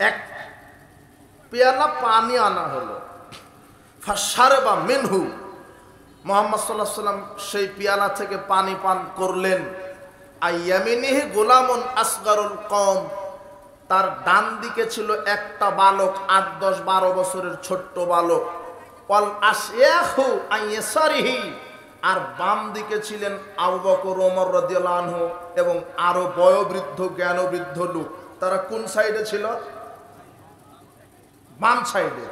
এক পেয়ালা পানি আনা হলো। ফাশারবা মিনহু, মুহাম্মদ সাল্লাল্লাহু আলাইহি ওয়াসাল্লাম সেই পেয়ালা থেকে পানি পান করলেন। আইয়ামিনিহি গোলামুন আসগারুল কওম, তার ডান দিকে ছিল একটা বালক, ৮, ১০, ১২ বছরের ছোট্ট বালক। ওয়াল আশয়াখু আইয়াসারিহি, আর বাম দিকে ছিলেন আবু বকর, ওমর রাদিয়াল্লাহু আনহু এবং আরো বয়োবৃদ্ধ জ্ঞানবৃদ্ধ লোক। তারা কোন সাইডে ছিল? বাম সাইডে।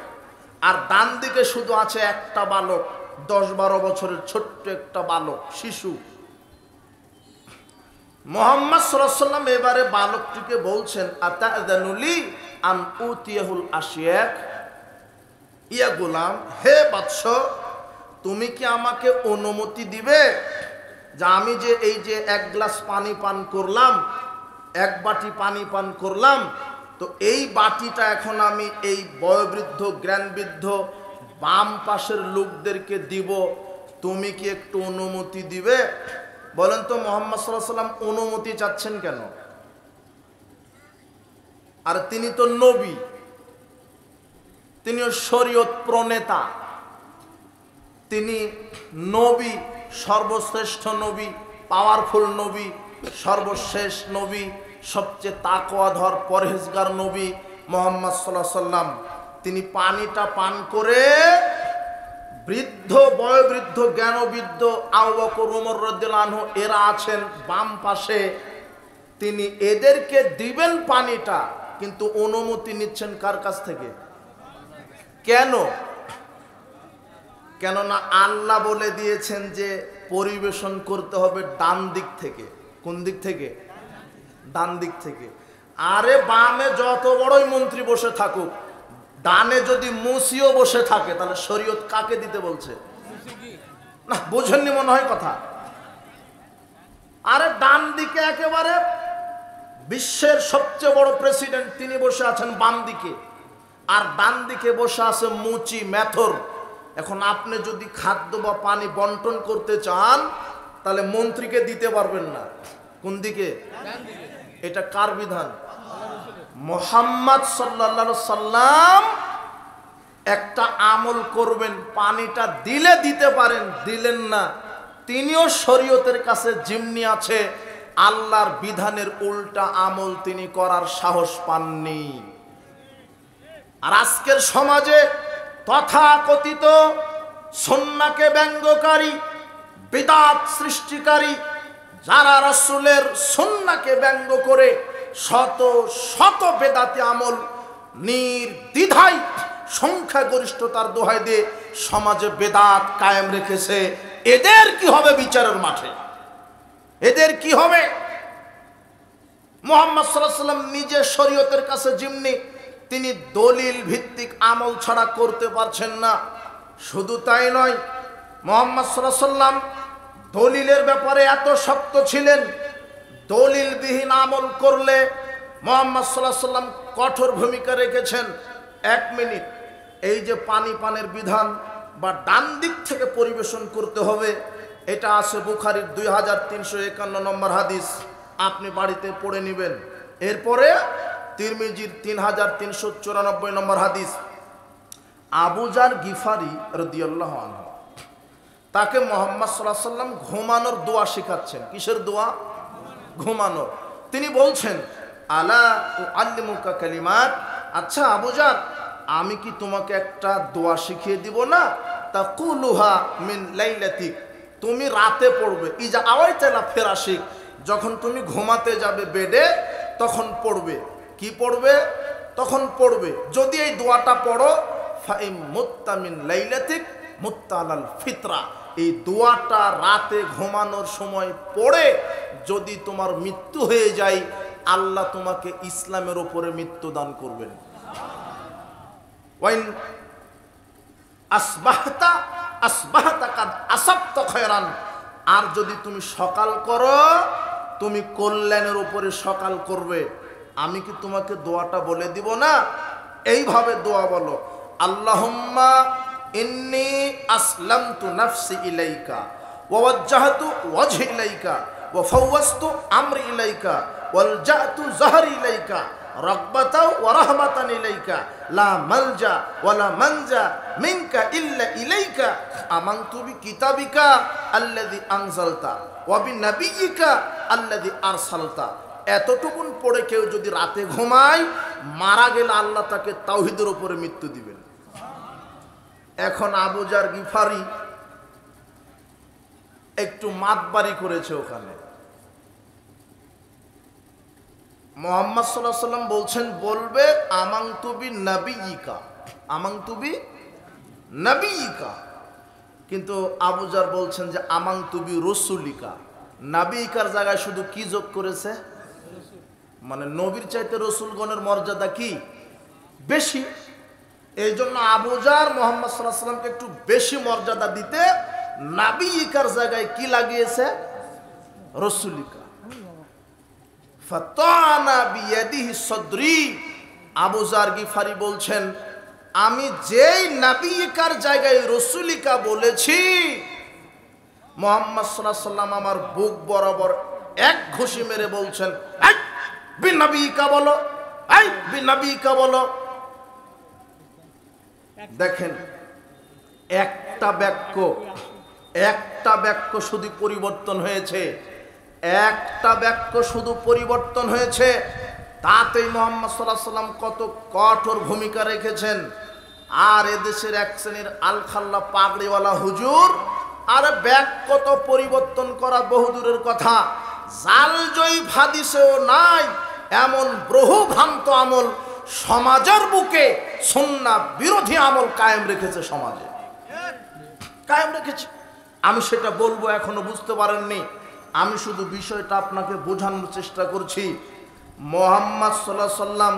আর ডান দিকে শুধু আছে একটা বালক, ১০-১২ বছরের ছোট্ট একটা বালক, শিশু। মুহাম্মদ সাল্লাল্লাহু আলাইহি ওয়াসাল্লাম এবারে বালকটিকে বলছেন, আতাযানুলি আন উতিয়াহুল আশিয়াক, ইয়া গোলাম, হে বৎস, তুমি কি আমাকে অনুমতি দিবে যে আমি যে এই যে এক গ্লাস পানি পান করলাম, এক বাটি পানি পান করলাম, তো এই বাটিটা এখন আমি এই বয়োবৃদ্ধ জ্ঞানবৃদ্ধ বাম পাশের লোকদেরকে দিব, তুমি কি একটু অনুমতি দিবে? বলেন তো মুহাম্মদ সাল্লাল্লাহু আলাইহি ওয়াসাল্লাম অনুমতি চাচ্ছেন কেন? আর তিনি তো নবী, তিনিও শরীয়ত প্রণেতা, তিনি নবী, সর্বশ্রেষ্ঠ নবী, পাওয়ারফুল নবী, সর্বশেষ নবী, সবচেয়ে তাকওয়াধর পরহেজগার নবী মুহাম্মদ সাল্লাল্লাহু আলাইহি ওয়াসাল্লাম। তিনি পানিটা পান করে বৃদ্ধ বয়োবৃদ্ধ জ্ঞানবৃদ্ধ আবু বকর, ওমর রাদিয়াল্লাহু আনহু এরা আছেন বাম পাশে, তিনি এদেরকে দিবেন পানিটা, কিন্তু অনুমতি নিচ্ছেন কার কাছ থেকে? কেন? কেননা আল্লাহ বলে দিয়েছেন যে পরিবেশন করতে হবে ডান দিক থেকে। কোন দিক থেকে? ডান দিক থেকে। আরে বামে যত বড়ই মন্ত্রী বসে থাকুক, ডানে যদি মুসিও বসে থাকে, তাহলে শরীয়ত কাকে দিতে বলছে? না, বুঝেননি মনে হয় কথা। আরে ডান দিকে একেবারে বিশ্বের সবচেয়ে বড় প্রেসিডেন্ট, তিনি বসে আছেন বাম দিকে, আর ডান দিকে বসে আছে মুচি মেথর। এখন আপনি যদি খাদ্য বা পানি বন্টন করতে চান, তাহলে মন্ত্রীকে দিতে পারবেন না। কোন দিকে? এটা কার বিধান? মুহাম্মদ সাল্লাল্লাহু আলাইহি সাল্লাম একটা আমল করবেন, পানিটা দিলে দিতে পারেন, দিলেন না, তিনিও শরীয়তের কাছে জিম্মি আছে, আল্লাহর বিধানের উল্টা আমল তিনি করার সাহস পাননি। আর আজকের সমাজে তথাকথিত সুন্নাহকে ব্যঙ্গকারী, বিদআত সৃষ্টিকারী, যারা রাসূলের সুন্নাহকে ব্যঙ্গ করে শত শত বেদাতি আমল নির্দ্বিধায় সংখ্যাগরিষ্ঠতার দোহাই দিয়ে সমাজে বেদাত কায়েম রেখেছে, এদের কি হবে বিচারের মাঠে? এদের কি হবে? মুহাম্মদ সাল্লাল্লাহু আলাইহি ওয়াসাল্লাম নিজে শরীয়তের কাছে জিম্মি, তিনি দলিল ভিত্তিক আমল ছাড়া করতে পারছেন না। শুধু তাই নয়, মুহাম্মদ সাল্লাল্লাহু আলাইহি ওয়াসাল্লাম দলিলের ব্যাপারে এত শক্ত ছিলেন, দলিলবিহীন আমল করলে মুহাম্মদ সাল্লাল্লাহু আলাইহি ওয়াসাল্লাম কঠোর ভূমিকা রেখেছেন। 1 মিনিট, এই যে পানি পানের বিধান বা ডান দিক থেকে পরিবেশন করতে হবে, এটা আছে বুখারীর 2351 নম্বর হাদিস, আপনি বাড়িতে পড়ে নেবেন। এরপরে তিরমিজির 3394 নম্বর হাদিস, আবু যার গিফারি রাদিয়াল্লাহু আনহু, তাকে মুহাম্মদ সাল্লাল্লাহু আলাইহি ওয়াসাল্লাম ঘুমানোর দোয়া শেখাচ্ছেন। কিসের দোয়া? ঘুমানোর। তিনি বলছেন, আলা উআল্লিমুকা কালিমাত, আচ্ছা আবু যার, আমি কি তোমাকে একটা দোয়া শিখিয়ে দিব না? তাকুলুহা মিন লাইলাতিক, তুমি রাতে পড়বে। ইজা আওয়াইতালা ফিরাশিক, যখন তুমি ঘুমাতে যাবে বেডে, তখন পড়বে। কি পড়বে? তখন পড়বে, যদি এই দোয়াটা পড়ো, ফাইম মুত্তা মিন লাইলাতিক মুত্তা আলাল ফিতরা, এই দোয়াটা রাতে ঘুমানোর সময় পড়ে যদি তোমার মৃত্যু হয়ে যায়, আল্লাহ তোমাকে ইসলামের উপরে মৃত্যু দান করবেন। ওয়াইন আসবাহতা আসবাহতা কাদ আসাবতা খায়রান, আর যদি তুমি সকাল করো, তুমি কল্যাণের উপরে সকাল করবে। আমি কি তোমাকে দোয়াটা বলে দিব না? এইভাবে দোয়া বলো, আল্লাহুম্মা ইন্নী আসলামতু নাফসি ইলাইকা ওয়া ওয়াজ্জাহতু ওয়াজহি ইলাইকা ওয়া ফাওয়াজতু আমরি ইলাইকা ওয়ালজাতু যাহরি ইলাইকা রাগবাতাও ওয়া রাহমাতান ইলাইকা লা মালজা ওয়ালা মানজা মিনকা ইল্লা ইলাইকা আমানতু বিকিতাবিকা আল্লাযী আনজালতা ওয়া বিনাবিয়্যিকা আল্লাযী আরসালতা। এতটুকুন পড়ে কেউ যদি রাতে ঘুমায়, মারা গেলে আল্লাহ তাকে তাওহীদের উপরে মৃত্যু দিবেন। এখন আবু যার গিফারি একটু মাতবাড়ি করেছে ওখানে। মুহাম্মদ সাল্লাল্লাহু আলাইহি ওয়াসাল্লাম বলছেন, বলবে আমানতু বিনাবিয়্যিকা, আমানতু বিনাবিয়্যিকা। কিন্তু আবু যার বলছেন যে আমানতু বিরাসূলিকা। নাবিয়িকার জায়গায় শুধু কি যোগ করেছে, মানে নবীর চাইতে রসুলগণের মর্যাদা কি বেশি। এই জন্য আবু যার মুহাম্মদ সাল্লাল্লাহু আলাইহি ওয়াসাল্লামকে একটু বেশি মর্যাদা দিতে নাবিয়িকার জায়গায় কি লাগিয়েছে, রসুলিকা। ফাতানা বিয়াদিহি সদরি। আবু যার গিফারি বলছেন, আমি যেই নাবিয়িকার জায়গায় রসুলিকা বলেছি, মুহাম্মদ সাল্লাল্লাহু আলাইহি ওয়াসাল্লাম আমার বুক বরাবর এক ঘুষি মেরে বলছেন, এই বিনাবিয়িকা বলো, এই বিনাবিয়িকা বলো। দেখেন, একটা বাক্য শুধু পরিবর্তন হয়েছে, একটা বাক্য শুধু পরিবর্তন হয়েছে, তাতেই মুহাম্মদ সাল্লাল্লাহু আলাইহি ওয়াসাল্লাম কত কঠোর ভূমিকা রেখেছেন। আর এদেশের এক শ্রেণীর আলখাল্লা পাগড়িওয়ালা হুজুর আর বাক্য তো পরিবর্তন করা বহুদূরের কথা, জালজয়ী হাদিসেও নাই এমন বহুভ্রান্ত আমল সমাজের বুকে সুন্নাহ বিরোধী আমল কায়েম রেখেছে, সমাজে কায়েম রেখেছে। আমি সেটা বলবো, এখনো বুঝতে পারেননি। আমি শুধু বিষয়টা আপনাকে বোঝানোর চেষ্টা করছি। মুহাম্মদ সাল্লাল্লাহু আলাইহি ওয়াসাল্লাম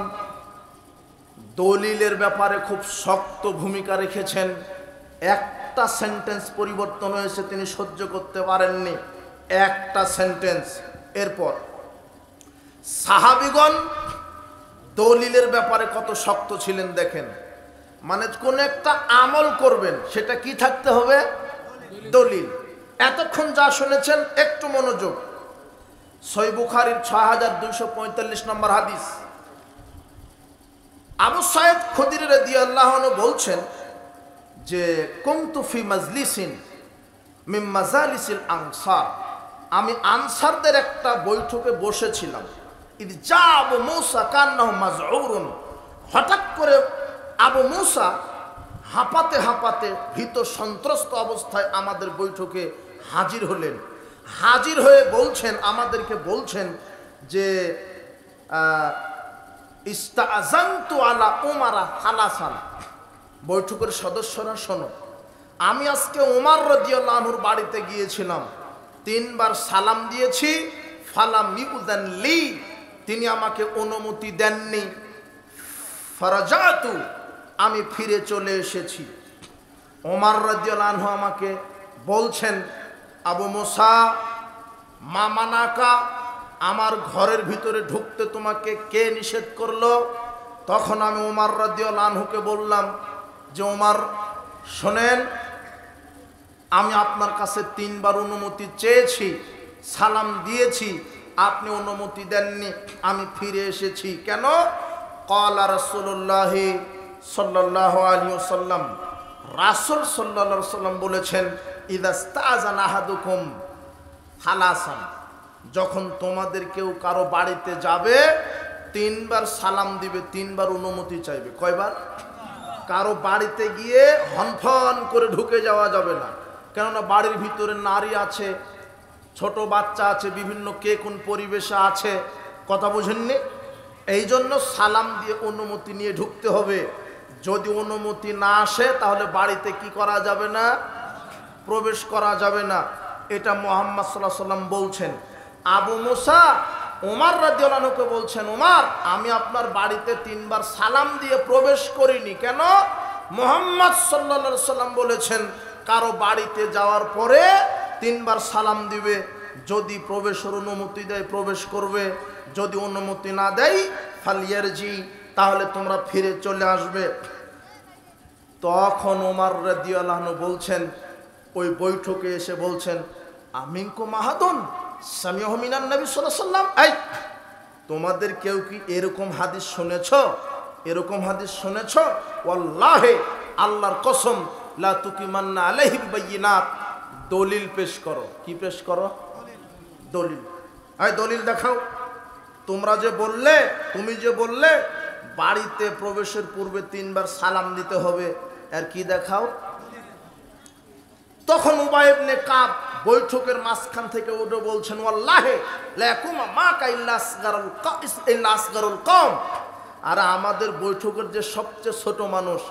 দলিলের ব্যাপারে খুব শক্ত ভূমিকা রেখেছেন। একটা সেন্টেন্স পরিবর্তন হয়েছে, তিনি সহ্য করতে পারেননি, একটা সেন্টেন্স। এরপর সাহাবীগণ দলিলের ব্যাপারে কত শক্ত ছিলেন দেখেন। মানে কোন একটা আমল করবেন, সেটা কি থাকতে হবে, দলিল। এতক্ষণ যা শুনেছেন একটু মনোযোগ। সহিহ বুখারীর 6245 নম্বর হাদিস, আবু সাঈদ খুদরি রাদিয়াল্লাহু আনহু বলছেন যে কুনতু ফি মাজলিসিন মিন মাজালিসিল আনসার, আমি আনসারদের একটা বৈঠকে বসেছিলাম। ইদ জা আবু মূসা কান্নাহু মাজউরুন, হঠাৎ করে আবু মূসা হাঁপাতে হাঁপাতে ভীত সন্ত্রস্ত অবস্থায় আমাদের বৈঠকে হাজির হলেন। হাজির হয়ে বলছেন, আমাদেরকে বলছেন যে ইস্তাআযানতু আলা উমারা খালাসান। বৈঠকের সদস্যরা শোনো, আমি আজকে উমর রাদিয়াল্লাহু আনহুর বাড়িতে গিয়েছিলাম, 3 বার সালাম দিয়েছি, ফালাম ইউযান লি, তিনি আমাকে অনুমতি দেননি। ফারাজাতু, আমি ফিরে চলে এসেছি। ওমর রাদিয়াল্লাহু আনহু আমাকে বলছেন, আবু মুসা মামানাকা, আমার ঘরের ভিতরে ঢুকতে তোমাকে কে নিষেধ করলো? তখন আমি ওমর রাদিয়াল্লাহু আনহুকে বললাম যে ওমর শোনেন, আমি আপনার কাছে 3 বার অনুমতি চেয়েছি, সালাম দিয়েছি, আপনি অনুমতি দেননি, আমি ফিরে এসেছি। কেন? ক্বালা রাসূলুল্লাহ সাল্লাল্লাহু আলাইহি ওয়াসাল্লাম, রাসূল সাল্লাল্লাহু আলাইহি ওয়াসাল্লাম বলেছেন, ইদাস্তাযানা আহাদুকুম খালাসান, যখন তোমাদের কেউ কারো বাড়িতে যাবে 3 বার সালাম দিবে, 3 বার অনুমতি চাইবে। কয়বার? কারো বাড়িতে গিয়ে হনফন করে ঢুকে যাওয়া যাবে না, কেননা বাড়ির ভিতরে নারী আছে, ছোট বাচ্চা আছে, বিভিন্ন কে কোন পরিবেশে আছে, কথা বুঝেননি? এই জন্য সালাম দিয়ে অনুমতি নিয়ে ঢুকতে হবে। যদি অনুমতি না আসে তাহলে বাড়িতে কি করা যাবে না, প্রবেশ করা যাবে না। এটা মুহাম্মদ সাল্লাল্লাহু আলাইহি ওয়াসাল্লাম বলছেন। আবু মুসা ওমর রাদিয়াল্লাহু আনহুকে বলছেন, ওমর আমি আপনার বাড়িতে 3 বার সালাম দিয়ে প্রবেশ করিনি। কেন? মুহাম্মদ সাল্লাল্লাহু আলাইহি ওয়াসাল্লাম বলেছেন, কারো বাড়িতে যাওয়ার পরে 3 বার সালাম দিবে, যদি প্রবেশের অনুমতি দেয় প্রবেশ করবে, যদি অনুমতি না দেয় ফালিয়ারজি, তাহলে তোমরা ফিরে চলে আসবে। তখন ওমর রাদিয়াল্লাহু আনহু বলছেন, ওই বৈঠকে এসে বলছেন, আমিনকুম আহাদুন সামিআহু মিনান নবী সাল্লাল্লাহু আলাইহি ওয়াসাল্লাম, এই তোমাদের কেউ কি এরকম হাদিস শুনেছ? এরকম হাদিস শুনেছ? ওয়াল্লাহি, আল্লাহর কসম, লা তুকিমান্না আলাইহিম বাইয়িনাত, দলিল পেশ করো। কি পেশ করো? দলিল। আয় দলিল দেখাও। তোমরা যে বললে, তুমি যে বললে বাড়িতে প্রবেশের পূর্বে 3 বার সালাম দিতে হবে, আর কি দেখাও? তখন উবাই ইবনে কাব বৈঠকের মাঝখান থেকে উঠে বলছেন, ওয়াল্লাহি লা ইয়াকুমা মাকা ইল্লা আসগারুল কওম, আর আমাদের বৈঠকের যে সবচেয়ে ছোট মানুষ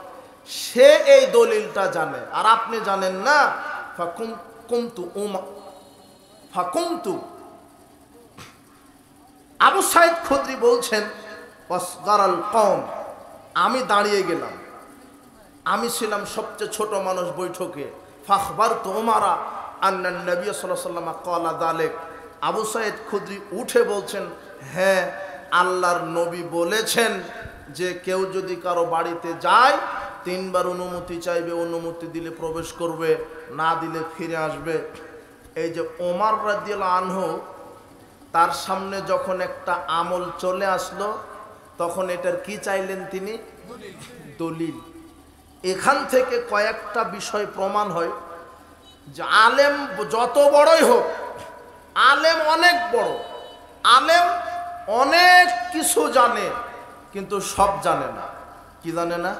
সে এই দলিলটা জানে, আর আপনি জানেন না। ফাকুমতু আবু সাইদ খুদরি বলছেন, আসগারুল কওম, আমি দাঁড়িয়ে গেলাম, আমি ছিলাম সবচেয়ে ছোট মানুষ বৈঠকে। ফাখবারতু উমারা আন্না নবী সাল্লাল্লাহু আলাইহি ওয়াসাল্লাম ক্বালা যালিক। আবু সাইদ খুদরি উঠে বলছেন, হ্যাঁ, আল্লাহর নবী বলেছেন যে কেউ যদি কারো বাড়িতে যায় 3 বার অনুমতি চাইবে, অনুমতি দিলে প্রবেশ করবে, না দিলে ফিরে আসবে। এই যে ওমর রাদিয়াল্লাহু আনহু, তার সামনে যখন একটা আমল চলে আসলো তখন এটার কি চাইলেন তিনি? দলিল। এখান থেকে কয়েকটা বিষয় প্রমাণ হয় যে আলেম যত বড়ই হোক, আলেম অনেক বড়, আলেম অনেক কিছু জানে, কিন্তু সব জানে না। কি জানে না?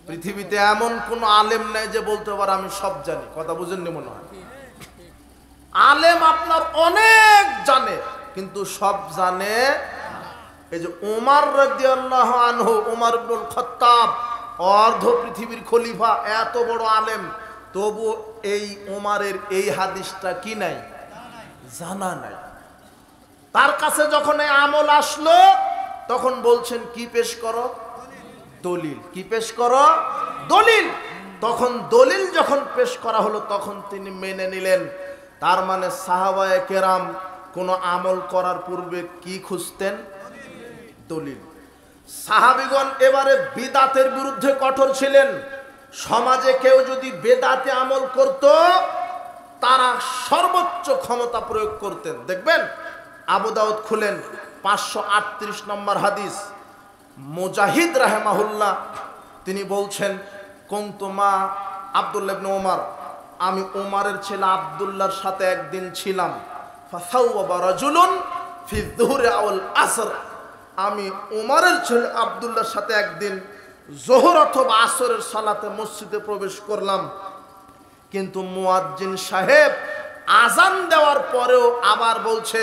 পৃথিবীতে এমন কোন আলেম নাই যে বলতে পারে আমি সব জানি। কথা বুঝেননি মনে হয়? আলেম আপনার অনেক জানে, কিন্তু সব জানে। এই যে ওমর রাদিয়াল্লাহু আনহু, ওমর ইবনুল খাত্তাব, অর্ধ পৃথিবীর খলিফা, এত বড় আলেম, তবু এই ওমরের এই হাদিসটা কি নাই? জানা নাই। তার কাছে যখন এই আমল আসলো তখন বলছেন কি পেশ করো? দলিল। কি পেশ করো? দলিল। তখন দলিল যখন পেশ করা হলো তখন তিনি মেনে নিলেন। তার মানে সাহাবায়ে কেরাম কোন আমল করার পূর্বে কি খুঁজতেন? দলিল। সাহাবীগণ এবারে বিদাতের বিরুদ্ধে কঠোর ছিলেন। সমাজে কেউ যদি বেদাতে আমল করত তারা সর্বোচ্চ ক্ষমতা প্রয়োগ করতেন। দেখবেন আবু দাউদ খুলেন, 538 নম্বর হাদিস। মুজাহিদ রাহিমাহুল্লাহ তিনি বলছেন, কুনতুমা আব্দুল্লাহ ইবনে ওমর, আমি ওমরের ছেলে আব্দুল্লাহর সাথে একদিন ছিলাম। ফাসাওয়াবা রাজুলুন ফি যুহরি আওয়াল আসর, আমি ওমরের ছেলে আব্দুল্লাহর সাথে একদিন যোহর অথবা আসরের সালাতে মসজিদে প্রবেশ করলাম, কিন্তু মুয়াজ্জিন সাহেব আজান দেওয়ার পরেও আবার বলছে,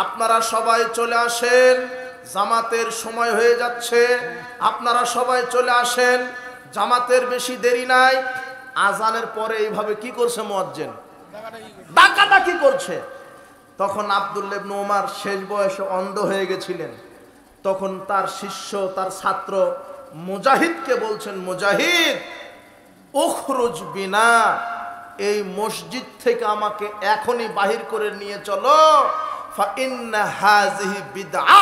আপনারা সবাই চলে আসেন, জামাতের সময় হয়ে যাচ্ছে, আপনারা সবাই চলে আসেন, জামাতের বেশি দেরি নাই। আজানের পরে এইভাবে কি করছে মুয়াজ্জিন? ডাকাডাকি করছে। তখন আব্দুল্লাহ ইবনে ওমর শেষ বয়সে অন্ধ হয়ে গেছিলেন। তখন তার শিষ্য, তার ছাত্র মুজাহিদকে বলছেন, মুজাহিদ, উখরুজ বিনা, এই মসজিদ থেকে আমাকে এখনই বাহির করে নিয়ে চলো। ফা ইন্না হাযিহি বিদআ,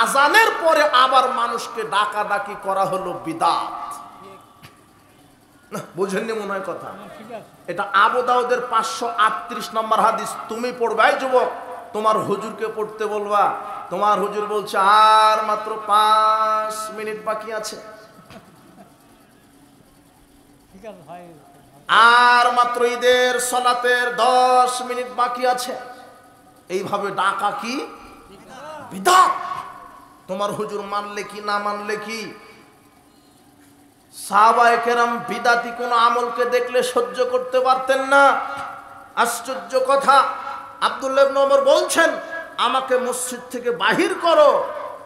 আজানের পরে আবার মানুষকে ডাকাডাকি করা হলো বিদআত। বুঝেননি মনে হয় কথা? এটা আবু দাউদের 538 নম্বর হাদিস। তুমি পড়বে, এই যুবক, তোমার হুজুরকে পড়তে বলবা। তোমার হুজুর বলছে আর মাত্র 5 মিনিট বাকি আছে, আর মাত্র ঈদের সালাতের 10 মিনিট বাকি আছে। এইভাবে ডাকা কি বিদআত। তোমার হুজুর মানলে কি না মানলে কি? সাহাবায়ে কেরাম বিদাতি কোন আমলকে দেখলে সহ্য করতে পারতেন না। আশ্চর্য কথা, আব্দুল্লাহ ইবনে ওমর বলছেন, আমাকে মসজিদ থেকে বাহির করো,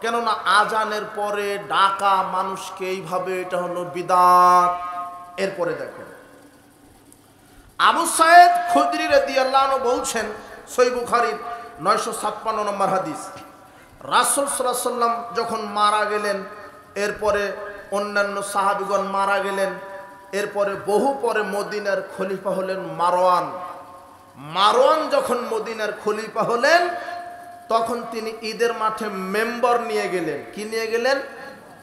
কেননা আজানের পরে ডাকা মানুষকে এইভাবে, এটা হলো বিদআত। এরপরে দেখেন আবু সাইদ খুদরি রাদিয়াল্লাহু আনহু বলছেন, সহিহ বুখারীর 956 নম্বর হাদিস, রাসূল সাল্লাল্লাহু আলাইহি সাল্লাম যখন মারা গেলেন, এরপরে অন্যান্য সাহাবীগণ মারা গেলেন, এরপরে বহু পরে মদিনার খলিফা হলেন মারওয়ান। মারওয়ান যখন মদিনার খলিফা হলেন তখন তিনি ঈদের মাঠে মেম্বার নিয়ে গেলেন। কি নিয়ে গেলেন?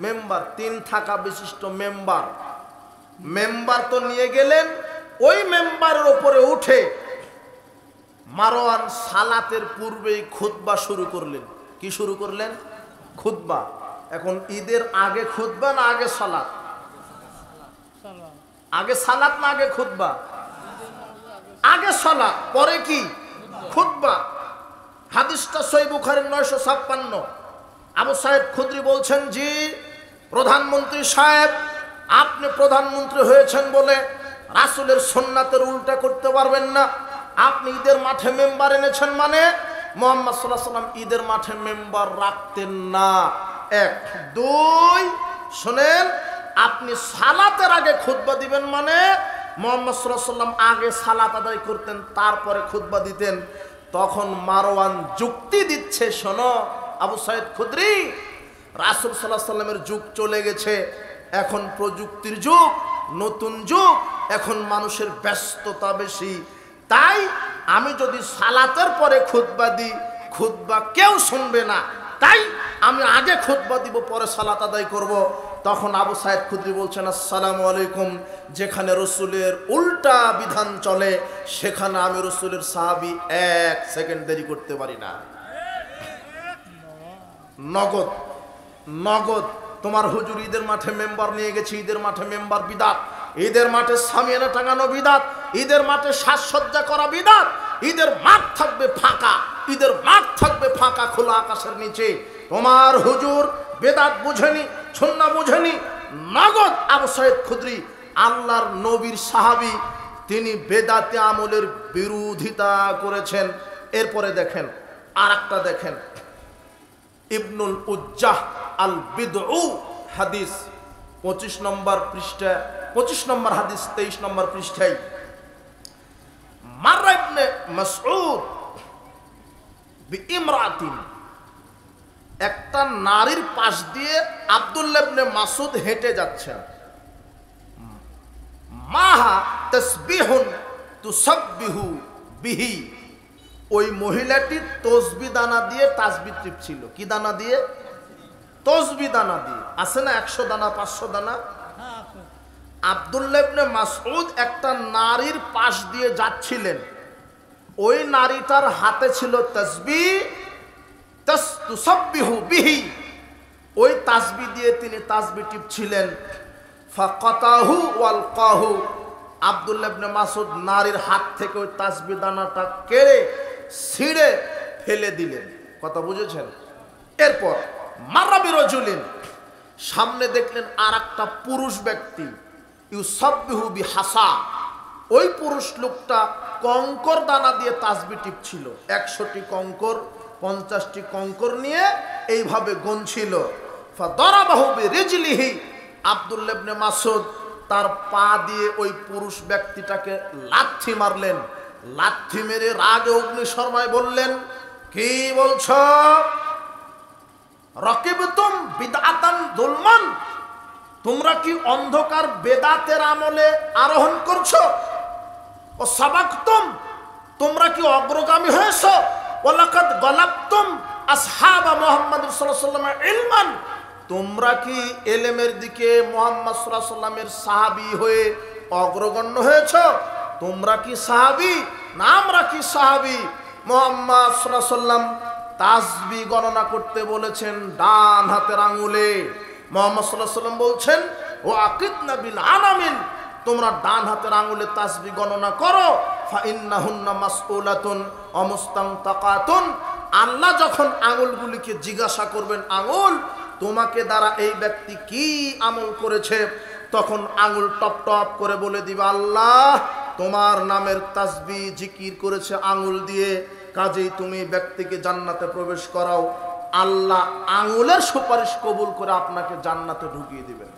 মেম্বার, 3 থাকা বিশিষ্ট মেম্বার। মেম্বার তো নিয়ে গেলেন, ওই মেম্বারের উপরে উঠে মারওয়ান সালাতের পূর্বেই খুতবা শুরু করলেন। কি শুরু করলেন? খুতবা। এখন ঈদের আগে খুতবা না আগে সালাত? আগে সালাত না আগে খুতবা? আগে সালাত, পরে কি? খুতবা। হাদিসটা সহিহ বুখারীর 956। আবু সাইদ খুদরি বলছেন, জি প্রধানমন্ত্রী সাহেব, আপনি প্রধানমন্ত্রী হয়েছেন বলে রাসূলের সুন্নাতের উল্টা করতে পারবেন না। আপনি ঈদের মাঠে মেম্বার এনেছেন, মানে মুহাম্মদ সাল্লাল্লাহু আলাইহি ওয়াসাল্লাম ঈদের মাঠে মেম্বার রাখতেন না। এক। দুই, শুনেন, আপনি সালাতের আগে খুতবা দিবেন, মানে মুহাম্মদ সাল্লাল্লাহু আলাইহি ওয়াসাল্লাম আগে সালাত আদায় করতেন, তারপরে খুতবা দিতেন। তখন মারওয়ান যুক্তি দিচ্ছে, শোনো আবু সাইদ খুদরি, রাসূল সাল্লাল্লাহু আলাইহি ওয়াসাল্লামের যুগ চলে গেছে, এখন প্রযুক্তির যুগ, নতুন যুগ, এখন মানুষের ব্যস্ততা বেশি। তাই আমি যদি সালাতের পরে খুতবা দিই, খুতবা কেউ শুনবে না, তাই আমি আগে খুতবা দিব, পরে সালাত আদায় করব। তখন আবু সাইদ খুদরি বলছেন, আসসালামু আলাইকুম, যেখানে রসুলের উল্টা বিধান চলে সেখানে আমি রসুলের সাহাবী 1 সেকেন্ড দেরি করতে পারি না। নগদ নগদ। তোমার হুজুর ঈদের মাঠে মেম্বার নিয়ে গেছে, ঈদের মাঠে মেম্বার বিদাত, ঈদের মাঠে সামিয়ানা টাঙানো বিদাত, ঈদের মাঠে সাজসজ্জা করা বিদাত, ঈদের মাঠ থাকবে ফাঁকা, ঈদের মাঠ থাকবে ফাঁকা খোলা আকাশের নিচে। তোমার হুজুর বেদাত বুঝেনি, সুন্নাহ বুঝেনি। নগদ আবু সাইদ খুদরি, আল্লাহর নবীর সাহাবী, তিনি বেদাতে আমলের বিরোধিতা করেছেন। এরপরে দেখেন আর একটা, দেখেন ইবনুল উজ্জাহ আল বিদউ হাদিস 25 নম্বর পৃষ্ঠা, 25 নম্বর হাদিস 23 নম্বর পৃষ্ঠায়, মাররা ইবনে মাসউদ বিইমরাতিন, একটা নারীর পাশ দিয়ে আব্দুল্লাহ ইবনে মাসউদ হেঁটে যাচ্ছেন। মাহা তাসবিহুন তুসাব্বিহু বিহি, ওই মহিলাটি তসবি দানা দিয়ে তাসবিহ টিপছিল। কি দানা দিয়ে? তসবি দানা দিয়ে। আছে না 100 দানা, 500 দানা? আব্দুল্লাহ ইবনে মাসউদ একটা নারীর পাশ দিয়ে যাচ্ছিলেন, ওই নারীটার হাতে ছিল তাসবিহ, তুসাব্বিহু বিহি, ওই তাসবিহ দিয়ে তিনি তাসবিহ টিপছিলেন। ফাকাতাহু ওয়ালকাহু, আব্দুল্লাহ ইবনে মাসউদ নারীর হাত থেকে ওই তাসবিহ দানাটা কেড়ে ছিঁড়ে ফেলে দিলেন। কথা বুঝেছেন? এরপর মাররা বিরাজুলিন, সামনে দেখলেন আর একটা পুরুষ ব্যক্তি, ইউসাব্বিহু বিহাসা, ওই পুরুষ লোকটা কঙ্কর দানা দিয়ে তাসবিহ টিপছিল। 100টি কঙ্কর, 50টি কঙ্কর নিয়ে এইভাবে গুনছিল। ফাদারাবাহু বিরিজলিহি, আব্দুল্লাহ ইবনে মাসউদ তার পা দিয়ে ওই পুরুষ ব্যক্তিটাকে লাথি মারলেন। লাথি মেরে রাগে অগ্নিশর্মায় বললেন, কি বলছো? রাকিবতুম বিদআতান যুলমান, তোমরা কি অন্ধকার বেদাতের আমলে আরোহণ করছো? ও সাবাকতুম, তোমরা কি অগ্রগামী হয়েছো? ওয়ালাকাদ গালাবতুম আসহাবা মুহাম্মদ সাল্লাল্লাহু আলাইহি ওয়াসাল্লাম ইলমান, তোমরা কি এলেমের দিকে মুহাম্মদ সাল্লাল্লাহু আলাইহি ওয়াসাল্লামের সাহাবী হয়ে অগ্রগণ্য হয়েছো? তোমরা কি সাহাবী? না, আমরা কি সাহাবী। মুহাম্মদ সাল্লাল্লাহু আলাইহি ওয়াসাল্লাম তাসবিহ গণনা করতে বলেছেন ডান হাতের আঙ্গুলে। মুহাম্মদ সাল্লাল্লাহু আলাইহি ওয়াসাল্লাম বলছেন, ও আকিদনা বিল আনামিন, তোমরা ডান হাতের আঙ্গুলে তাসবিহ গণনা করো। ফা ইন্নাহুন্না মাসউলাতুন ওয়া মুস্তানতাকাতুন, আল্লাহ যখন আঙ্গুলগুলিকে জিজ্ঞাসা করবেন, আঙ্গুল তোমাকে দ্বারা এই ব্যক্তি কি আমল করেছে, তখন আঙ্গুল টপ টপ করে বলে দিবে, আল্লাহ তোমার নামের তাসবিহ জিকির করেছে আঙ্গুল দিয়ে, কাজেই তুমি ব্যক্তিকে জান্নাতে প্রবেশ করাও। আল্লাহ আঙ্গুলের সুপারিশ কবুল করে আপনাকে জান্নাতে ঢুকিয়ে দিবেন।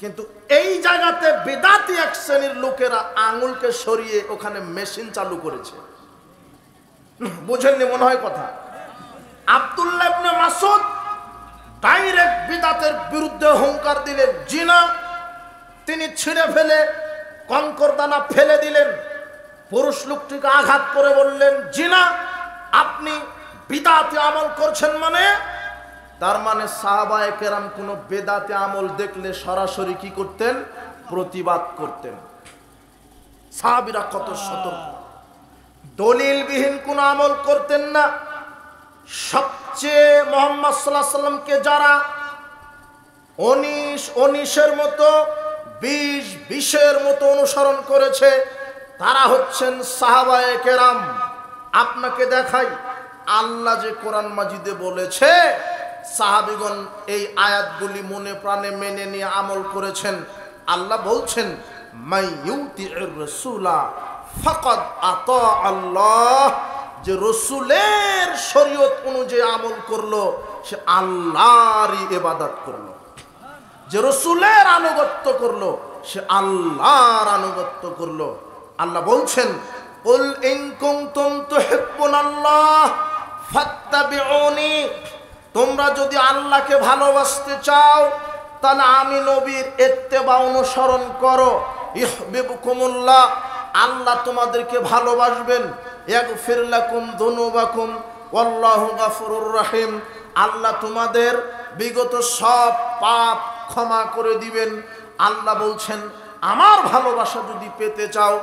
কিন্তু এই জায়গাতে বেদাতি এক শ্রেণীর লোকেরা আঙ্গুলকে সরিয়ে ওখানে মেশিন চালু করেছে। বুঝেননি মনে হয় কথা? আব্দুল্লাহ ইবনে মাসউদ ডাইরেক্ট বিদাতের বিরুদ্ধে হুঙ্কার দিলেন, জিনা তিনি ছিঁড়ে ফেলে কঙ্কর দানা ফেলে দিলেন। পুরুষ লোকটিকে আঘাত করে বললেন, জিনা আপনি বিদাতে আমল করছেন, মানে তার মানে সাহাবায়ে কেরাম কোনো বেদাতে আমল দেখলে সরাসরি কি করতেন? প্রতিবাদ করতেন। সাহাবীরা কত সতর্ক, দলিলবিহীন কোন আমল করতেন না, সবচেয়ে মুহাম্মদ সাল্লাল্লাহু আলাইহি সাল্লামকে যারা 19-19-এর মতো 20-20-এর মতো অনুসরণ করেছে তারা হচ্ছেন সাহাবায়ে কেরাম। আপনাকে দেখাই আল্লাহ যে কোরআন মাজিদে বলেছে সাহাবীগণ এই আয়াতগুলি মনে প্রাণে মেনে নিয়ে আমল করেছেন। আল্লাহ বলছেন মাই ইউতিউর রাসূলা ফাকাদ আতা আল্লাহ, যে রাসূলের শরীয়ত অনুযায়ী আমল করলো সে আল্লাহরই ইবাদত করলো, যে রাসূলের আনুগত্য করলো সে আল্লাহর আনুগত্য করলো। আল্লাহ বলছেন কুল ইন কুনতুম তুহিব্বুনাল্লাহ ফাত্তাবিউনি, তোমরা যদি আল্লাহকে ভালোবাসতে চাও তাহলে আমি নবীর ইত্তেবা অনুসরণ করো। ইহবিবকুমুল্লাহ, আল্লাহ তোমাদেরকে ভালোবাসবেন। ইয়াগফির লাকুম যুনুবাকুম ওয়াল্লাহু গাফুরুর রহিম, আল্লাহ তোমাদের বিগত সব পাপ ক্ষমা করে দিবেন। আল্লাহ বলছেন আমার ভালোবাসা যদি পেতে চাও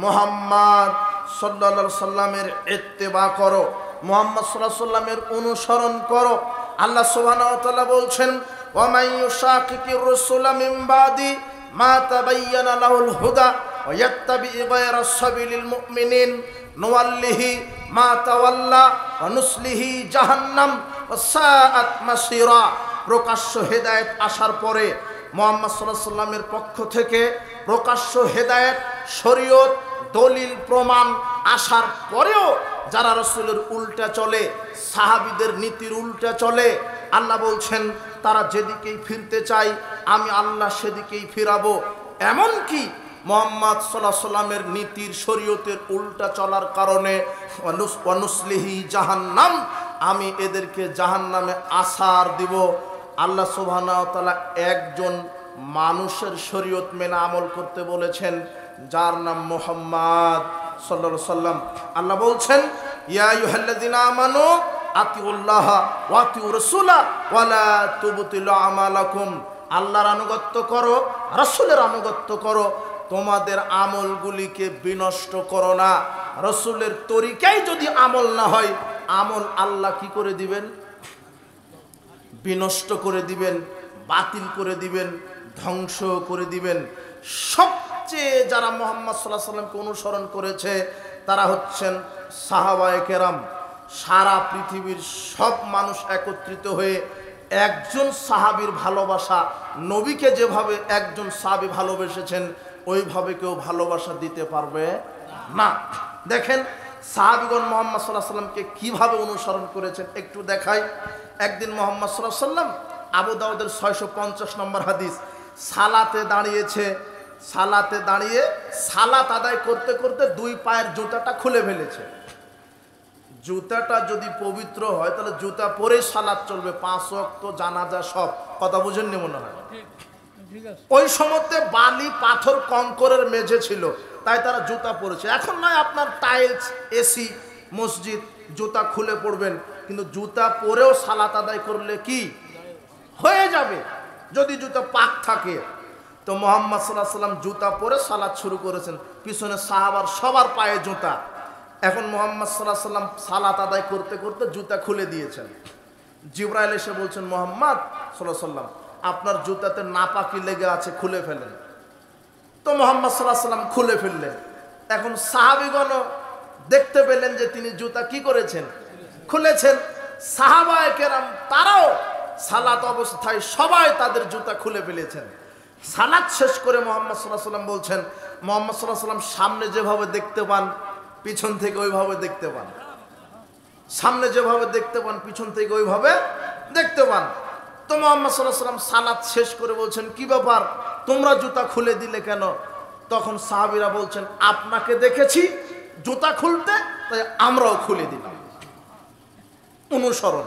মুহাম্মদ সাল্লাল্লাহু আলাইহি সাল্লামের ইত্তেবা করো, মুহাম্মদ সাল্লাল্লাহু আলাইহি সাল্লামের অনুসরণ করো। আল্লাহ সুবহানাহু ওয়া তাআলা বলছেন ওয়া মান ইউশাকিকির রাসূলা মিন বাদি মা তাবায়্যানা লাহুল হুদা ওয়া ইয়াত্তাবি গায়রা সাবিলিল মুমিনিন নুওয়াল্লিহি মা তাওয়াল্লা ওয়া নুসলিহি জাহান্নাম ওয়া সাআত মাসীরা। প্রকাশ্য হেদায়েত আসার পরে মুহাম্মদ সাল্লাল্লাহু আলাইহি সাল্লামের পক্ষ থেকে প্রকাশ্য হেদায়েত, শরীয়ত, দলিল, প্রমাণ আসার পরেও যারা রাসূলের উল্টা চলে, সাহাবীদের নীতির উল্টা চলে, আল্লাহ বলছেন তারা যেদিকেই ফিরতে চায় আমি আল্লাহ সেদিকেই ফিরাবো। এমনকি মুহাম্মদ সাল্লাল্লাহু আলাইহি সাল্লামের নীতির, শরীয়তের উল্টা চলার কারণে ওয়া নুসলিহি জাহান্নাম, আমি এদেরকে জাহান্নামে আসার দিব। আল্লাহ সুবহানাহু ওয়া তাআলা একজন মানুষের শরীয়ত মেনে আমল করতে বলেছেন যার নাম মুহাম্মদ সাল্লাল্লাহু আলাইহি সাল্লাম। আল্লাহ বলছেন ইয়া আইয়ুহাল্লাযিনা আমানু আতিউল্লাহ ওয়া আতিউর রাসূলা ওয়া লা তুবতিলু আমালাকুম, আল্লাহর আনুগত্য করো, রাসূলের আনুগত্য করো, তোমাদের আমলগুলিকে বিনষ্ট করো না। রাসূলের তরিকায় যদি আমল না হয় আমল আল্লাহ কি করে দিবেন? বিনষ্ট করে দিবেন, বাতিল করে দিবেন, ধ্বংস করে দিবেন। সবচেয়ে যারা মুহাম্মদ সাল্লাল্লাহু আলাইহি সাল্লামকে অনুসরণ করেছে তারা হচ্ছেন সাহাবায়ে কেরাম। সারা পৃথিবীর সব মানুষ একত্রিত হয়ে একজন সাহাবীর ভালোবাসা, নবীকে যেভাবে একজন সাহাবী ভালোবেসেছেন ওইভাবে কেউ ভালোবাসা দিতে পারবে না। দেখেন সাহাবীগণ মুহাম্মদ সাল্লাল্লাহু আলাইহি সাল্লামকে কিভাবে অনুসরণ করেছেন একটু দেখাই। একদিন মুহাম্মদ সাল্লাল্লাহু আলাইহি সাল্লাম, আবু দাউদের 650 নম্বর হাদিস, সালাতে দাঁড়িয়েছে। সালাতে দাঁড়িয়ে সালাত আদায় করতে করতে দুই পায়ের জুতাটা খুলে ফেলেছে। জুতাটা যদি পবিত্র হয় তাহলে জুতা পরে সালাত চলবে, 5 ওয়াক্ত, জানাজা সব। কথা বুঝেননি মনে হয়? ওই সময়তে বালি, পাথর, কঙ্করের মেঝে ছিল, তাই তারা জুতা পরেছে। এখন নয় আপনার টাইলস, এসি, মসজিদ, জুতা খুলে পড়বেন, কিন্তু জুতা পরেও সালাত আদায় করলে কি হয়ে যাবে যদি জুতা পাক থাকে। তো মুহাম্মদ সাল্লাল্লাহু আলাইহি সাল্লাম জুতা পরে সালাত শুরু করেছেন, পিছনে সাহাবার সবার পায়ে জুতা। এখন মুহাম্মদ সাল্লাল্লাহু আলাইহি সাল্লাম সালাত আদায় করতে করতে জুতা খুলে দিয়েছেন। জিবরাইল এসে বলছেন মুহাম্মদ সাল্লাল্লাহু আলাইহি সাল্লাম আপনার জুতাতে নাপাকি লেগে আছে, খুলে ফেলেন। তো মুহাম্মদ সাল্লাল্লাহু আলাইহি সাল্লাম খুলে ফেললেন। এখন সাহাবীগণ দেখতে পেলেন যে তিনি জুতা কি করেছেন, খুলেছেন। সাহাবায়ে কেরাম তারাও সালাত অবস্থায় সবাই তাদের জুতা খুলে ফেলেছেন। সালাত শেষ করে মুহাম্মদ সাল্লাল্লাহু আলাইহি সাল্লাম বলছেন, মুহাম্মদ সাল্লাল্লাহু আলাইহি সাল্লাম সামনে যেভাবে দেখতে পান পিছন থেকে ওইভাবে দেখতে পান, সামনে যেভাবে দেখতে পান পিছন থেকে ওইভাবে দেখতে পান। তো মুহাম্মদ সাল্লাল্লাহু আলাইহি সাল্লাম সালাত শেষ করে বলছেন কি ব্যাপার তোমরা জুতা খুলে দিলে কেন? তখন সাহাবীরা বলছেন আপনাকে দেখেছি জুতা খুলতে, তাই আমরাও খুলে দিলাম। অনুসরণ।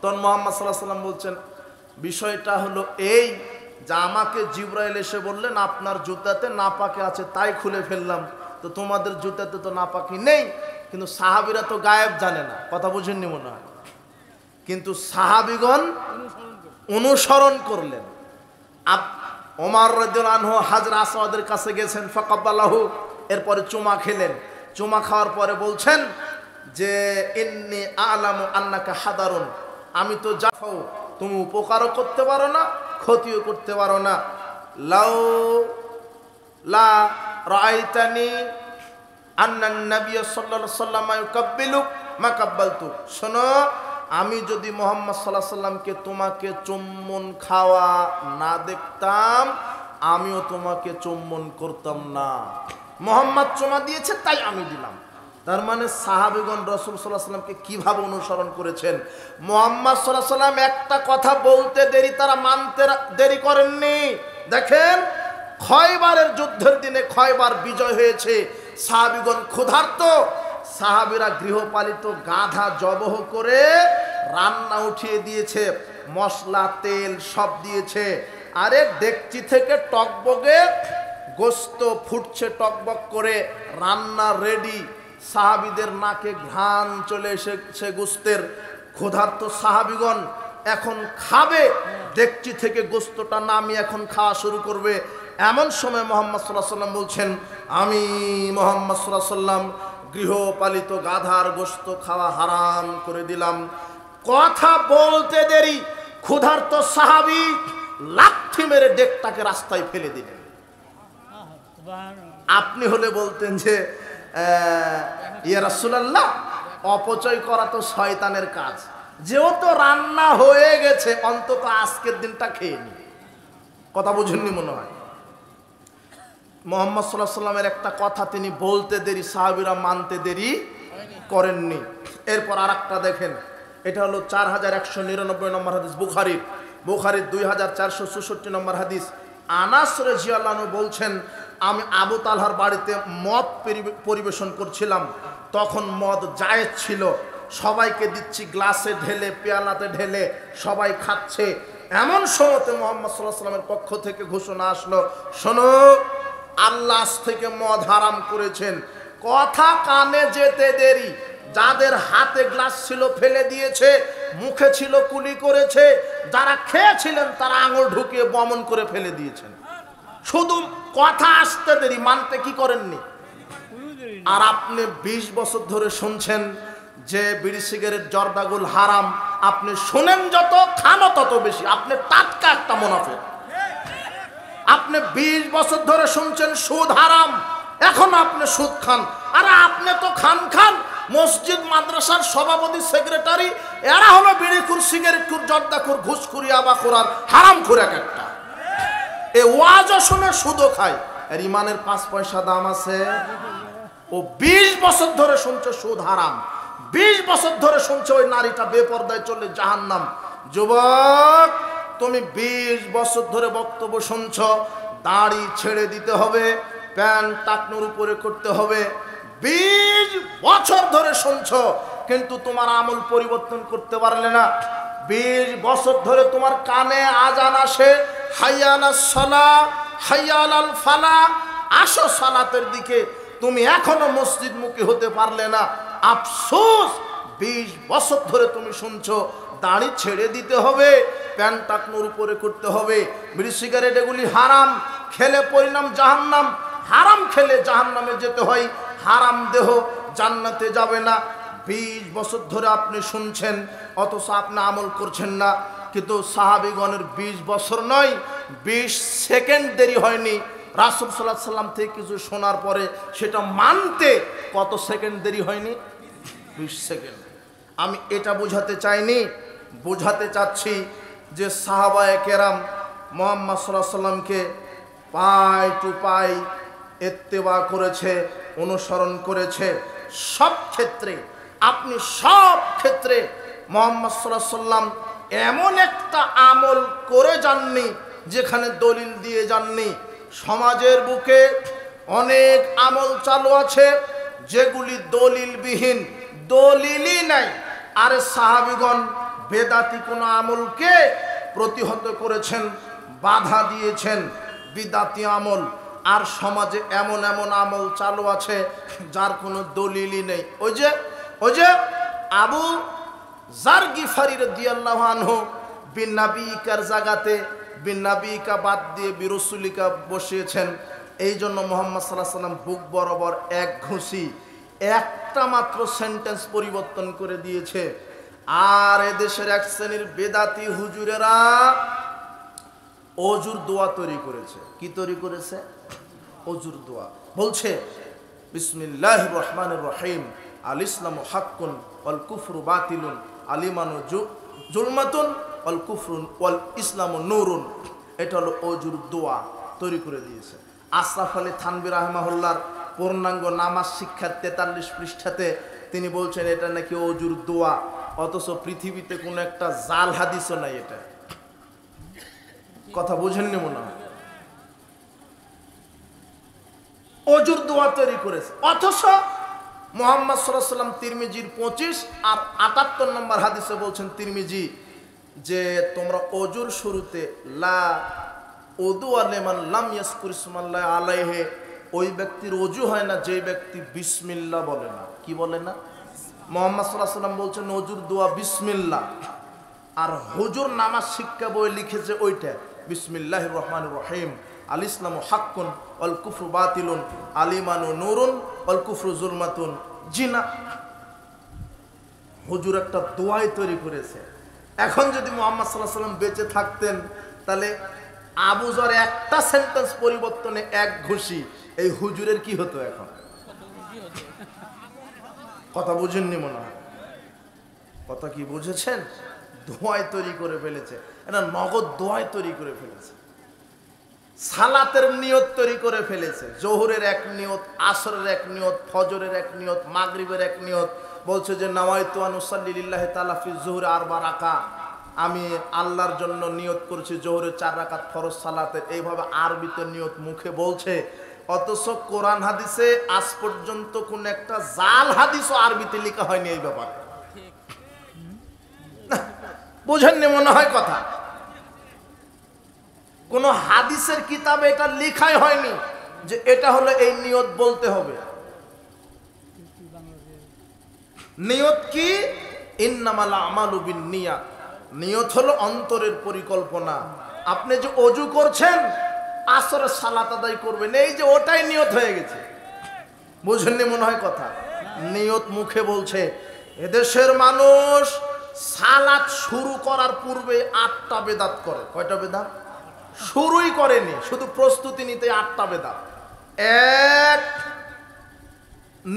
তখন মুহাম্মদ সাল্লাল্লাহু আলাইহি সাল্লাম বলছেন বিষয়টা হলো এই যে আমাকে জিবরাইল এসে বললেন আপনার জুতাতে নাপাকি আছে তাই খুলে ফেললাম, তো তোমাদের জুতাতে তো নাপাকি নেই। কিন্তু সাহাবীরা তো গায়েব জানে না, কথা বুঝেননি মনে হয়। কিন্তু সাহাবীগণ অনুসরণ করলেন। ওমর রাদিয়াল্লাহু আনহু হাজর আসওয়াদের কাছে গেছেন, ফাকাব্বালাহু, এরপরে চুমা খেলেন। চুমা খাওয়ার পরে বলছেন যে ইন্নী আলামু আন্নাকা হাদারুন, আমি তো জাফাও, তুমি উপকারও করতে পারো না ক্ষতিও করতে পারো না। লাউ লা রাআইতানি আন্নান নবী সাল্লাল্লাহু আলাইহি ওয়াসাল্লাম ইউকাব্বিলুক মা কাব্বালতু, শোনো, আমি যদি মুহাম্মদ সাল্লাল্লাহু আলাইহি ওয়াসাল্লামকে তোমাকে চুম্বন খাওয়া না দেখতাম আমিও তোমাকে চুম্বন করতাম না। মুহাম্মদ চুমা দিয়েছে তাই আমি দিলাম। তার মানে সাহাবীগণ রাসূল সাল্লাল্লাহু আলাইহি ওয়াসাল্লামকে কিভাবে অনুসরণ করেছেন। মুহাম্মদ সাল্লাল্লাহু আলাইহি ওয়াসাল্লাম একটা কথা বলতে দেরি, তারা মানতে দেরি করেননি। দেখেন খয়বারের যুদ্ধের দিনে খয়বার বিজয় হয়েছে, সাহাবীগণ ক্ষুধার্ত, সাহাবীরা গৃহপালিত গাধা জবহ করে রান্না উঠিয়ে দিয়েছে, মশলা তেল সব দিয়েছে। আরে ডেকচি থেকে টকবগে গোস্ত ফুটছে টকবক করে, রান্না রেডি, সাহাবীদের নাকে ঘ্রাণ চলে এসেছে গোস্তের। ক্ষুধার্ত সাহাবীগণ এখন খাবে, ডেকচি থেকে গোস্তটা নামিয়ে এখন খাওয়া শুরু করবে। এমন সময় মুহাম্মদ সাল্লাল্লাহু আলাইহি ওয়াসাল্লাম বলছেন, আমি মুহাম্মদ সাল্লাল্লাহু আলাইহি ওয়াসাল্লাম গৃহপালিত গাধার গোস্ত খাওয়া হারাম করে দিলাম। কথা বলতে দেরি, ক্ষুধার্ত সাহাবী লাথি মেরে ডেকটাকে রাস্তায় ফেলে দিলেন। আপনি হলে বলতেন যে ইয়া রাসূলুল্লাহ, অপচয় করা তো শয়তানের কাজ, যেহেতু রান্না হয়ে গেছে অন্তত আজকের দিনটা খেয়ে নি। কথা বুঝেননি মনে হয়। মুহাম্মদ সাল্লাল্লাহু আলাইহি ওয়াসাল্লামের একটা কথা তিনি বলতে দেরি, সাহাবীরা মানতে দেরি করেননি। এরপর আরেকটা দেখেন, এটা হলো 4199 নম্বর হাদিস, বুখারীর 2464 নম্বর হাদিস। আনাস রাদিয়াল্লাহু আনহু বলছেন, আমি আবু তালহার বাড়িতে মদ পরিবেশন করছিলাম, তখন মদ জায়েজ ছিল, সবাইকে দিচ্ছি গ্লাসে ঢেলে পেয়ালাতে ঢেলে, সবাই খাচ্ছে। এমন সময়তে মুহাম্মদ সাল্লাল্লাহু আলাইহি ওয়াসাল্লামের পক্ষ থেকে ঘোষণা আসলো, শোনো, আল্লাহ আজ থেকে মদ হারাম করেছেন। কথা কানে যেতে দেরি, যাদের হাতে গ্লাস ছিল ফেলে দিয়েছে, মুখে ছিল কুলি করেছে, যারা খেয়েছিলেন তারা আঙুল ঢুকিয়ে বমন করে ফেলে দিয়েছেন। শুধু কথা আসতে দেরি, মানতে কি করেননি। আর আপনি 20 বছর ধরে শুনছেন যে বিড়ি সিগারেট জর্দাগুল হারাম, আপনি শুনেন যত খানও তত বেশি, আপনি টাটকা একটা মুনাফিক। আপনি 20 বছর ধরে শুনছেন সুদ হারাম, এখন আপনি সুদ খান। আরে আপনি তো খান মসজিদ মাদ্রাসার সভাপতি সেক্রেটারি, এরা হলো বিড়িখুর সিগারেটখুর জর্দাখুর ঘুষখুরি আবাখুর আর হারামখুর এক একটা। এই ওয়াজও শুনে সুদও খায়, এর ইমানের 5 পয়সা দাম আছে। ও 20 বছর ধরে শুনছে সুদ হারাম, 20 বছর ধরে শুনছে ওই নারীটা বেপরদায় চলে জাহান্নাম। যুবক, তুমি 20 বছর ধরে বক্তব্য শুনছ, দাড়ি ছেড়ে দিতে হবে, প্যান্ট টাকনুর উপরে করতে হবে। 20 বছর ধরে শুনছ, কিন্তু তোমার আমল পরিবর্তন করতে পারলে না। 20 বছর ধরে তোমার কানে আজান আসে, হাইয়া আলাস সালাহ, হাইয়া আলাল ফালাহ, আসো সালাতের দিকে, তুমি এখনো মসজিদমুখী হতে পারলে না। আফসোস, 20 বছর ধরে তুমি শুনছো দাড়ি ছেড়ে দিতে হবে, প্যান্ট টাকনুর উপরে করতে হবে, বিড়ি সিগারেট এগুলি হারাম, খেলে পরিণাম জাহান্নাম, হারাম খেলে জাহান্নামে যেতে হয়, হারাম দেহ জান্নাতে যাবে না। 20 বছর ধরে আপনি শুনছেন, অথচ আপনি আমল করছেন না। কিন্তু সাহাবীগণের 20 বছর নয়, 20 সেকেন্ড দেরি হয়নি। রাসূল সাল্লাল্লাহু আলাইহি ওয়াসাল্লাম থেকে কিছু শোনার পরে সেটা মানতে কত সেকেন্ড দেরি হয়নি? 20 সেকেন্ড। আমি এটা বোঝাতে চাইনি, বোঝাতে চাচ্ছি যে সাহাবায়ে কেরাম মুহাম্মদ সাল্লাল্লাহু আলাইহি ওয়াসাল্লামকে পায় টু পায় ইত্তেবা করেছে, অনুসরণ করেছে। সব ক্ষেত্রে, আপনি সব ক্ষেত্রে মুহাম্মদ সাল্লাল্লাহু আলাইহি ওয়াসাল্লাম এমন একটা আমল করে যাননি যেখানে দলিল দিয়ে যাননি। সমাজের বুকে অনেক আমল চালু আছে যেগুলি দলিলবিহীন, দলিলই নাই। আর সাহাবীগণ বেদাতি কোনো আমলকে প্রতিহত করেছেন, বাধা দিয়েছেন, বিদাতি আমল। আর সমাজে এমন এমন আমল চালু আছে যার কোনো দলিলই নেই। ওই যে আবু যার গিফারি রাদিয়াল্লাহু আনহু বিন নাবিকার জায়গাতে বিন নাবিকা বাদ দিয়ে বিরসুলিকা বসিয়েছেন। এই জন্য মুহাম্মদ সাল্লাল্লাহু আলাইহি ওয়াসাল্লাম বুক বরাবর এক ঘুষি একটা মাত্র সেন্টেন্স পরিবর্তন করে দিয়েছে। আর এদেশের এক শ্রেণীর বেদাতি হুজুরেরা অজুর দোয়া তৈরি করেছে। কি তৈরি করেছে? অজুর দোয়া। বলছে বিসমিল্লাহির রহমানির রহিম, আল ইসলামু হাক্কুন ওয়াল কুফরু বাতিলুন, আল ঈমানু জুলমাতুন ওয়াল কুফরু ওয়াল ইসলামু নূরুন। এটা হলো অজুর দোয়া তৈরি করে দিয়েছে। আশরাফ আলী থানভী রাহিমাহুল্লাহর পূর্ণাঙ্গ নামাজ শিক্ষার 43 পৃষ্ঠাতে তিনি বলছেন এটা নাকি অজুর দোয়া, অথচ পৃথিবীতে কোনো একটা জাল হাদিসও নাই। এটা কথা বুঝেননি মনে হয়। অজুর দোয়া তৈরি করেছে, অথচ মুহাম্মদ সাল্লাল্লাহু আলাইহি ওয়াসাল্লাম তিরমিজির 25 আর 78 নম্বর হাদিসে বলছেন তিরমিজি যে তোমরা অজুর শুরুতে লা উযু লিমান লাম ইয়াজকুর ইসমাল্লাহি আলাইহি, ওই ব্যক্তির অজু হয় না যে ব্যক্তি বিসমিল্লাহ বলে না। কি বলে না? মুহাম্মদ সাল্লাল্লাহু আলাইহি ওয়াসাল্লাম বলছেন অজুর দোয়া বিসমিল্লাহ, আর হুজুর নামাজ শিক্ষা বই লিখেছে ওইটা বিসমিল্লাহির রহমানির রহিম, আল ইসলামু হাক্কুন ওয়াল কুফরু বাতিলুন, আল ঈমানু নূরুন ওয়াল কুফরু জুলমাতুন। জিনা হুজুর একটা দোয়াই তৈরি করেছে। এখন যদি মুহাম্মদ সাল্লাল্লাহু আলাইহি ওয়াসাল্লাম বেঁচে থাকতেন তাহলে আবু যর একটা সেন্টেন্স পরিবর্তনে এক ঘুষি, এই হুজুরের কি হতো এখন? কথা বুঝেননি মনে হয়। কথা কি বুঝেছেন? দোয়াই তৈরি করে ফেলেছে, এটা নগদ দোয়াই তৈরি করে ফেলেছে। সালাতের নিয়ত তৈরি করে ফেলেছে, জোহরের এক নিয়ত, আসরের এক নিয়ত, ফজরের এক নিয়ত, মাগরিবের এক নিয়ত। বলছে যে নাওয়াইতু আন উসাল্লি লিল্লাহি তাআলা ফি যুহরি 4 রাকাত, আমি আল্লাহর জন্য নিয়ত করেছি জোহরের 4 রাকাত ফরজ সালাতের। এইভাবে আরবিতে নিয়ত মুখে বলছে, অথচ কোরআন হাদিসে আজ পর্যন্ত কোন একটা জাল হাদিসও আরবিতে লেখা হয়নি এই ব্যাপারে। বুঝেননি মনে হয় কথা? কোন হাদিসের কিতাবে এটা লেখাই হয়নি যে এটা হলো এই নিয়ত বলতে হবে। নিয়ত কি? ইন্নামাল আমালু বিন্নিয়াত, নিয়ত হলো অন্তরের পরিকল্পনা। আপনি যে অজু করছেন, আসরের সালাত আদায় করবেন, এই যে ওটাই নিয়ত হয়ে গেছে। বুঝেননি মনে হয় কথা? নিয়ত মুখে বলছে। এদেশের মানুষ সালাত শুরু করার পূর্বে 8টা বেদাত করে। কয়টা বেদাত? শুরুই করেনি, শুধু প্রস্তুতি নিতে 8টা বেদাত। এক,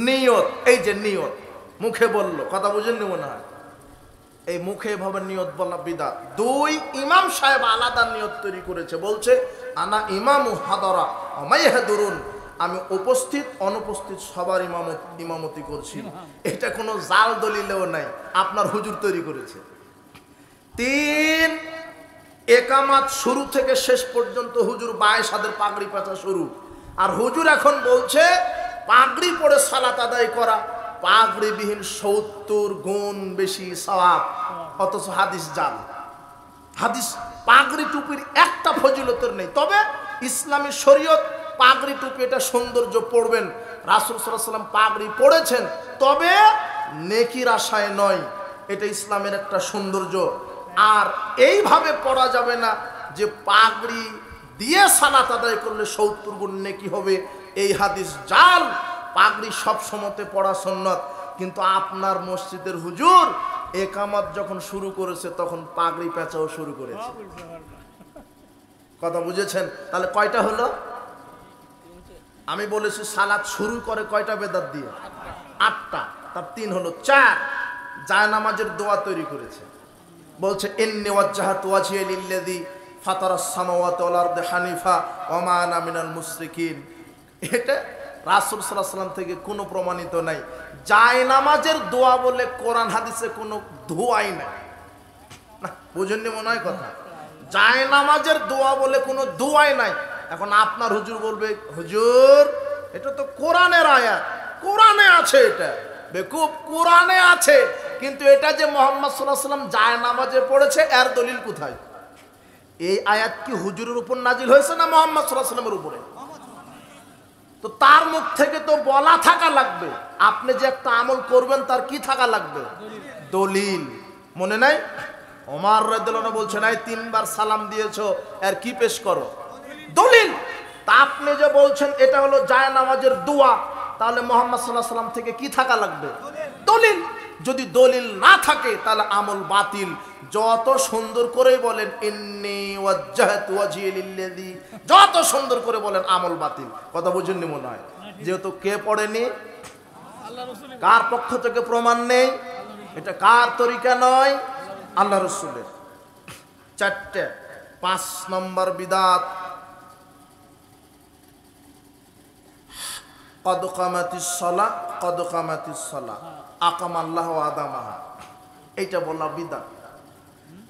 নিয়ত। এই যে নিয়ত মুখে বলল, কথা বুঝেননি মনে হয়? এই মুখে এভাবে নিয়ত বলা বিদাত। 2, ইমাম সাহেব আলাদা নিয়ত তৈরি করেছে, বলছে আনা ইমামু হাদারা আমাইহাদুরুন, আমি উপস্থিত অনুপস্থিত সবার ইমামতি করছি। এটা কোনো জাল দলিলেও নাই, আপনার হুজুর তৈরি করেছে। 3, একামাত শুরু থেকে শেষ পর্যন্ত হুজুর বায়ে সাদের পাগড়ি পাচা শুরু। আর হুজুর এখন বলছে পাগড়ি পরে সালাত আদায় করা, পাগড়িবিহীন 70 গুণ বেশি সওয়াব, অথচ হাদিস জাল। হাদিস পাগড়ি টুপির একটা ফজিলতের নেই। তবে ইসলামী শরীয়ত পাগড়ি টুপি এটা সৌন্দর্য পড়বেন, রাসূল সাল্লাল্লাহু আলাইহি ওয়াসাল্লাম পাগড়ি পড়েছেন, তবে নেকির আশায় নয়। এটা ইসলামের একটা সৌন্দর্য। আর এইভাবে পড়া যাবে না যে পাগড়ি দিয়ে সালাত আদায় করলে 70 গুণ নেকি হবে, এই হাদিস জাল। পাগড়ি সব সময়তে পড়া সুন্নাত, কিন্তু আপনার মসজিদের হুজুর একামত যখন শুরু করেছে তখন পাগড়ি পেঁচাও শুরু করেছে। কথা বুঝেছেন? তাহলে কয়টা হলো? আমি বলেছি সালাত শুরু করে কয়টা বেদাত দিয়ে? 8টা। তার 3 হলো। 4, জায়নামাজের দোয়া তৈরি করেছে, বলছে ইন্নী ওয়াজ্জাহাতু ওয়াজহিয়া লিল্লাযী ফাতারাস সামাওয়াতি ওয়াল আরদি হানিফা ওয়া মা আনা মিনাল মুশরিকিন। এটা রাসূল সাল্লাল্লাহু আলাইহি ওয়াসাল্লাম থেকে কোনো প্রমাণিত নাই। জায়নামাজের দোয়া বলে কোরআন হাদিসে কোনো দোয়াই নাই। না, বুঝেননি মনে হয় কথা? জায়নামাজের দোয়া বলে কোনো দোয়াই নাই। এখন আপনার হুজুর বলবে হুজুর এটা তো কোরআনের আয়াত, কোরআনে আছে। এটা বেকুব, কোরআনে আছে, কিন্তু এটা যে মুহাম্মদ সাল্লাল্লাহু আলাইহি ওয়াসাল্লাম জায়নামাজে পড়েছে এর দলিল কোথায়? এই আয়াত কি হুজুরের উপর নাজিল হয়েছে না মুহাম্মদ সাল্লাল্লাহু আলাইহি ওয়াসাল্লামের উপরে? তো তার মুখ থেকে তো বলা থাকা লাগবে। আপনি যে একটা আমল করবেন তার কি থাকা লাগবে? দলিল। মনে নাই? ওমর রাদিয়াল্লাহু আনহু বলছেন এই 3 বার সালাম দিয়েছো, এর কি পেশ করো? দলিল। তা আপনি যে বলছেন এটা হলো জায়নামাজের দোয়া, তাহলে মুহাম্মদ সাল্লাল্লাহু আলাইহি সাল্লাম থেকে কি থাকা লাগবে? দলিল। যদি দলিল না থাকে তাহলে আমল বাতিল। যত সুন্দর করে বলেন ইন্নী ওয়াজ্জাহতু ওয়াজহি লিল্লাযী, যত সুন্দর করে বলেন আমল বাতিল। কথা বুঝেননি মনে হয়? যেহেতু কে পড়েনি, কার পক্ষ থেকে প্রমাণ নেই, এটা কার তরিকা নয়, আল্লাহ রাসূলের। 5 নম্বর বিদাত, কদ কামাতিস সালাহ, কদ কামাতিস সালাহ, আকামাল্লাহু আদামাহা, এইটা বলা বিদাত।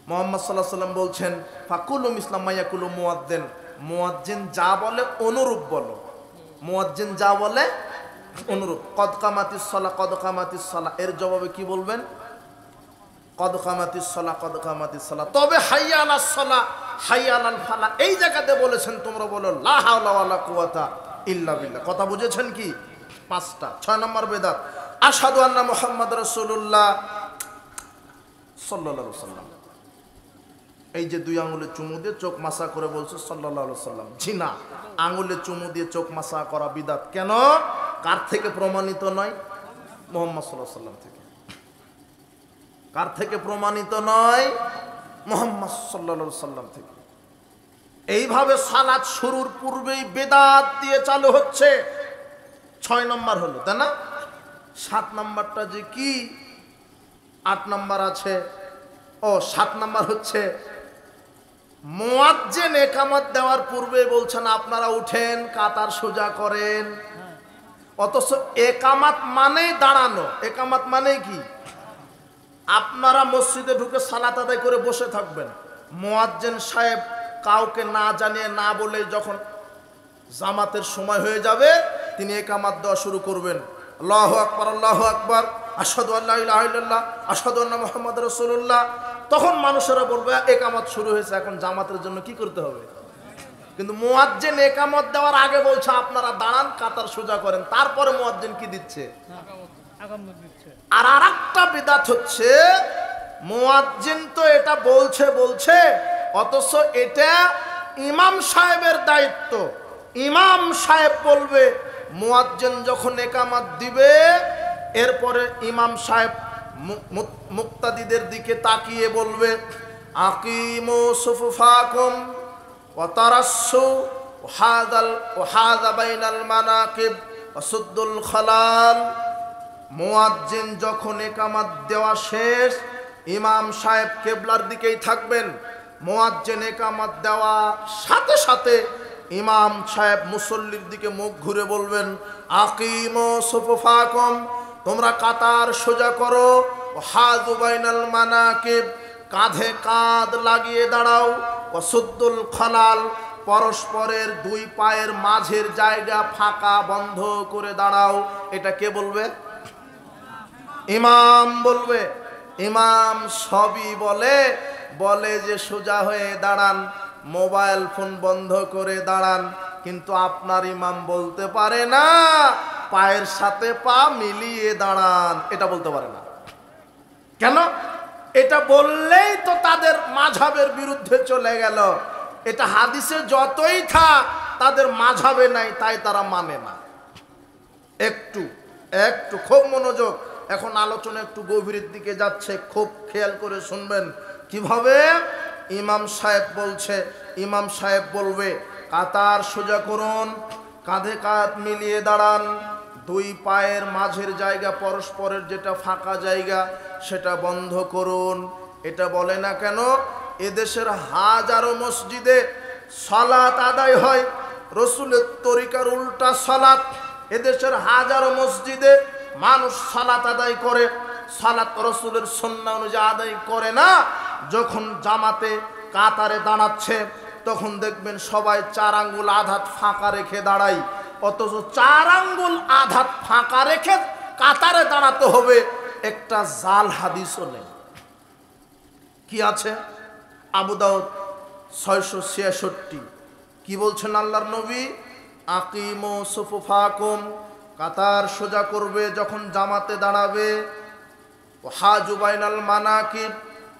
মুহাম্মদ সাল্লাল্লাহু আলাইহি সাল্লাম বলছেন ফাকুলু মিসলা মা ইয়াকুলু মুয়াজ্জিন, মুয়াজ্জিন যা বলে অনুরূপ বলো। মুয়াজ্জিন যা বলে অনুরূপ। কদ কামাতিস সালাহ, কদ কামাতিস সালাহ, এর জবাবে কি বলবেন? কদ কামাতিস সালাহ, কদ কামাতিস সালাহ। তবে হাইয়া আলাস সালাহ, হাইয়া আলাল ফালাহ, এই জায়গাতে বলেছেন তোমরা বলো লা হাওলা ওয়ালা কুওয়াতা ইল্লা বিল্লাহ। কথা বুঝেছেন কি? 5টা। 6 নম্বর বেদাত, আশহাদু আন্না মুহাম্মাদ রাসূলুল্লাহ সাল্লাল্লাহু আলাইহি ওয়াসাল্লাম। এই যে 2 আঙ্গুলে চুমু দিয়ে চোখ মাসা করে বলছে সাল্লাল্লাহু আলাইহি ওয়াসাল্লাম, জিনা আঙ্গুলে চুমু দিয়ে চোখ মাসা করা বিদাত। কেন? কার থেকে প্রমাণিত নয়? মুহাম্মদ সাল্লাল্লাহু আলাইহি ওয়াসাল্লাম থেকে। কার থেকে প্রমাণিত নয়? মুহাম্মদ সাল্লাল্লাহু আলাইহি ওয়াসাল্লাম থেকে। এইভাবে সালাত শুরুর পূর্বেই বেদাত দিয়ে চালু হচ্ছে। 6 নম্বর হলো, তাই না? 7 নম্বরটা যে কি? 8 নম্বর আছে। 7 নম্বর হচ্ছে মুয়াজ্জিন ইকামত দেওয়ার পূর্বে বলছেন আপনারা উঠেন, কাতার সোজা করেন। অথচ ইকামত মানেই দাঁড়ানো। ইকামত মানে কি? আপনারা মসজিদে ঢুকে সালাত আদায় করে বসে থাকবেন, মুয়াজ্জিন সাহেব কাউকে না জানিয়ে না বলে যখন জামাতের সময় হয়ে যাবে তিনি ইকামত দেওয়া শুরু করবেন। আল্লাহু আকবার, আল্লাহু আকবার, আশহাদু আল্লা ইলাহা ইল্লাল্লাহ, আশহাদু আন্না মুহাম্মাদুর রাসূলুল্লাহ। তখন মানুষেরা বলবে ইকামত শুরু হয়েছে, এখন জামাতের জন্য কি করতে হবে? কিন্তু মুয়াজ্জিন ইকামত দেওয়ার আগে বলছে আপনারা দাঁড়ান, কাতার সোজা করেন। তারপরে মুয়াজ্জিন কি দিচ্ছে? আর আরেকটা বিদআত হচ্ছে মুয়াজ্জিন তো এটা বলছে অথচ এটা ইমাম সাহেবের দায়িত্ব। ইমাম সাহেব বলবে, মুয়াজ্জিন যখন ইকামত দিবে এরপরে ইমাম সাহেব মুক্তাদিদের দিকে তাকিয়ে বলবে আকিমু সুফুফাকুম ওয়া তারাসসু হাযা বাইনাল মানাকিব ওয়া সুদ্দুল খালাল। মুয়াজ্জিন যখন ইকামত দেওয়া শেষ, ইমাম সাহেব কিবলার দিকেই থাকবেন। মুয়াজ্জিন ইকামত দেওয়া সাথে সাথে ইমাম সাহেব মুসল্লির দিকে মুখ ঘুরে বলবেন আকিমু সুফুফাকুম, তোমরা কাতার সোজা করো। হাযু বাইনাল মানাকিব, কাঁধে কাঁধ লাগিয়ে দাঁড়াও। ওয়াসুদ্দুল খালাল, পরস্পরের 2 পায়ের মাঝের জায়গা ফাঁকা বন্ধ করে দাঁড়াও। এটা কে বলবে? ইমাম বলবে। ইমাম সবই বলে যে সোজা হয়ে দাঁড়ান, মোবাইল ফোন বন্ধ করে দাঁড়ান, কিন্তু আপনার ইমাম বলতে পারে না পায়ের সাথে পা মিলিয়ে দাঁড়ান। এটা বলতে পারে না। কেন? এটা বললেই তো তাদের মাযহাবের বিরুদ্ধে চলে গেল। এটা হাদিসে যতই থাক তাদের মাযহাবে নাই, তাই তারা মানে না। একটু খুব মনোযোগ, এখন আলোচনা একটু গভীরের দিকে যাচ্ছে, খুব খেয়াল করে শুনবেন। কিভাবে? ইমাম সাহেব বলছে, ইমাম সাহেব বলবে কাতার সোজা করুন, কাঁধে কাঁধ মিলিয়ে দাঁড়ান, 2 পায়ের মাঝের জায়গা পরস্পরের যেটা ফাঁকা জায়গা সেটা বন্ধ করুন। এটা বলে না কেন? এদেশের হাজারো মসজিদে সালাত আদায় হয় রাসূলের তরিকার উল্টা সালাত। এদেশের হাজারো মসজিদে মানুষ সালাত আদায় করে, সালাত রাসূলের সুন্নাহ অনুযায়ী আদায় করে না। যখন জামাতে কাতারে দাঁড়াচ্ছে তখন দেখবেন সবাই 4 আঙ্গুল আধাত ফাঁকা রেখে দাঁড়ায়, অথচ 4 আঙ্গুল আধাত ফাঁকা রেখে কাতারে দাঁড়াতে হবে, একটা জাল হাদিসও নেই। কি আছে? আবু দাউদ 666। কি বলছেন আল্লাহর নবী? আকিমু সুফুফাকুম, কাতার সোজা করবে যখন জামাতে দাঁড়াবে। হাযু বাইনাল মানাকিব,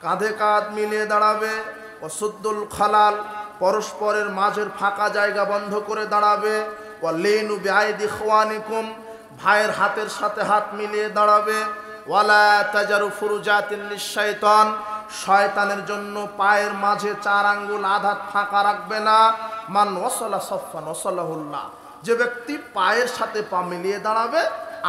কাঁধে কাঁধ মিলিয়ে দাঁড়াবে। ওয়াসুদ্দুল খালাল, পরস্পরের মাঝের ফাঁকা জায়গা বন্ধ করে দাঁড়াবে। ওয়ালিনু বিআইদি ইখওয়ানিকুম, ভাইয়ের হাতের সাথে হাত মিলিয়ে দাঁড়াবে। ওয়ালা তাজারু ফুরুজাতিন লিশ-শাইতান, শয়তানের জন্য পায়ের মাঝে 4 আঙ্গুল আধা ফাঁকা রাখবে না। মান ওয়াসালা সাফফান ওয়াসালাহুল্লাহ, যে ব্যক্তি পায়ের সাথে পা মিলিয়ে দাঁড়াবে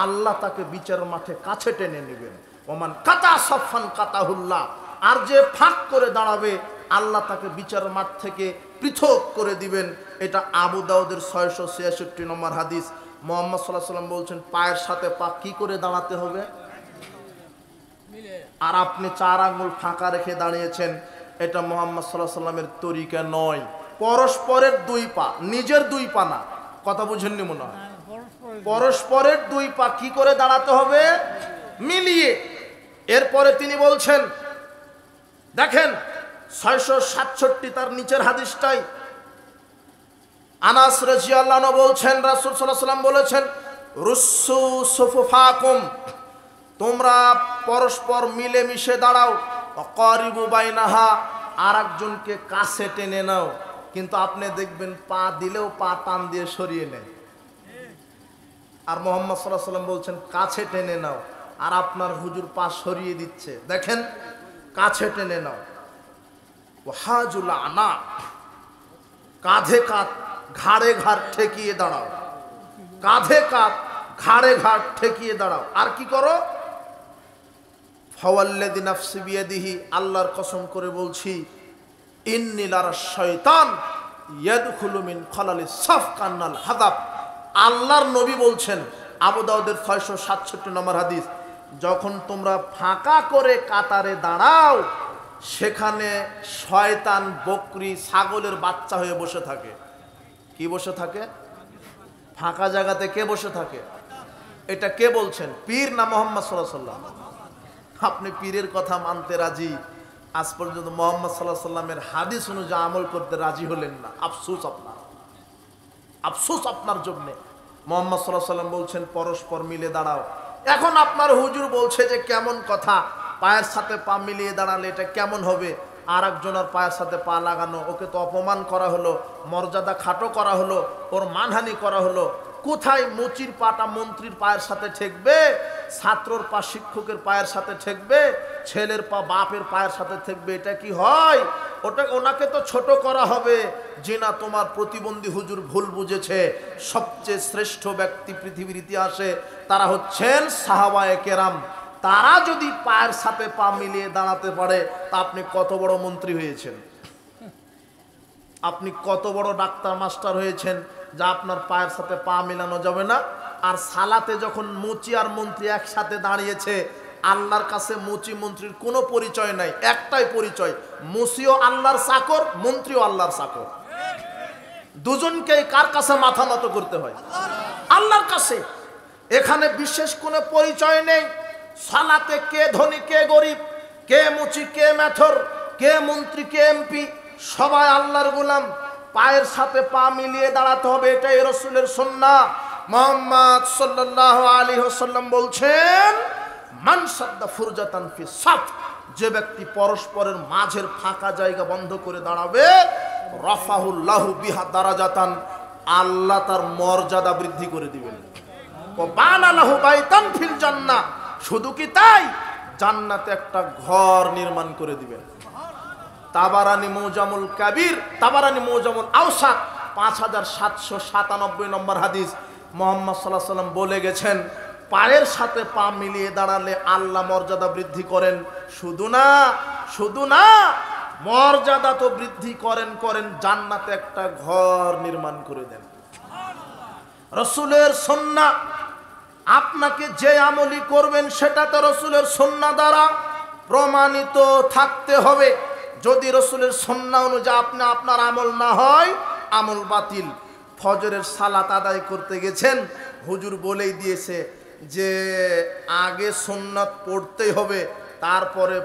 আল্লাহ তাকে বিচার মাঠে কাছে টেনে নেবেন। ওমান কাতা সাফফান কাতাহুল্লাহ, আর যে ফাঁক করে দাঁড়াবে আল্লাহ তাকে বিচার মাঠ থেকে পৃথক করে দিবেন। এটা আবু দাউদের 666 নম্বর হাদিস। মুহাম্মদ সাল্লাল্লাহু আলাইহি ওয়াসাল্লাম বলছেন পায়ের সাথে পা কি করে দাঁড়াতে হবে, আর আপনি 4 আঙ্গুল ফাঁকা রেখে দাঁড়িয়েছেন। এটা মুহাম্মদ সাল্লাল্লাহু আলাইহি ওয়াসাল্লামের তরিকা নয়। পরস্পরের 2 পা, নিজের 2 পা না, কথা বুঝেননি মনে হয়। পরস্পরের 2 পা কি করে দাঁড়াতে হবে, মিলিয়ে। এরপরে তিনি বলছেন, দেখেন 667 তার নিচের হাদিসটাই আনাস রাদিয়াল্লাহু আনহু বলছেন, রাসূল সাল্লাল্লাহু আলাইহি ওয়াসাল্লাম বলেছেন, রুসু সুফুফাকুম, তোমরা পরস্পর মিলে মিশে দাঁড়াও। অকারিবু বাইনাহা, আর একজনকে কাছে টেনে নাও। কিন্তু আপনি দেখবেন পা দিলেও পা টান দিয়ে সরিয়ে নেয়। আর মুহাম্মদ সাল্লাল্লাহু আলাইহি ওয়াসাল্লাম বলছেন কাছে টেনে নাও, আর আপনার হুজুর পা সরিয়ে দিচ্ছে। দেখেন, কাছে টেনে নাও। ওয়াহাজুল আনা, কাঁধে কাঁধ ঘাড়ে ঘাড় ঠেকিয়ে দাঁড়াও। কাঁধে কাঁধ ঘাড়ে ঘাড় ঠেকিয়ে দাঁড়াও। আর কি করো, ফাওয়াল্লাযী নাফসি বিয়াদিহি, আল্লাহর কসম করে বলছি, ইন্নী লারা শাইতান ইয়াদখুলু মিন খালালিস সাফ কান্নাল হাদাব। আল্লাহর নবী বলছেন, আবু দাউদের 667 নম্বর হাদিস, যখন তোমরা ফাঁকা করে কাতারে দাঁড়াও সেখানে শয়তান বকরি ছাগলের বাচ্চা হয়ে বসে থাকে। কি বসে থাকে? ফাঁকা জায়গাতে কে বসে থাকে? এটা কে বলছেন? পীর না মুহাম্মদ সাল্লাল্লাহু আলাইহি ওয়াসাল্লাম? আপনি পীরের কথা মানতে রাজি, আজ পর্যন্ত মুহাম্মদ সাল্লাল্লাহু আলাইহি ওয়াসাল্লামের হাদিস অনুযায়ী আমল করতে রাজি হলেন না। আফসোস আপনার, আফসোস আপনার জন্য। মুহাম্মদ সাল্লাল্লাহু আলাইহি ওয়াসাল্লাম বলছেন পরস্পর মিলে দাঁড়াও। এখন আপনার হুজুর বলছে যে কেমন কথা, পায়ের সাথে পা মিলিয়ে দাঁড়ালে এটা কেমন হবে? আর একজনের পায়ের সাথে পা লাগানো, ওকে তো অপমান করা হলো, মর্যাদা খাটো করা হলো, ওর মানহানি করা হলো। কোথায় মুচির পাটা মন্ত্রীর পায়ের সাথে ঠেকবে, ছাত্রর পা শিক্ষকের পায়ের সাথে ঠেকবে, ছেলের পা বাপের পায়ের সাথে ঠেকবে? এটা কি হয়? ওনাকে তো ছোট করা হবে। যে না, তোমার প্রতিবন্ধী হুজুর ভুল বুঝেছে। সবচেয়ে শ্রেষ্ঠ ব্যক্তি পৃথিবীর ইতিহাসে তারা হচ্ছেন সাহাবায়ে কেরাম। তারা যদি পায়ের সাথে পা মিলিয়ে দাঁড়াতে পারে তা আপনি কত বড় মন্ত্রী হয়েছেন, আপনি কত বড় ডাক্তার মাস্টার হয়েছেন যা আপনার পায়ের সাথে পা মিলানো যাবে না। আর সালাতে যখন মুচি আর মন্ত্রী একসাথে দাঁড়িয়েছে, আল্লাহর কাছে মুচি মন্ত্রীর কোনো পরিচয় নাই, একটাই পরিচয়, মুচিও আল্লাহর চাকর, মন্ত্রীও আল্লাহর চাকর। দুজনকেই কার কাছে মাথা নত করতে হয়? আল্লাহর কাছে। এখানে বিশেষ কোনো পরিচয় নেই। সালাতে কে ধনী কে গরিব, কে মুচি কে মেথর, কে মন্ত্রী কে এমপি, সবাই আল্লাহর গোলাম। পায়ের সাথে পা মিলিয়ে দাঁড়াতে হবে, এটাই রাসূলের সুন্নাহ। মুহাম্মদ সাল্লাল্লাহু আলাইহি ওয়াসাল্লাম বলছেন, মান সাদ্দা ফুরজাতান ফি সাফ, যে ব্যক্তি পরস্পরের মাঝের ফাঁকা জায়গা বন্ধ করে দাঁড়াবে, রাফাহুল্লাহু বিহা দারাজাতান, আল্লাহ তার মর্যাদা বৃদ্ধি করে দিবেন। ওয়া বানা লাহু বাইতান ফিল জান্নাহ, শুধু কি তাই, জান্নাতে একটা ঘর নির্মাণ করে দিবেন। তাবারানি মুজামুল কাবির, তাবারানি মুজামুল আওসাত 5797 নম্বর হাদিস। মুহাম্মদ সাল্লাল্লাহু আলাইহি ওয়াসাল্লাম বলে গেছেন, পায়ের সাথে পা মিলিয়ে দাঁড়ালে আল্লাহ মর্যাদা বৃদ্ধি করেন। শুধু না, শুধু না, মর্যাদা তো বৃদ্ধি করেন, জান্নাতে একটা ঘর নির্মাণ করে দেন। রাসূলের সুন্নাহ, আপনাকে যে আমলি করবেন সেটা তো রাসূলের সুন্নাহ দ্বারা প্রমাণিত থাকতে হবে। যদি রাসূলের সুন্নাহ অনুযায়ী আপনার আমল না হয়, আমল বাতিল। ফজরের সালাত আদায় করতে গেছেন, হুজুর বলেই দিয়েছে যে আগে সুন্নাত পড়তেই হবে, তারপরে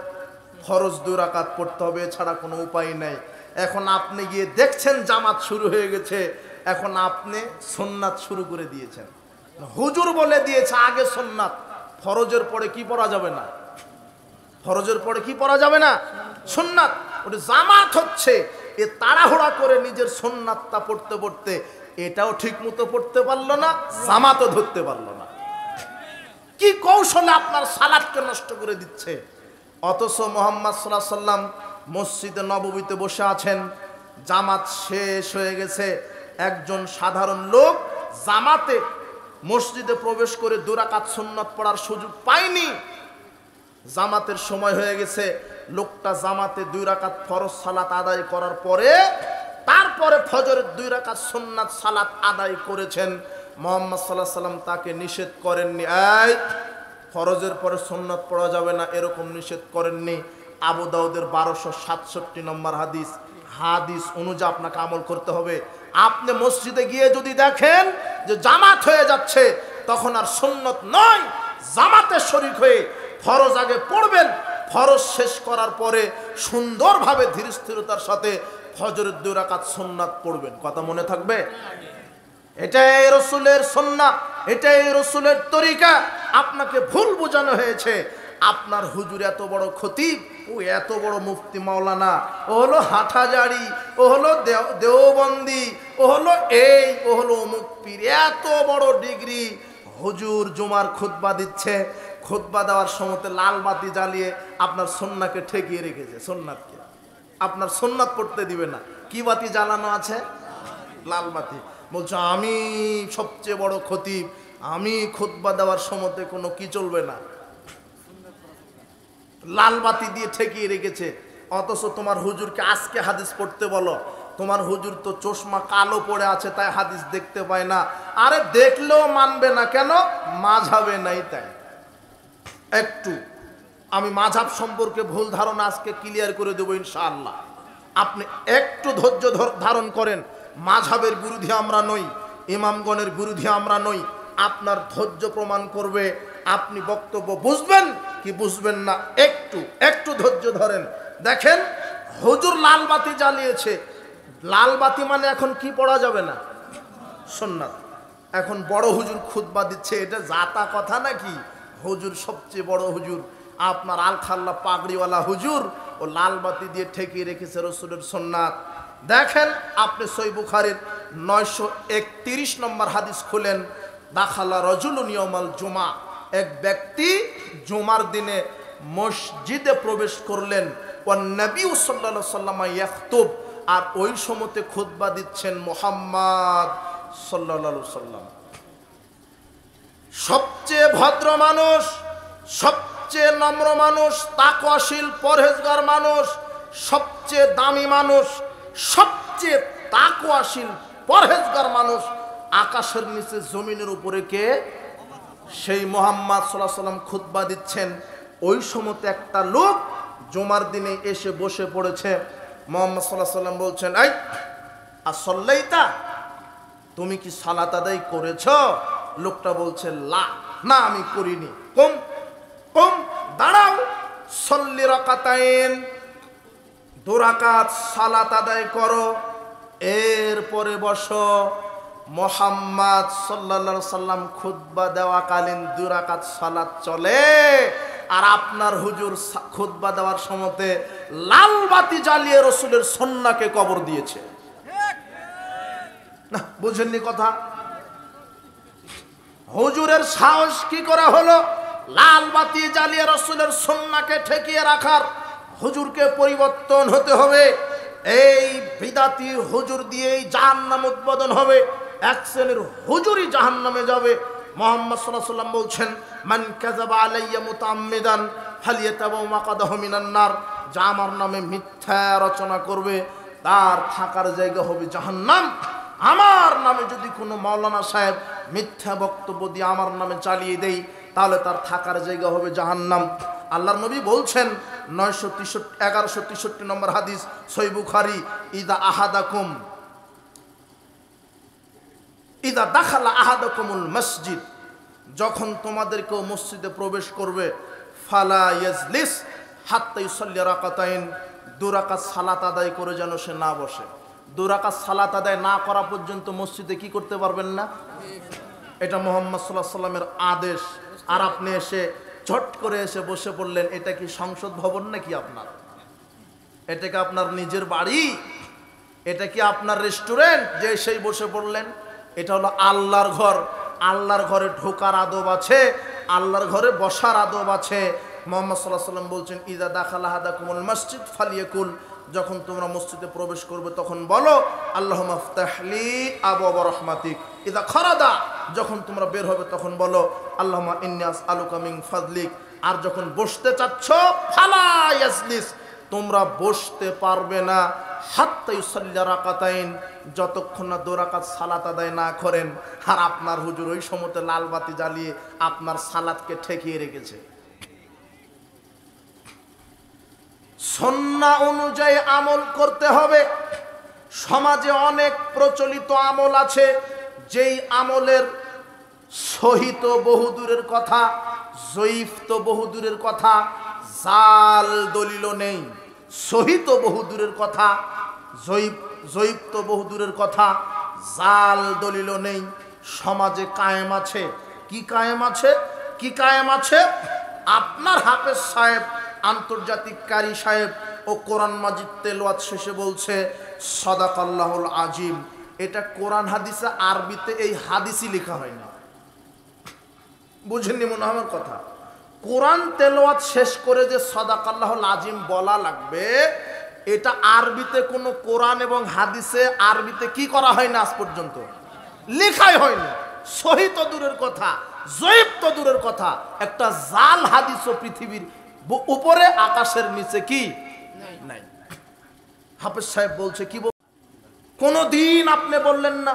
ফরজ 2 রাকাত পড়তে হবে, ছাড়া কোনো উপায় নাই। এখন আপনি গিয়ে দেখছেন জামাত শুরু হয়ে গেছে, এখন আপনি সুন্নাত শুরু করে দিয়েছেন। হুজুর বলে দিয়েছে আগে সুন্নাত, ফরজের পরে কি পড়া যাবে না, ফরজের পরে কি পড়া যাবে না, সুন্নাত। ওটা জামাত হচ্ছে, এ তাড়াহুড়া করে নিজের সুন্নাতটা পড়তে পড়তে এটাও ঠিক মতো পড়তে পারলো না, জামাতও ধরতে পারলো না। কি কৌশলে আপনার সালাতকে নষ্ট করে দিচ্ছে। অথচ মুহাম্মদ সাল্লাল্লাহু আলাইহি সাল্লাম মসজিদে নববীতে বসে আছেন, জামাত শেষ হয়ে গেছে, একজন সাধারণ লোক জামাতে মসজিদে প্রবেশ করে 2 রাকাত সুন্নাত পড়ার সুযোগ পায়নি। জামাতের সময় হয়ে গেছে, লোকটা জামাতে 2 রাকাত ফরজ সালাত আদায় করার পরে তারপরে ফজরের 2 রাকাত সুন্নাত সালাত আদায় করেছেন। মুহাম্মদ সাল্লাল্লাহু আলাইহি সাল্লাম তাকে নিষেধ করেননি, এই ফরজের পরে সুন্নাত পড়া যাবে না, এরকম নিষেধ করেননি। আবু দাউদের 1267 নম্বর হাদিস অনুযায়ী আপনাকে আমল করতে হবে। আপনি মসজিদে গিয়ে যদি দেখেন যে জামাত হয়ে যাচ্ছে, তখন আর সুন্নত নয়, জামাতে শরীক হয়ে ফরজ আগে পড়বেন, ফরজ শেষ করার পরে সুন্দরভাবে ধীর স্থিরতার সাথে ফজরের 2 রাকাত সুন্নাত পড়বেন। কথা মনে থাকবে? এটাই রাসূলের সুন্নাহ, এটাই রাসূলের তরিকা। আপনাকে ভুল বোঝানো হয়েছে। আপনার হুজুর এত বড় খতিব, ও এত বড় মুফতি মাওলানা, ও হলো হাটহাজারি, ও হলো দেওবন্দি, ও হলো এই, ও হলো অমুক পীর, এত বড় ডিগ্রি। হুজুর জুমার খুতবা দিচ্ছে, খুতবা দেওয়ার সময়তে লাল বাতি জ্বালিয়ে আপনার সুন্নাহকে ঠেকিয়ে রেখেছে। সুন্নাতকে আপনার সুন্নাত পড়তে দিবে না। কি বাতি জ্বালানো আছে? লাল বাতি। বলছো আমি সবচেয়ে বড় খতিব, আমি খুতবা দেওয়ার সময়তে কোনো কি চলবে না, লাল বাতি দিয়ে ঠেকিয়ে রেখেছে। অথচ তোমার হুজুরকে আজকে হাদিস পড়তে বলো, তোমার হুজুর তো চশমা কালো পড়ে আছে, তাই হাদিস দেখতে পায় না। আরে দেখলেও মানবে না, কেন? মাযহাবে নাই তাই। একটু আমি মাযহাব সম্পর্কে ভুল ধারণা আজকে ক্লিয়ার করে দেবো ইনশাআল্লাহ। আপনি একটু ধৈর্য ধারণ করেন। মাযহাবের বিরোধী আমরা নই, ইমামগণের বিরোধী আমরা নই। আপনার ধৈর্য প্রমাণ করবে আপনি বক্তব্য বুঝবেন কি বুঝবেন না। একটু ধৈর্য ধরেন। দেখেন, হুজুর লাল বাতি জ্বালিয়েছে। লাল বাতি মানে এখন কি পড়া যাবে না? সুন্নাত। এখন বড় হুজুর খুতবা দিচ্ছে, এটা জাতা কথা নাকি? হুজুর সবচেয়ে বড় হুজুর, আপনার আলখাল্লা পাগড়িওয়ালা হুজুর, ও লাল বাতি দিয়ে ঠেকিয়ে রেখেছে রাসূলের সুন্নাত। দেখেন, আপনি সহিহ বুখারীর 931 নম্বর হাদিস খুলেন, দাখালা রাজুলুন ইয়াউমাল জুমা, এক ব্যক্তি জুমার দিনে মসজিদে প্রবেশ করলেন, ওয়ান নবী সাল্লাল্লাহু আলাইহি ওয়াসাল্লাম ইয়াখতুব, আর ওই সময়তে খুতবা দিচ্ছেন মুহাম্মদ সাল্লাল্লাহু আলাইহি ওয়াসাল্লাম। সবচেয়ে ভদ্র মানুষ, সবচেয়ে নম্র মানুষ, তাকওয়াশীল পরহেজগার মানুষ, সবচেয়ে দামি মানুষ, সবচেয়ে তাকওয়াশীল পরহেজগার মানুষ আকাশের নিচে জমিনের উপরে কে? সেই মুহাম্মদ সাল্লাল্লাহু আলাইহি ওয়াসাল্লাম খুতবা দিচ্ছেন। ওই সময়তে একটা লোক জুমার দিনে এসে বসে পড়েছে। মুহাম্মদ সাল্লাল্লাহু আলাইহি ওয়াসাল্লাম বলছেন, এই আসল্লাইতা, তুমি কি সালাত আদায় করেছো? লোকটা বলছে, না আমি করিনি। কম দাঁড়াও, সল্লি রাকাতাইন, 2 রাকাত সালাত আদায় করো, এরপরে বসো। মুহাম্মদ সাল্লাল্লাহু আলাইহি সাল্লাম খুতবা দেওয়াকালীন 2 রাকাত সালাত চলে, আর আপনার হুজুর খুতবা দেওয়ার সময়তে লাল বাতি জ্বালিয়ে রাসূলের সুন্নাহকে কবর দিয়েছে। না, বুঝেননি কথা? হুজুরের সাহস কি করে হলো লাল বাতি জ্বালিয়ে রাসূলের সুন্নাহকে ঠেকিয়ে রাখার? হুজুরকে পরিবর্তন হতে হবে। এই বিদাতি হুজুর দিয়েই জাহান্নাম উদ্বোধন হবে। এক শ্রেণীর হুজুরই জাহান্নামে যাবে। মুহাম্মদ সাল্লাল্লাহু আলাইহি ওয়াসাল্লাম বলছেন, মান কাযাবা আলাইয়া মুতাআম্মিদান ফালিয়াতাবাউ মাকাদাহু মিনান নার, যা আমার নামে মিথ্যা রচনা করবে তার থাকার জায়গা হবে জাহান্নাম। আমার নামে যদি কোনো মাওলানা সাহেব মিথ্যা বক্তব্য দিয়ে আমার নামে চালিয়ে দেই, তাহলে তার থাকার জায়গা হবে জাহান্নাম। আল্লাহর নবী বলছেন, 1163 নম্বর হাদিস সহিহ বুখারী, ইদা দাখালা আহাদাকুমুল মসজিদ, যখন তোমাদের কেউ মসজিদে প্রবেশ করবে, ফালা ইয়াজলিস হাত্তা ইউসাল্লি রাকাতাইন, 2 রাকাত সালাত আদায় করে যেন সে না বসে। 2 রাকাত সালাত আদায় না করা পর্যন্ত মসজিদে কি করতে পারবেন না। এটা মুহাম্মদ সাল্লাল্লাহু আলাইহি ওয়াসাল্লামের আদেশ। আর আপনি এসে ঝট করে এসে বসে পড়লেন। এটা কি সংসদ ভবন নাকি আপনার? এটা কি আপনার নিজের বাড়ি? এটা কি আপনার রেস্টুরেন্ট যে সেই বসে পড়লেন? এটা হলো আল্লাহর ঘর। আল্লাহর ঘরে ঢোকার আদব আছে, আল্লাহর ঘরে বসার আদব আছে। মুহাম্মদ সাল্লাল্লাহু আলাইহি ওয়াসাল্লাম বলছেন, ইযা দাখালা আহাদাকুমুল মসজিদ ফালিয়াকুল, যখন তোমরা মসজিদে প্রবেশ করবে তখন বলো আল্লাহুম্মা ইফতাহলি আবওয়াবা রাহমাতিক। ইযা খারাদা, যখন তোমরা বের হবে তখন বলো আল্লাহুম্মা ইন্নী আসআলুকা মিন ফাদলিক। আর যখন বসতে চাচ্ছ ফালা ইয়াজলিস, তোমরা বসতে পারবে না হাত্তা ইউসাল্লি রাকাতাইন, যতক্ষণ না 2 রাকাত সালাত আদায় না করেন। আর আপনার হুজুর ওই সময়তে লাল বাতি জ্বালিয়ে আপনার সালাতকে ঠেকিয়ে রেখেছে। সুন্নাহ অনুযায়ী আমল করতে হবে। সমাজে অনেক প্রচলিত আমল আছে, যেই আমলের সহি তো বহুদূরের কথা, জয়ীফ তো বহুদূরের কথা, জাল দলিলও নেই। সহি তো বহুদূরের কথা, জয়ীফ তো বহুদূরের কথা, জাল দলিলও নেই। সমাজে কায়েম আছে। কি কায়েম আছে? কি কায়েম আছে? আপনার হাফেজ সাহেব, আন্তর্জাতিক কারি সাহেব ও কোরআন মাজিদ তেলাওয়াত শেষে বলছে সাদাকাল্লাহুল আজিম। এটা কোরআন হাদিসে আরবিতে এই হাদিসই লেখা হয়নি। বুঝেননি মনে হয় আমার কথা? কোরআন তেলাওয়াত শেষ করে যে সাদাকাল্লাহুল আজিম বলা লাগবে, এটা আরবিতে কোনো কোরআন এবং হাদিসে আরবিতে কি করা হয় না, আজ পর্যন্ত লেখাই হয়নি। সহি তো দূরের কথা, জয়ীফ তো দূরের কথা, একটা জাল হাদিসও পৃথিবীর উপরে আকাশের নিচে কি নাই। হাফেজ সাহেব বলছে কি, কোনদিন আপনি বললেন না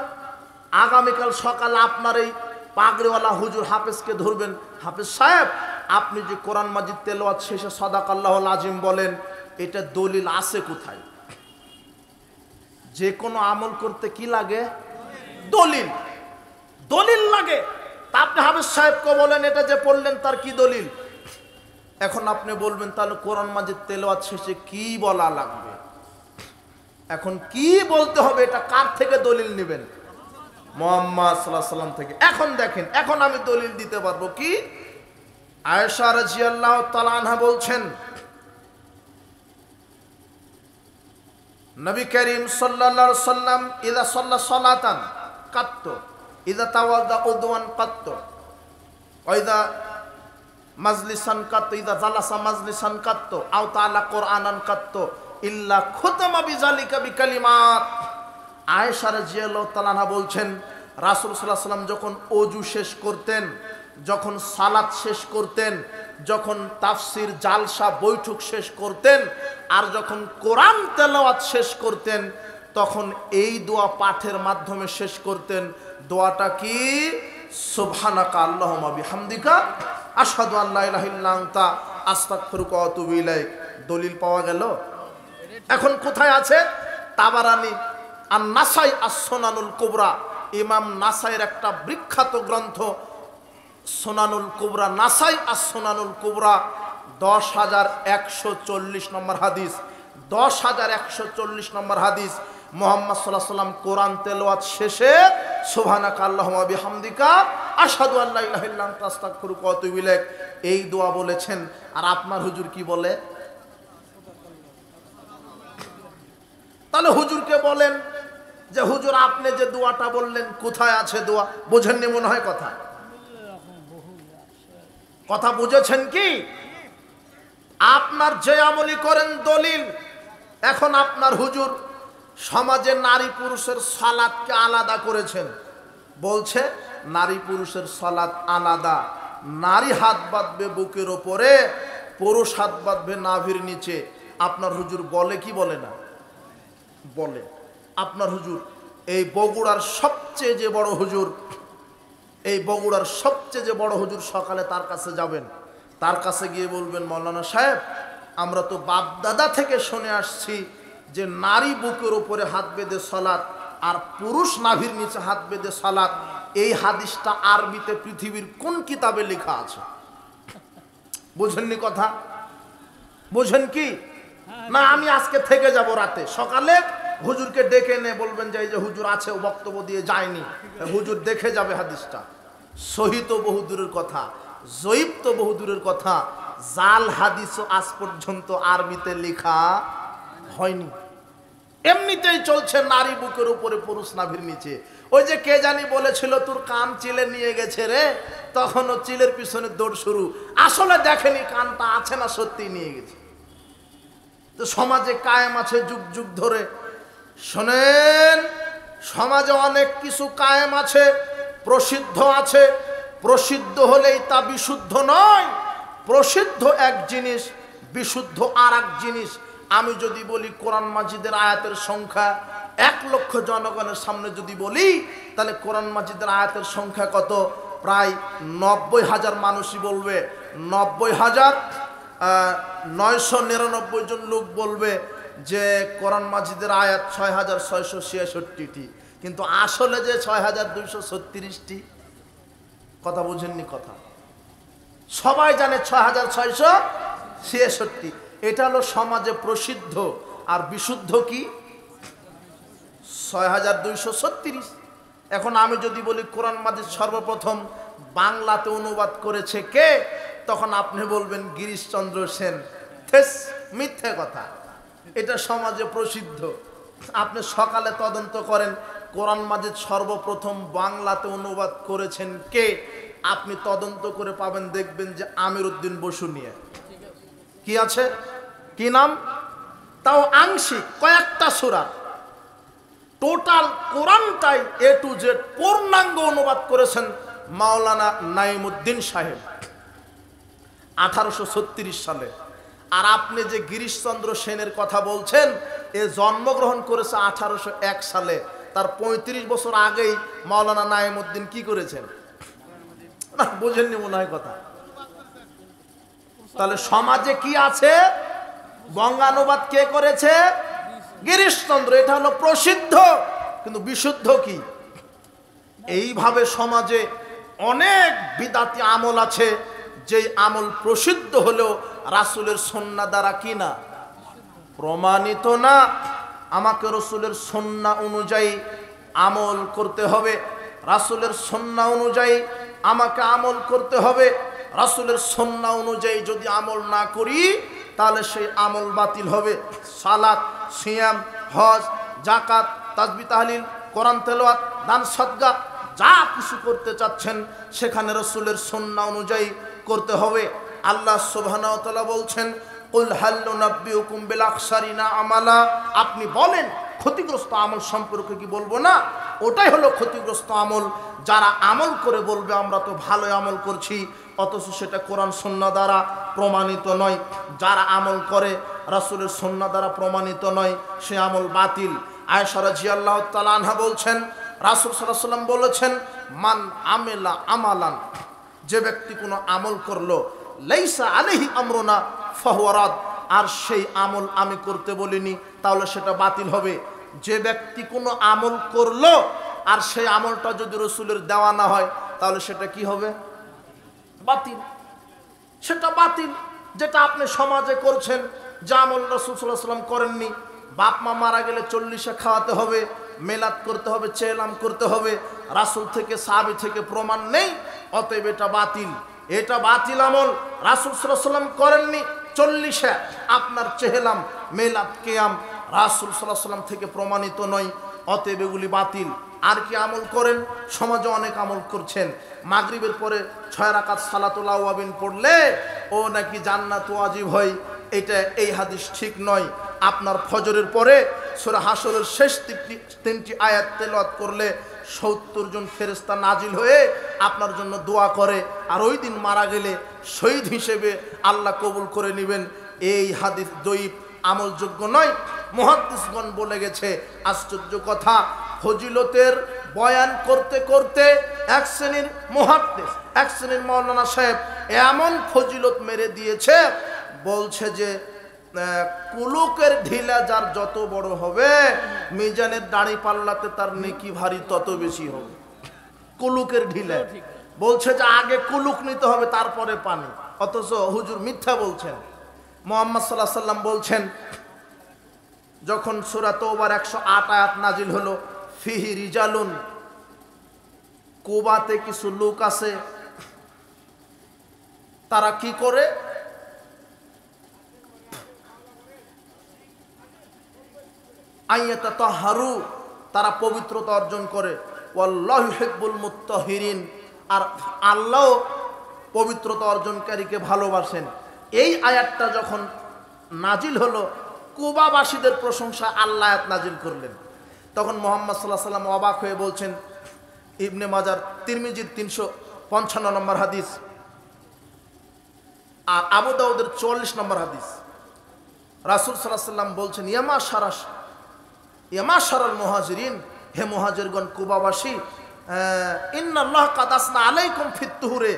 আগামীকাল সকালে আপনার এই পাগড়িওয়ালা হুজুর হাফেজকে ধরবেন, হাফেজ সাহেব আপনি যে কোরআন মাজিদ তেলাওয়াত শেষে সাদাকাল্লাহুল আজিম বলেন, এটা দলিল আছে কোথায়? যে কোনো আমল করতে কি লাগে? দলিল। দলিল লাগে। তা আপনি হাফেজ সাহেবকে বলেন এটা যে পড়লেন তার কি দলিল? এখন আপনি বলবেন তাহলে কোরআন মাজিদ তেলাওয়াত শেষে কি বলা লাগবে? এখন কি বলতে হবে, এটা কার থেকে দলিল নেবেন? মুহাম্মদ সাল্লাল্লাহু আলাইহি ওয়াসাল্লাম থেকে। এখন দেখেন, এখন আমি দলিল দিতে পারবো কি? আয়েশা রাদিয়াল্লাহু তাআলা আনহা বলছেন, নবী করিম সাল্লাল্লাহু আলাইহি ওয়াসাল্লাম ইযা সাল্লা সালাতান কাত্ত, ইযা তাওয়াদা উদওয়ান কাত্ত, ওয়া ইযা মাজলিসান কাত্ত, ইযা জালাসা মাজলিসান কাত্ত, আও তাআলা কুরআনান কাত্ত ইল্লা খুতামা বিযালিকা বিকালিমাত। আয়েশা রাদিয়াল্লাহু তাআলা আনহা বলছেন, রাসূল সাল্লাল্লাহু আলাইহি ওয়াসাল্লাম যখন ওযু শেষ করতেন, যখন সালাত শেষ করতেন, যখন তাফসির জালসা বৈঠক শেষ করতেন, আর যখন কোরআন তেলাওয়াত শেষ করতেন, তখন এই দোয়া পাঠের মাধ্যমে শেষ করতেন। দোয়াটা কি? সুবহানাকা আল্লাহুম্মা বিহামদিকা আশহাদু আল্লা ইলাহা ইল্লা আনতা আস্তাগফিরুকা ওয়া আতুবু ইলাইক। দলিল পাওয়া গেল। এখন কোথায় আছে? তাবারানি আর নাসাই as-সুনানুল কুবরা, ইমাম নাসাইয়ের একটা বিখ্যাত গ্রন্থ সুনানুল কুবরা, নাসাই as-সুনানুল কুবরা, 10,140 নম্বর হাদিস। 10,140 নম্বর হাদিস। মুহাম্মদ সাল্লাল্লাহু আলাইহি ওয়াসাল্লাম কোরআন তেলাওয়াত শেষে সুবহানাকা আল্লাহুম্মা বিহামদিকা আশহাদু আল্লা ইলাহা ইল্লা আনতা আস্তাগফিরুকা ওয়া আতুবু ইলাইক, এই দোয়া বলেছেন। আর আপনার হুজুর কি বলে? তাহলে হুজুরকে বলেন যে হুজুর আপনি যে দোয়াটা বললেন কোথায় আছে দোয়া? বোঝেননি মনে হয় কথা। কথা বুঝেছেন কি? আপনার যে আমলি করেন দলিল। এখন আপনার হুজুর সমাজে নারী পুরুষের সালাতকে আলাদা করেছেন, বলছে নারী পুরুষের সালাত আলাদা। নারী হাত বাঁধবে বুকের ওপরে, পুরুষ হাত বাঁধবে নাভির নিচে। আপনার হুজুর বলে কি বলে না? বলে। আপনার হুজুর এই বগুড়ার সবচেয়ে যে বড় হুজুর, এই বগুড়ার সবচেয়ে যে বড় হুজুর, সকালে তার কাছে যাবেন, তার কাছে গিয়ে বলবেন, মৌলানা সাহেব আমরা তো বাপ দাদা থেকে শুনে আসছি যে নারী বুকের উপরে হাত বেঁধে সালাত আর পুরুষ নাভির নিচে হাত বেঁধে সালাত, এই হাদিসটা আরবিতে পৃথিবীর কোন কিতাবে লেখা আছে? বুঝেননি কথা? বুঝেন কি না? আমি আজকে থেকে যাব, রাতে সকালে হুজুরকে ডেকে নে বলবেন যে এই যে হুজুর আছে, ও বক্তব্য দিয়ে যায়নি, হুজুর দেখে যাবে হাদিসটা। সহি তো বহুদূরের কথা, জয়ীফ তো বহুদূরের কথা, জাল হাদিসও আজ পর্যন্ত আরবিতে লেখা হয়নি। এমনিতেই চলছে নারী বুকের উপরে পুরুষ নাভির নিচে। ওই যে কে জানি বলেছিল তোর কান চিলে নিয়ে গেছে রে, তখনও চিলের পিছনে দৌড় শুরু, আসলে দেখেনি কানটা আছে না সত্যি নিয়ে গেছে। তো সমাজে কায়েম আছে যুগ যুগ ধরে। শোনেন, সমাজে অনেক কিছু কায়েম আছে, প্রসিদ্ধ আছে। প্রসিদ্ধ হলেই তা বিশুদ্ধ নয়। প্রসিদ্ধ এক জিনিস, বিশুদ্ধ আর এক জিনিস। আমি যদি বলি কোরআন মাজিদের আয়াতের সংখ্যা 1 লক্ষ জনগণের সামনে যদি বলি, তাহলে কোরআন মাজিদের আয়াতের সংখ্যা কত? প্রায় 90,000 মানুষই বলবে, 90,999 জন লোক বলবে যে কোরআন মাজিদের আয়াত 6,666টি, কিন্তু আসলে যে 6,236টি। কথা বুঝেননি? কথা সবাই জানে 6,666। এটা হলো সমাজে প্রসিদ্ধ। আর বিশুদ্ধ কি? 6,236। এখন আমি যদি বলি কোরআন মাজিদ সর্বপ্রথম বাংলাতে অনুবাদ করেছে কে, তখন আপনি বলবেন গিরিশচন্দ্র সেন। মিথ্যে কথা, এটা সমাজে প্রসিদ্ধ। আপনি সকালে তদন্ত করেন কোরআন মাজিদ সর্বপ্রথম বাংলাতে অনুবাদ করেছেন কে, আপনি তদন্ত করে পাবেন, দেখবেন যে আমির উদ্দিন বসু নিয়ে কি আছে, কি নাম, তাও আংশিক কয়েকটা সূরা। টোটাল কোরআনটাই A to Z পূর্ণাঙ্গ অনুবাদ করেছেন মাওলানা নাইমুদ্দিন সাহেব 1836 সালে। আর আপনি যে গিরিশচন্দ্র সেনের কথা বলছেন, এ জন্মগ্রহণ করেছে 1801 সালে। তার 35 বছর আগেই মাওলানা নাইমুদ্দিন কি করেছেন? না, বুঝেননি মনে হয় কথা। তাহলে সমাজে কি আছে? বঙ্গানুবাদ কে করেছে? গিরিশচন্দ্র। এটা হলো প্রসিদ্ধ, কিন্তু বিশুদ্ধ কি? এইভাবে সমাজে অনেক বিদাতি আমল আছে, যেই আমল প্রসিদ্ধ হলেও রাসূলের সুন্নাহ দ্বারা কি না প্রমাণিত না। আমাকে রাসূলের সুন্নাহ অনুযায়ী আমল করতে হবে। রাসূলের সুন্নাহ অনুযায়ী আমাকে আমল করতে হবে। রাসূলের সুন্নাহ অনুযায়ী যদি আমল না করি, তাহলে সেই আমল বাতিল হবে। সালাত, সিয়াম, হজ, যাকাত, তাসবিহ তাহলিল, কোরআন তেলাওয়াত, দান সদকা যা কিছু করতে চাচ্ছেন সেখানে রাসূলের সুন্নাহ অনুযায়ী করতে হবে। আল্লাহ সুবহানাহু ওয়া তাআলা বলছেন, কুল হাল নুনাব্বিউকুম বিল আখসারিনা আমালা, আপনি বলেন ক্ষতিগ্রস্ত আমল সম্পর্কে কি বলবো না? ওটাই হলো ক্ষতিগ্রস্ত আমল। যারা আমল করে বলবে আমরা তো ভালো আমল করছি, অথচ সেটা কোরআন সুন্নাহ দ্বারা প্রমাণিত নয়। যারা আমল করে রাসূলের সুন্নাহ দ্বারা প্রমাণিত নয়, সে আমল বাতিল। আয়েশা রাদিয়াল্লাহু তাআলা আনহা বলছেন, রাসূল সাল্লাল্লাহু আলাইহি ওয়াসাল্লাম বলেছেন, মান আমিলা আমালান, যে ব্যক্তি কোনো আমল করলো, লাইসা আলাইহি আমরুনা ফাহুয়া রাদ, আর সেই আমল আমি করতে বলিনি, তাহলে সেটা বাতিল হবে। যে ব্যক্তি কোনো আমল করলো আর সেই আমলটা যদি রাসূলের দেওয়া না হয়, তাহলে সেটা কি হবে? বাতিল। সেটা বাতিল। যেটা আপনি সমাজে করছেন, যে আমল রাসূল সাল্লাল্লাহু আলাইহি ওয়াসাল্লাম করেননি। বাপ মা মারা গেলে 40-এ খাওয়াতে হবে, মেলাদ করতে হবে, চেলাম করতে হবে, রাসূল থেকে সাহাবী থেকে প্রমাণ নেই, অতএব এটা বাতিল। এটা বাতিল আমল। রাসূল সাল্লাল্লাহু আলাইহি ওয়াসাল্লাম করেননি। 40-এ আপনার চেহলাম, মেলাদ, কিয়াম রাসূল সাল্লাল্লাহু আলাইহি ওয়াসাল্লাম থেকে প্রমাণিত নয়, অতএব এগুলি বাতিল। আর কি আমল করেন? সমাজে অনেক আমল করছেন। মাগরিবের পরে 6 রাকাত সালাতুল আওয়াবিন পড়লে ও নাকি জান্নাত ওয়াজিব হয়, এটা এই হাদিস ঠিক নয়। আপনার ফজরের পরে সূরা হাশরের শেষ 3টি আয়াত তেলাওয়াত করলে 70 জন ফেরেশতা নাজিল হয়ে আপনার জন্য দোয়া করে, আর ওই দিন মারা গেলে শহীদ হিসেবে আল্লাহ কবুল করে নেবেন। এই হাদিস দঈফ, আমলযোগ্য নয়। মুহাদ্দিসগণ বলে গেছে। আশ্চর্য কথা, ফজিলতের বয়ান করতে করতে এক শ্রেণীর মুহাদ্দিস, এক শ্রেণীর মাওলানা সাহেব এমন ফজিলত মেরে দিয়েছে, বলছে যে কুলুকের ঢিলা যার যত বড় হবে, মিজানের দাড়ি পাল্লাতে তার নেকি ভারী তত বেশি হবে। কুলুকের ঢিলা বলছে যে আগে কুলুক নিতে হবে তারপরে পানি, অথচ হুজুর মিথ্যা বলছেন। মুহাম্মদ সাল্লাল্লাহু আলাইহি ওয়াসাল্লাম বলছেন, যখন সূরা তাওবার 108 আয়াত নাজিল হলো, ফিহি রিজালুন, কুবাতে কিছু লোক আছে, তারা কি করে? আইয়াতাতাহহারু, তারা পবিত্রতা অর্জন করে। ওয়াল্লাহু ইউহিব্বুল মুত্তাহিরিন, আর আল্লাহ পবিত্রতা অর্জনকারীকে ভালোবাসেন। এই আয়াতটা যখন নাজিল হলো, কুবাবাসীদের প্রশংসা আল্লাহ আয়াত নাজিল করলেন। তখন মুহাম্মদ সাল্লাল্লাহু আলাইহি ওয়াসাল্লাম অবাক হয়ে বলছেন, ইবনে মাজার তিরমিজির 355 নম্বর হাদিস আর আবু দাউদের 44 নম্বর হাদিস, রাসূল সাল্লাল্লাহু আলাইহি ওয়াসাল্লাম বলছেন, ইয়ামা শারাল মুহাজিরিন, হে মুহাজিরগণ, কুবাবাসী, ইন্নাল্লাহ কাদ আসনা আলাইকুম ফিত তুহুরে,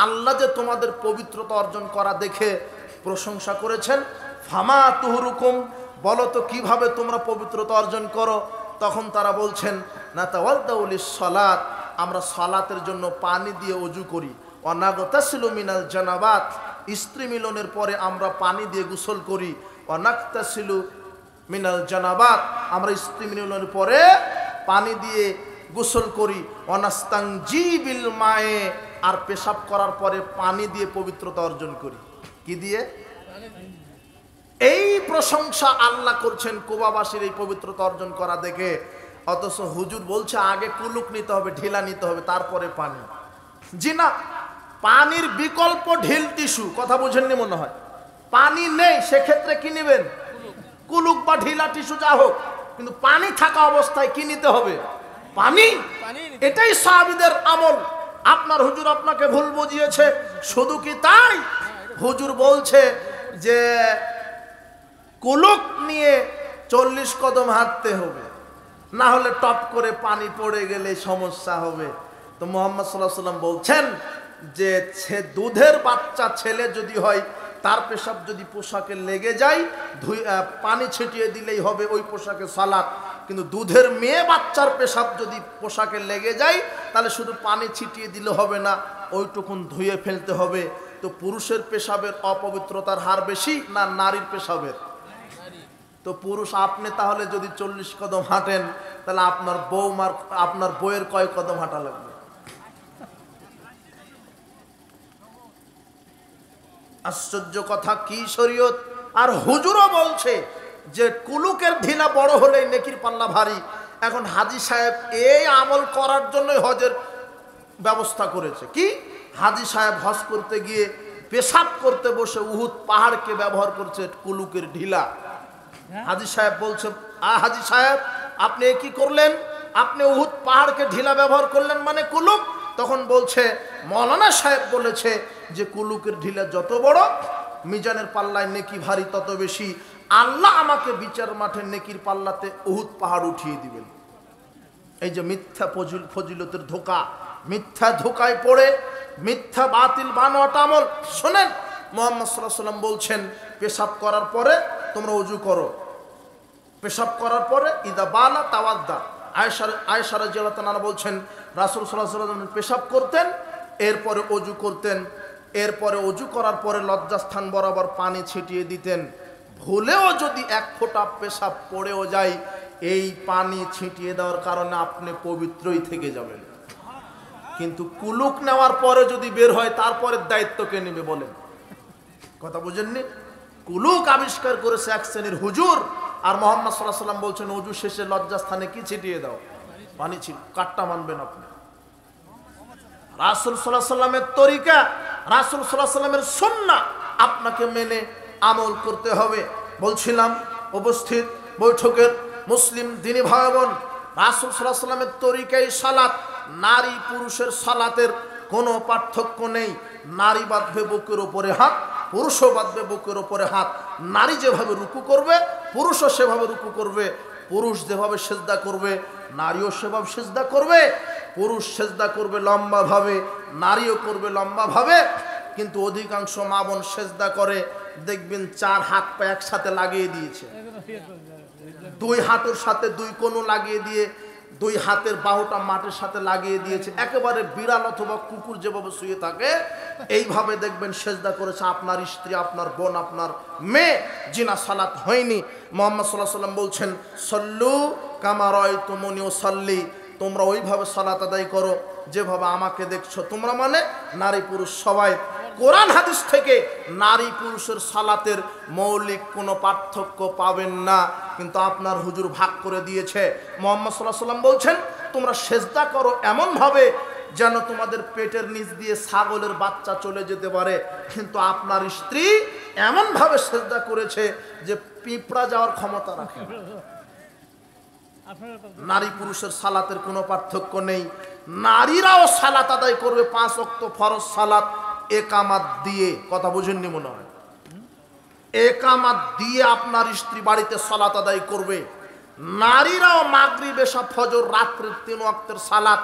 আল্লাহ যে তোমাদের পবিত্রতা অর্জন করা দেখে প্রশংসা করেছেন। ফামা তুহুরুকুম, বলো তো কিভাবে তোমরা পবিত্রতা অর্জন করো? তখন তারা বলছেন, নাতাওয়াদ্দাউ লিস-সালাত, আমরা সালাতের জন্য পানি দিয়ে ওযু করি। ওয়া নাগতাসিলু মিনাল জানাবাত, স্ত্রী মিলনের পরে আমরা পানি দিয়ে গোসল করি। ওয়া নাগতাসিলু মিনাল জানাবাত, আমরা স্ত্রী মিলনের পরে পানি দিয়ে গোসল করি। ওয়া নাস্তানজি বিল মায়ে, আর পেশাব করার পরে পানি দিয়ে পবিত্রতা অর্জন করি। কি দিয়ে? এই প্রশংসা আল্লাহ করছেন কুবাবাসীর এই পবিত্রতা অর্জন করা দেখে। অথচ হুজুর বলছে আগে কুলুক নিতে হবে, ঢিলা নিতে হবে, তারপরে পানি। জি না, পানির বিকল্প ঢিল টিস্যু। কথা বুঝেননি মনে হয়। পানি নেই, সেক্ষেত্রে কি নেবেন? কুলুক বা ঢিলা টিস্যু, যা হোক, কিন্তু পানি থাকা অবস্থায় কি নিতে হবে? পানি। এটাই সাহাবীদের আমল। আপনার হুজুর আপনাকে ভুল বুঝিয়েছে। শুধু কি তাই? হুজুর বলছে যে কুলুক নিয়ে 40 কদম হাঁটতে হবে, না হলে টপ করে পানি পড়ে গেলে সমস্যা হবে। তো মুহাম্মদ সাল্লাল্লাহু আলাইহি ওয়াসাল্লাম বলছেন যে দুধের বাচ্চা ছেলে যদি হয়, তার পেশাব যদি পোশাকে লেগে যায়, পানি ছিটিয়ে দিলেই হবে, ওই পোশাকে সালাত। কিন্তু দুধের মেয়ে বাচ্চার পেশাব যদি পোশাকে লেগে যায়, তাহলে শুধু পানি ছিটিয়ে দিলে হবে না, ওইটুকুন ধুয়ে ফেলতে হবে। তো পুরুষের পেশাবের অপবিত্রতার হার বেশি না নারীর পেশাবের? তো পুরুষ আপনি তাহলে যদি 40 কদম হাঁটেন, তাহলে আপনার বউয়ের কয় কদম হাঁটা লাগবে? আশ্চর্য কথা, কি শরীয়ত! আর হুজুরও বলছে যে কুলুকের ঢিলা বড় হলেই নেকির পাল্লা ভারী। এখন হাজী সাহেব এই আমল করার জন্যই হজের ব্যবস্থা করেছে। কি? হাজী সাহেব হজ করতে গিয়ে পেশাব করতে বসে উহুদ পাহাড়কে ব্যবহার করছে কুলুকের ঢিলা। হাজী সাহেব বলছে, হাজী সাহেব আপনি কি করলেন? আপনি উহুদ পাহাড়কে ঢিলা ব্যবহার করলেন, মানে কুলুক। তখন বলছে, মৌলানা সাহেব বলেছে যে কুলুকের ঢিলা যত বড়, মিজানের পাল্লায় নেকি ভারী তত বেশি। আল্লাহ আমাকে বিচার মাঠে নেকির পাল্লাতে উহুদ পাহাড় উঠিয়ে দিবেন। এই যে মিথ্যা ফজিলতের ধোঁকা, মিথ্যা ধোঁকায় পড়ে মিথ্যা বাতিল বানোয়াট আমল। শোনেন, মুহাম্মদ সাল্লাল্লাহু আলাইহি ওয়াসাল্লাম বলছেন পেশাব করার পরে তোমরা ওযু করো। পেশাব করার পরে ইদা বালা তাওয়াদ্দা। আয়েশা রাদিয়াল্লাহু তাআলা বলছেন রাসূল সাল্লাল্লাহু আলাইহি ওয়াসাল্লাম পেশাব করতেন, এরপরে ওযু করতেন, এরপরে ওযু করার পরে লজ্জাস্থান বরাবর পানি ছিটিয়ে দিতেন। ভুলেও যদি এক ফোঁটা পেশাব পড়েও যায়, এই পানি ছিটিয়ে দেওয়ার কারণে আপনি পবিত্রই থেকে যাবেন। কিন্তু কুলুক নেওয়ার পরে যদি বের হয়, তারপরে দায়িত্ব কে নেবে বলেন? কথা বুঝেননি? কুলুক আবিষ্কার করেছে এক শ্রেণীর হুজুর, আর মুহাম্মদ সাল্লাল্লাহু আলাইহি ওয়াসাল্লাম বলছেন ওযু শেষে লজ্জাস্থানে কি ছিটিয়ে দাও? পানি ছিটিয়ে। কাটটা মানবেন আপনি? রাসূল সাল্লাল্লাহু আলাইহি ওয়াসাল্লামের তরিকা, রাসূল সাল্লাল্লাহু আলাইহি ওয়াসাল্লামের সুন্নাহ আপনাকে মেনে আমল করতে হবে। বলছিলাম উপস্থিত বৈঠকের মুসলিম দিনী ভাই বোন, রাসূল সাল্লাল্লাহু আলাইহি ওয়াসাল্লামের তরিকায় সালাত, নারী পুরুষের সালাতের কোনো পার্থক্য নেই। নারী বাঁধবে বুকের উপরে হাত, পুরুষও বাঁধবে বুকের উপরে হাত। নারী যেভাবে রুকু করবে, পুরুষও সেভাবে রুকু করবে। পুরুষ যেভাবে সেজদা করবে, নারীও সেভাবে সেজদা করবে। পুরুষ সেজদা করবে লম্বাভাবে, নারীও করবে লম্বাভাবে। কিন্তু অধিকাংশ মা বোন সেজদা করে, দেখবেন 4 হাত পা একসাথে লাগিয়ে দিয়েছে, 2 হাঁটুর সাথে 2 কোণ লাগিয়ে দিয়ে 2 হাতের বাহুটা মাটির সাথে লাগিয়ে দিয়েছে। একেবারে বিড়াল অথবা কুকুর যেভাবে শুয়ে থাকে, এইভাবে দেখবেন সেজদা করেছে আপনার স্ত্রী, আপনার বোন, আপনার মেয়ে। জিনা সালাত হয়নি। মুহাম্মদ সাল্লাল্লাহু আলাইহি ওয়াসাল্লাম বলছেন, সল্লু কামা রাআইতুমুনি উসাল্লি, তোমরা ওইভাবে সালাত আদায় করো যেভাবে আমাকে দেখছো তোমরা। মানে নারী পুরুষ সবাই। কোরআন হাদিস থেকে নারী পুরুষের সালাতের মৌলিক কোনো পার্থক্য পাবেন না। কিন্তু আপনার হুজুর ভাগ করে দিয়েছে। মুহাম্মদ সাল্লাল্লাহু আলাইহি ওয়াসাল্লাম বলছেন তোমরা সেজদা করো এমন ভাবে যেন তোমাদের পেটের নিচ দিয়ে ছাগলের বাচ্চা চলে যেতে পারে, কিন্তু আপনার স্ত্রী এমন ভাবে সেজদা করেছে যে পিঁপড়া যাওয়ার ক্ষমতা রাখে। নারী পুরুষের সালাতের কোনো পার্থক্য নেই। নারীরাও সালাত আদায় করবে 5 ওয়াক্ত ফরজ সালাত একামাত দিয়ে। কথা বুঝেননি মনে হয়? একামাত দিয়ে আপনার স্ত্রী বাড়িতে সালাত আদায় করবে। নারীরাও মাগরিব এশা ফজর রাত্রের 3 ওয়াক্তের সালাত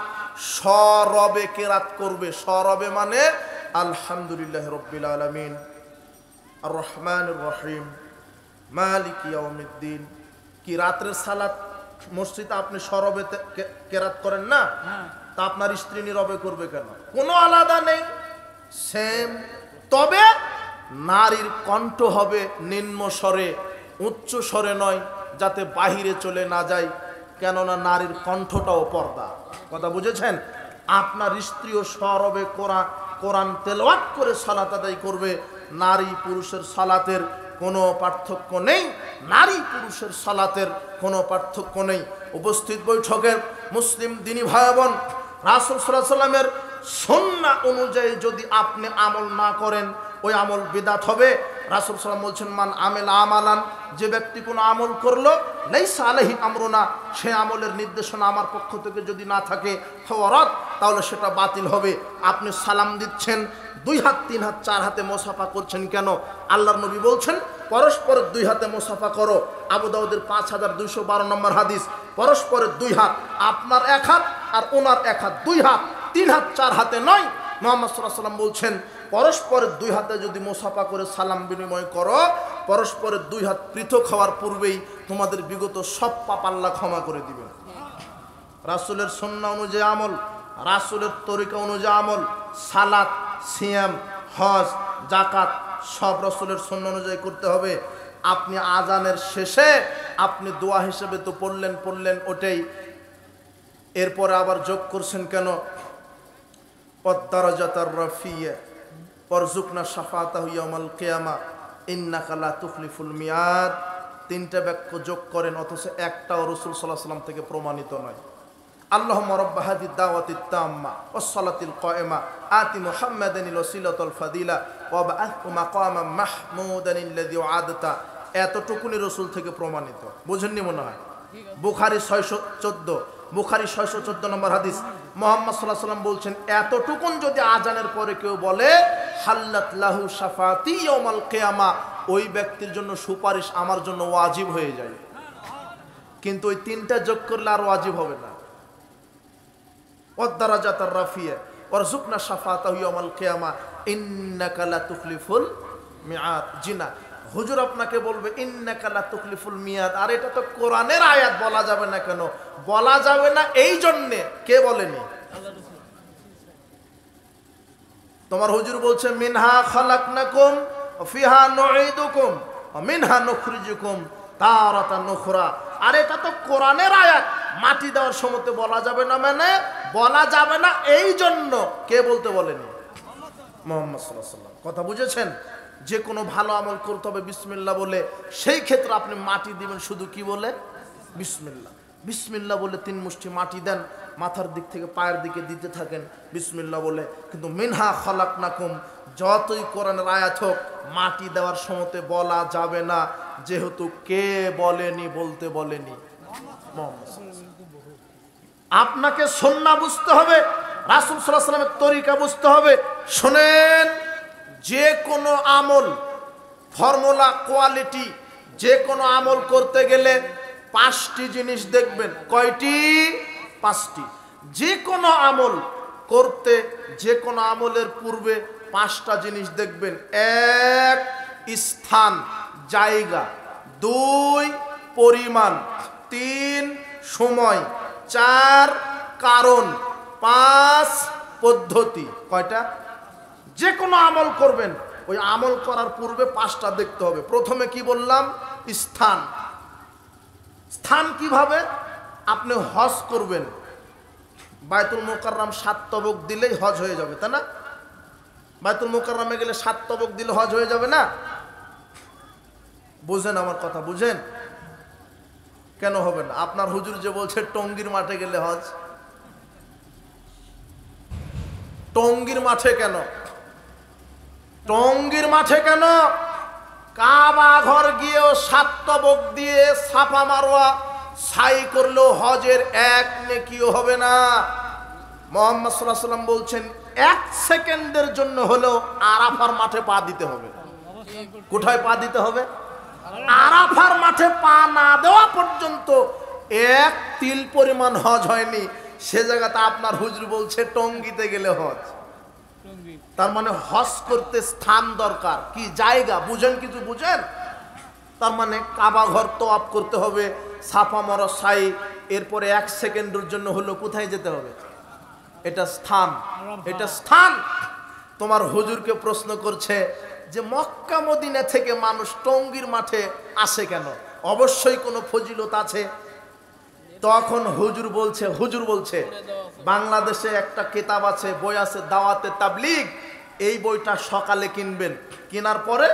সরবে কেরাত করবে। সরবে মানে আলহামদুলিল্লাহ রাব্বিল আলামিন আর রহমানির রহিম মালিক ইয়াউমিদ্দিন। কি রাত্রের সালাত মসজিদে আপনি সরবে কেরাত করেন না? তা আপনার স্ত্রী নীরবে করবে কেন? কোনো আলাদা নেই, সেম। তবে নারীর কণ্ঠ হবে নিম্ন স্বরে, উচ্চ স্বরে নয়, যাতে বাহিরে চলে না যায়, কেননা নারীর কণ্ঠটাও পর্দা। কথা বুঝেছেন? আপনার স্ত্রীও সরবে কোরআন তেলাওয়াত করে সালাত আদায় করবে। নারী পুরুষের সালাতের কোনো পার্থক্য নেই, নারী পুরুষের সালাতের কোনো পার্থক্য নেই। উপস্থিত বৈঠকের মুসলিম দিনী ভাই বোন, রাসূল সাল্লাল্লাহু আলাইহি ওয়াসাল্লামের সুন্নাহ অনুযায়ী যদি আপনি আমল না করেন ওই আমল বিদআত হবে। রাসূল সাল্লাল্লাহু আলাইহি ওয়াসাল্লাম বলছেন মান আমিলা আমালান, যে ব্যক্তি কোনো আমল করলো লাইসা আলাইহি আমরুনা, সে আমলের নির্দেশনা আমার পক্ষ থেকে যদি না থাকে ফাওয়ারাত, তাহলে সেটা বাতিল হবে। আপনি সালাম দিচ্ছেন 2 হাত 3 হাত 4 হাতে মুসাফা করছেন কেন? আল্লাহর নবী বলছেন পরস্পরের 2 হাতে মুসাফা করো। আবু দাউদের 5212 নম্বর হাদিস। পরস্পরের 2 হাত, আপনার 1 হাত আর ওনার 1 হাত, 2 হাত, 3 হাত 4 হাতে নয়। মুহাম্মদ সাল্লাল্লাহু আলাইহি ওয়াসাল্লাম বলছেন পরস্পরের 2 হাতে যদি মুসাফা করে সালাম বিনিময় করো, পরস্পরের 2 হাত পৃথক হওয়ার পূর্বেই তোমাদের বিগত সব পাপ আল্লাহ ক্ষমা করে দিবেন। রাসূলের সুন্নাহ অনুযায়ী আমল, রাসূলের তরিকা অনুযায়ী আমল, সালাত, সিয়াম, হজ, যাকাত সব রাসূলের সুন্নাহ অনুযায়ী করতে হবে। আপনি আজানের শেষে আপনি দোয়া হিসেবে তো পড়লেন ওটাই, এরপরে আবার যোগ করছেন কেন? পদ্দারাজাতার রাফিয়া ওয়ারযুকনা শাফাতাহু ইয়াউমাল কিয়ামা ইন্নাকা লা তুখলিফুল মিয়াদ। 3টা বাক্য যোগ করেন, অথচ একটাও রাসূল সাল্লাল্লাহু আলাইহি ওয়াসাল্লাম থেকে প্রমাণিত নয়। আল্লাহুম্মা রাব্ব হাযিহিদ দাওয়াতিত তাম্মা ওয়াস সালাতিল কায়িমা আতি মুহাম্মাদানিল ওয়াসিলাতাল ফাদিলা ওয়া বা'আথহু মাকামান মাহমুদানিল্লাযী ওয়া'আদতা। এতটুকুনি রাসূল থেকে প্রমাণিত। বুঝেননি মনে হয়? বুখারী 614 নম্বর হাদিস। মুহাম্মদ সাল্লাল্লাহু আলাইহি ওয়াসাল্লাম বলছেন এতটুকুন যদি আজানের পরে কেউ বলে হাল্লাত লাহু শাফাতি ইয়াউমাল কিয়ামা, ওই ব্যক্তির জন্য সুপারিশ আমার জন্য ওয়াজিব হয়ে যায়। কিন্তু ওই 3টা যোগ করলে আর ওয়াজিব হবে না। ওয়াদ-দারাজাতার রাফিয়া ওয়ারযুকনা শাফাতাহু ইয়াউমাল কিয়ামা ইন্নাকা লা তুখলিফুল মিয়াদ। জিনা হুজুর আপনাকে বলবে ইন্নাকা লা তুখলিফুল মিয়াদ, আর এটা তো কোরআনের আয়াত, বলা যাবে না কেন? বলা যাবে না এই জন্যে, কে বলেনি? তোমার হুজুর বলছে মিনহা খালাকনাকুম ওয়া ফিহা নুঈদুকুম ওয়া মিনহা নুখরিজুকুম তারাতান উখরা। আর এটা তো কোরআনের আয়াত, মাটি দেওয়ার সময় বলা যাবে না, মানে বলা যাবে না এই জন্য, কে বলতে বলেনি? মুহাম্মদ সাল্লাল্লাহু আলাইহি ওয়াসাল্লাম। কথা বুঝেছেন? যে কোনো ভালো আমল করতে হবে বিসমিল্লাহ বলে। সেই ক্ষেত্রে আপনি মাটি দিবেন শুধু কি বলে? বিসমিল্লাহ। বিসমিল্লাহ বলে 3 মুষ্টি মাটি দেন, মাথার দিক থেকে পায়ের দিকে দিতে থাকেন বিসমিল্লাহ বলে। কিন্তু মিনহা খালাকনাকুম যতই কোরআনের আয়াত হোক, মাটি দেওয়ার সময়তে বলা যাবে না, যেহেতু কে বলেনি, বলতে বলেনি। আপনাকে সুন্নাহ বুঝতে হবে, রাসূল সাল্লাল্লাহু আলাইহি ওয়াসাল্লামের তরিকা বুঝতে হবে। শুনেন, যে কোনো আমল, ফর্মুলা, কোয়ালিটি, যে কোনো আমল করতে গেলে 5টি জিনিস দেখবেন। কয়টি? 5টি। যে কোনো আমল করতে, যে কোনো আমলের পূর্বে 5টা জিনিস দেখবেন। 1 স্থান, জায়গা, 2 পরিমাণ, 3 সময়, 4 কারণ, 5 পদ্ধতি। কয়টা? যে কোনো আমল করবেন, ওই আমল করার পূর্বে 5টা দেখতে হবে। প্রথমে কি বললাম? স্থান। স্থান কিভাবে? আপনি হজ করবেন, বায়তুল মুকাররম 7 তবক দিলেই হজ হয়ে যাবে, তাই না? বায়তুল মুকাররমে গেলে 7 তবক দিলে হজ হয়ে যাবে না? বুঝেন আমার কথা, বুঝেন? কেন হবে না? আপনার হুজুর যে বলছে টঙ্গীর মাঠে গেলে হজ, টঙ্গীর মাঠে কেন? টঙ্গীর মাঠে কেন? কাবা ঘর গিয়েও 7 তবক দিয়ে সাফা মারওয়া সাই করলেও হজের এক নেকিও হবে না। মুহাম্মদ সাল্লাল্লাহু আলাইহি ওয়াসাল্লাম বলছেন 1 সেকেন্ডের জন্য হলেও আরাফার মাঠে পা দিতে হবে। কোথায় পা দিতে হবে? আরাফার মাঠে পা না দেওয়া পর্যন্ত 1 তিল পরিমাণ হজ হয়নি। সে জায়গাতে আপনার হুজুর বলছে টঙ্গীতে গেলে হজ। তার মানে হজ করতে স্থান দরকার, কি জায়গা বুঝেন? কিছু বুঝেন? তার মানে কাবা ঘর তওয়াফ করতে হবে, সাফা মারওয়া সাই, এরপরে 1 সেকেন্ডের জন্য হলো কোথায় যেতে হবে? এটা স্থান, এটা স্থান। তোমার হুজুরকে প্রশ্ন করছে যে মক্কা মদিনা থেকে মানুষ টঙ্গীর মাঠে আসে কেন? অবশ্যই কোনো ফজিলত আছে। তখন হুজুর বলছে বাংলাদেশে একটা কিতাব আছে, বই আছে, দাওয়াতে তাবলীগ। এই বইটা সকালে কিনবেন, কেনার পরে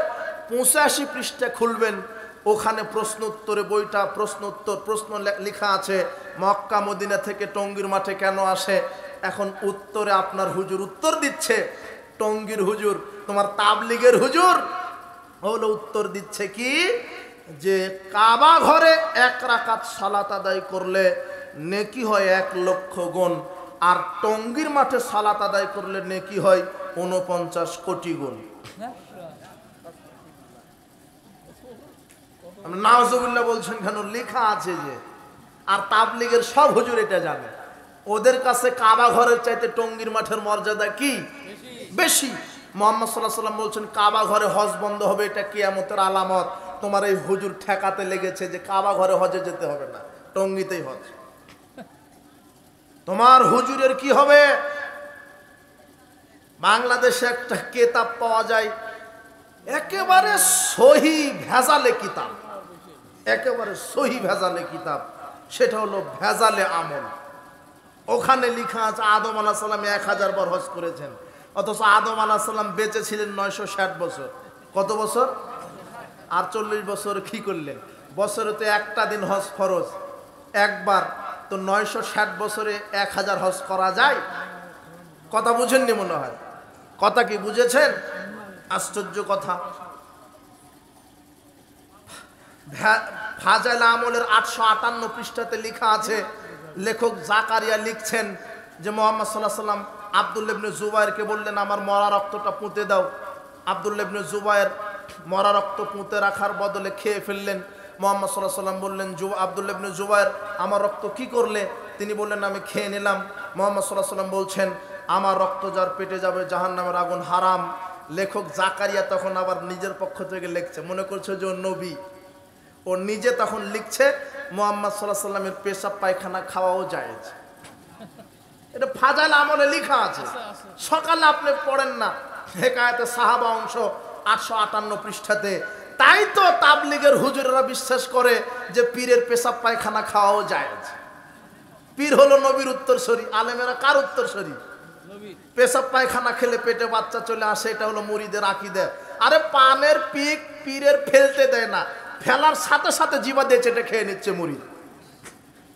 85 পৃষ্ঠা খুলবেন, ওখানে প্রশ্ন উত্তরে বইটা প্রশ্ন লেখা আছে মক্কা মদিনা থেকে টঙ্গীর মাঠে কেন আসে। এখন উত্তরে আপনার হুজুর উত্তর দিচ্ছে, টঙ্গীর হুজুর, তোমার তাবলীগের হুজুর হলো উত্তর দিচ্ছে কি, যে কাবা ঘরে 1 রাকাত সালাত আদায় করলে নেকি হয় 1 লক্ষ গুণ, আর টঙ্গীর মাঠে সালাত আদায় করলে নেকি হয় 49 কোটি গুণ। নাউজুবিল্লাহ বলছেন কেন? লেখা আছে যে। আর তাবলীগের সব হুজুর এটা জানে, ওদের কাছে কাবা ঘরের চাইতে টঙ্গীর মাঠের মর্যাদা কি বেশি। মুহাম্মদ সাল্লাল্লাহু আলাইহি ওয়াসাল্লাম বলছেন কাবা ঘরে হজ বন্ধ হবে, এটা কিয়ামতের আলামত। তোমার এই হুজুর ঠেকাতে লেগেছে যে কাবা ঘরে হজে যেতে হবে না, টঙ্গীতেই হজ। তোমার হুজুরের কি হবে? বাংলাদেশে একটা কিতাব পাওয়া যায়, একেবারে সহি ভেজালে কিতাব, একেবারে সহি ভেজালে কিতাব, সেটা হলো ভেজালে আমল। ওখানে লেখা আছে আদম আলাইহিস সালাম 1000 বার হজ করেছেন, অথচ আদম আলাইহিস সালাম বেঁচে ছিলেন 960 বছর। কত বছর? আর 40 বছর কি করলেন? বছরে তো একটা দিন হজ ফরজ, একবার। তো 960 বছরে 1000 হজ করা যায়? কথা বুঝেননি মনে হয়। কথা কি বুঝেছেন? আশ্চর্য কথা। ফাজাইল আমলের 858 পৃষ্ঠাতে লেখা আছে, লেখক জাকারিয়া লিখছেন যে মুহাম্মদ সাল্লাল্লাহু আলাইহি ওয়াসাল্লাম আব্দুল্লাহ ইবনে জুবায়েরকে বললেন আমার মরা রক্তটা পুঁতে দাও। আব্দুল্লাহ ইবনে জুবায়ের মরা রক্ত পুঁতে রাখার বদলে খেয়ে ফেললেন। মুহাম্মদ সাল্লাল্লাহু আলাইহি ওয়াসাল্লাম বললেন, আব্দুল্লাহ ইবনে জুবায়ের আমার রক্ত কি করলে? তিনি বললেন আমি খেয়ে নিলাম। মুহাম্মদ সাল্লাল্লাহু আলাইহি ওয়াসাল্লাম বলছেন আমার রক্ত যার পেটে যাবে জাহান্নামের আগুন হারাম। লেখক জাকারিয়া তখন আবার নিজের পক্ষ থেকে লিখছে, মনে করছে যে ও নবী, ও নিজে তখন লিখছে মুহাম্মদ সাল্লাল্লাহু আলাইহি ওয়াসাল্লামের পেশাব পায়খানা খাওয়াও জায়েজ। এটা ফাজাইল আমলে লেখা আছে, সকালে আপনি পড়েন না, হেকায়েতে সাহাবা অংশ 858 পৃষ্ঠাতে। তাই তো তাবলীগের হুজুরেরা বিশ্বাস করে যে পীরের পেশাব পায়খানা খাওয়াও জায়েজ। পীর হলো নবীর উত্তরসূরি, আলেমেরা কার উত্তরসূরি? পেশাব পায়খানা খেলে পেটে বাচ্চা চলে আসে, এটা হলো মুরিদের আকীদা। আরে পানের পিক পীরের ফেলতে দেয় না, ফেলার সাথে সাথে জিবা দিয়ে চেটে খেয়ে নিচ্ছে মুরিদ।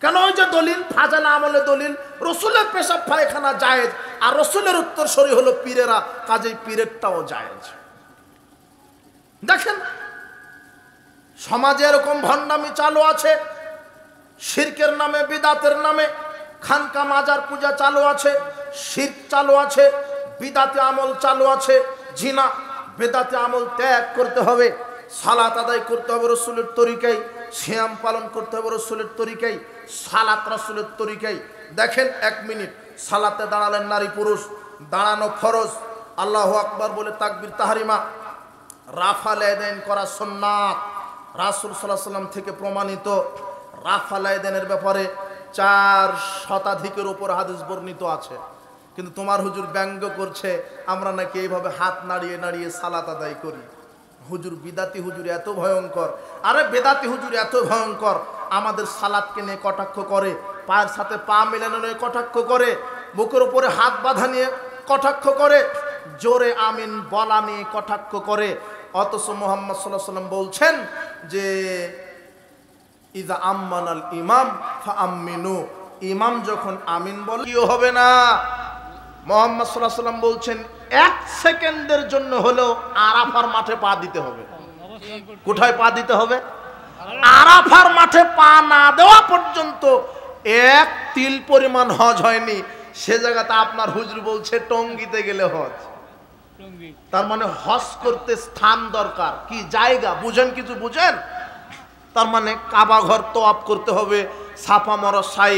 কেন? ওই যে দলিল, ফাজাইল আমলে দলিল, রসুলের পেশাব পায়খানা জায়েজ, আর রসুলের উত্তরসূরি হলো পীরেরা, কাজেই পীরেরটাও জায়েজ। দেখেন সমাজে এরকম ভণ্ডামি চালু আছে, শিরকের নামে, বিদাতের নামে খানকা মাজার পূজা চালু আছে, শিরক চালু আছে, বিদাতে আমল চালু আছে। জিনা বেদাতে আমল ত্যাগ করতে হবে, সালাত আদায় করতে হবে রসুলের তরিকায়, সিয়াম পালন করতে হবে রসুলের তরিকায়, সালাত রসুলের তরিকায়। দেখেন 1 মিনিট সালাতে দাঁড়ালেন নারী পুরুষ, দাঁড়ানো ফরজ, আল্লাহু আকবার বলে তাকবীর তাহরিমা, রাফাল ইয়াদাইন করা সুন্নাত, রাসূল সাল্লাল্লাহু আলাইহি ওয়াসাল্লাম থেকে প্রমাণিত। রাফাল ইয়াদাইনের ব্যাপারে 4 শতাধিকের উপর হাদিস বর্ণিত আছে। কিন্তু তোমার হুজুর ব্যঙ্গ করছে আমরা নাকি এইভাবে হাত নাড়িয়ে নাড়িয়ে সালাত আদায় করি। হুজুর বিদাতি হুজুর এত ভয়ঙ্কর। আরে বেদাতি হুজুর এত ভয়ঙ্কর, আমাদের সালাতকে নিয়ে কটাক্ষ করে, পায়ের সাথে পা মেলানো নিয়ে কটাক্ষ করে, বুকের উপরে হাত বাঁধা নিয়ে কটাক্ষ করে, জোরে আমিন বলা নিয়ে কটাক্ষ করে। অথচ মুহাম্মদ সাল্লাল্লাহু আলাইহি ওয়াসাল্লাম বলছেন যে ইজা আম্মানাল ইমাম ফাআমিনু, ইমাম যখন আমিন বলে কি হবে না। মুহাম্মদ সাল্লাল্লাহু আলাইহি ওয়াসাল্লাম বলছেন 1 সেকেন্ডের জন্য হলেও আরাফার মাঠে পা দিতে হবে। কোথায় পা দিতে হবে? আরাফার মাঠে পা না দেওয়া পর্যন্ত এক তিল পরিমাণ হজ হয়নি। সে জায়গাতে আপনার হুজুর বলছে টঙ্গিতে গেলে হজ। তার মানে হজ করতে স্থান দরকার, কি জায়গা বুঝেন, কিছু বুঝেন? তার মানে কাবা ঘর তওয়াফ করতে হবে, সাফা মারওয়া সাই,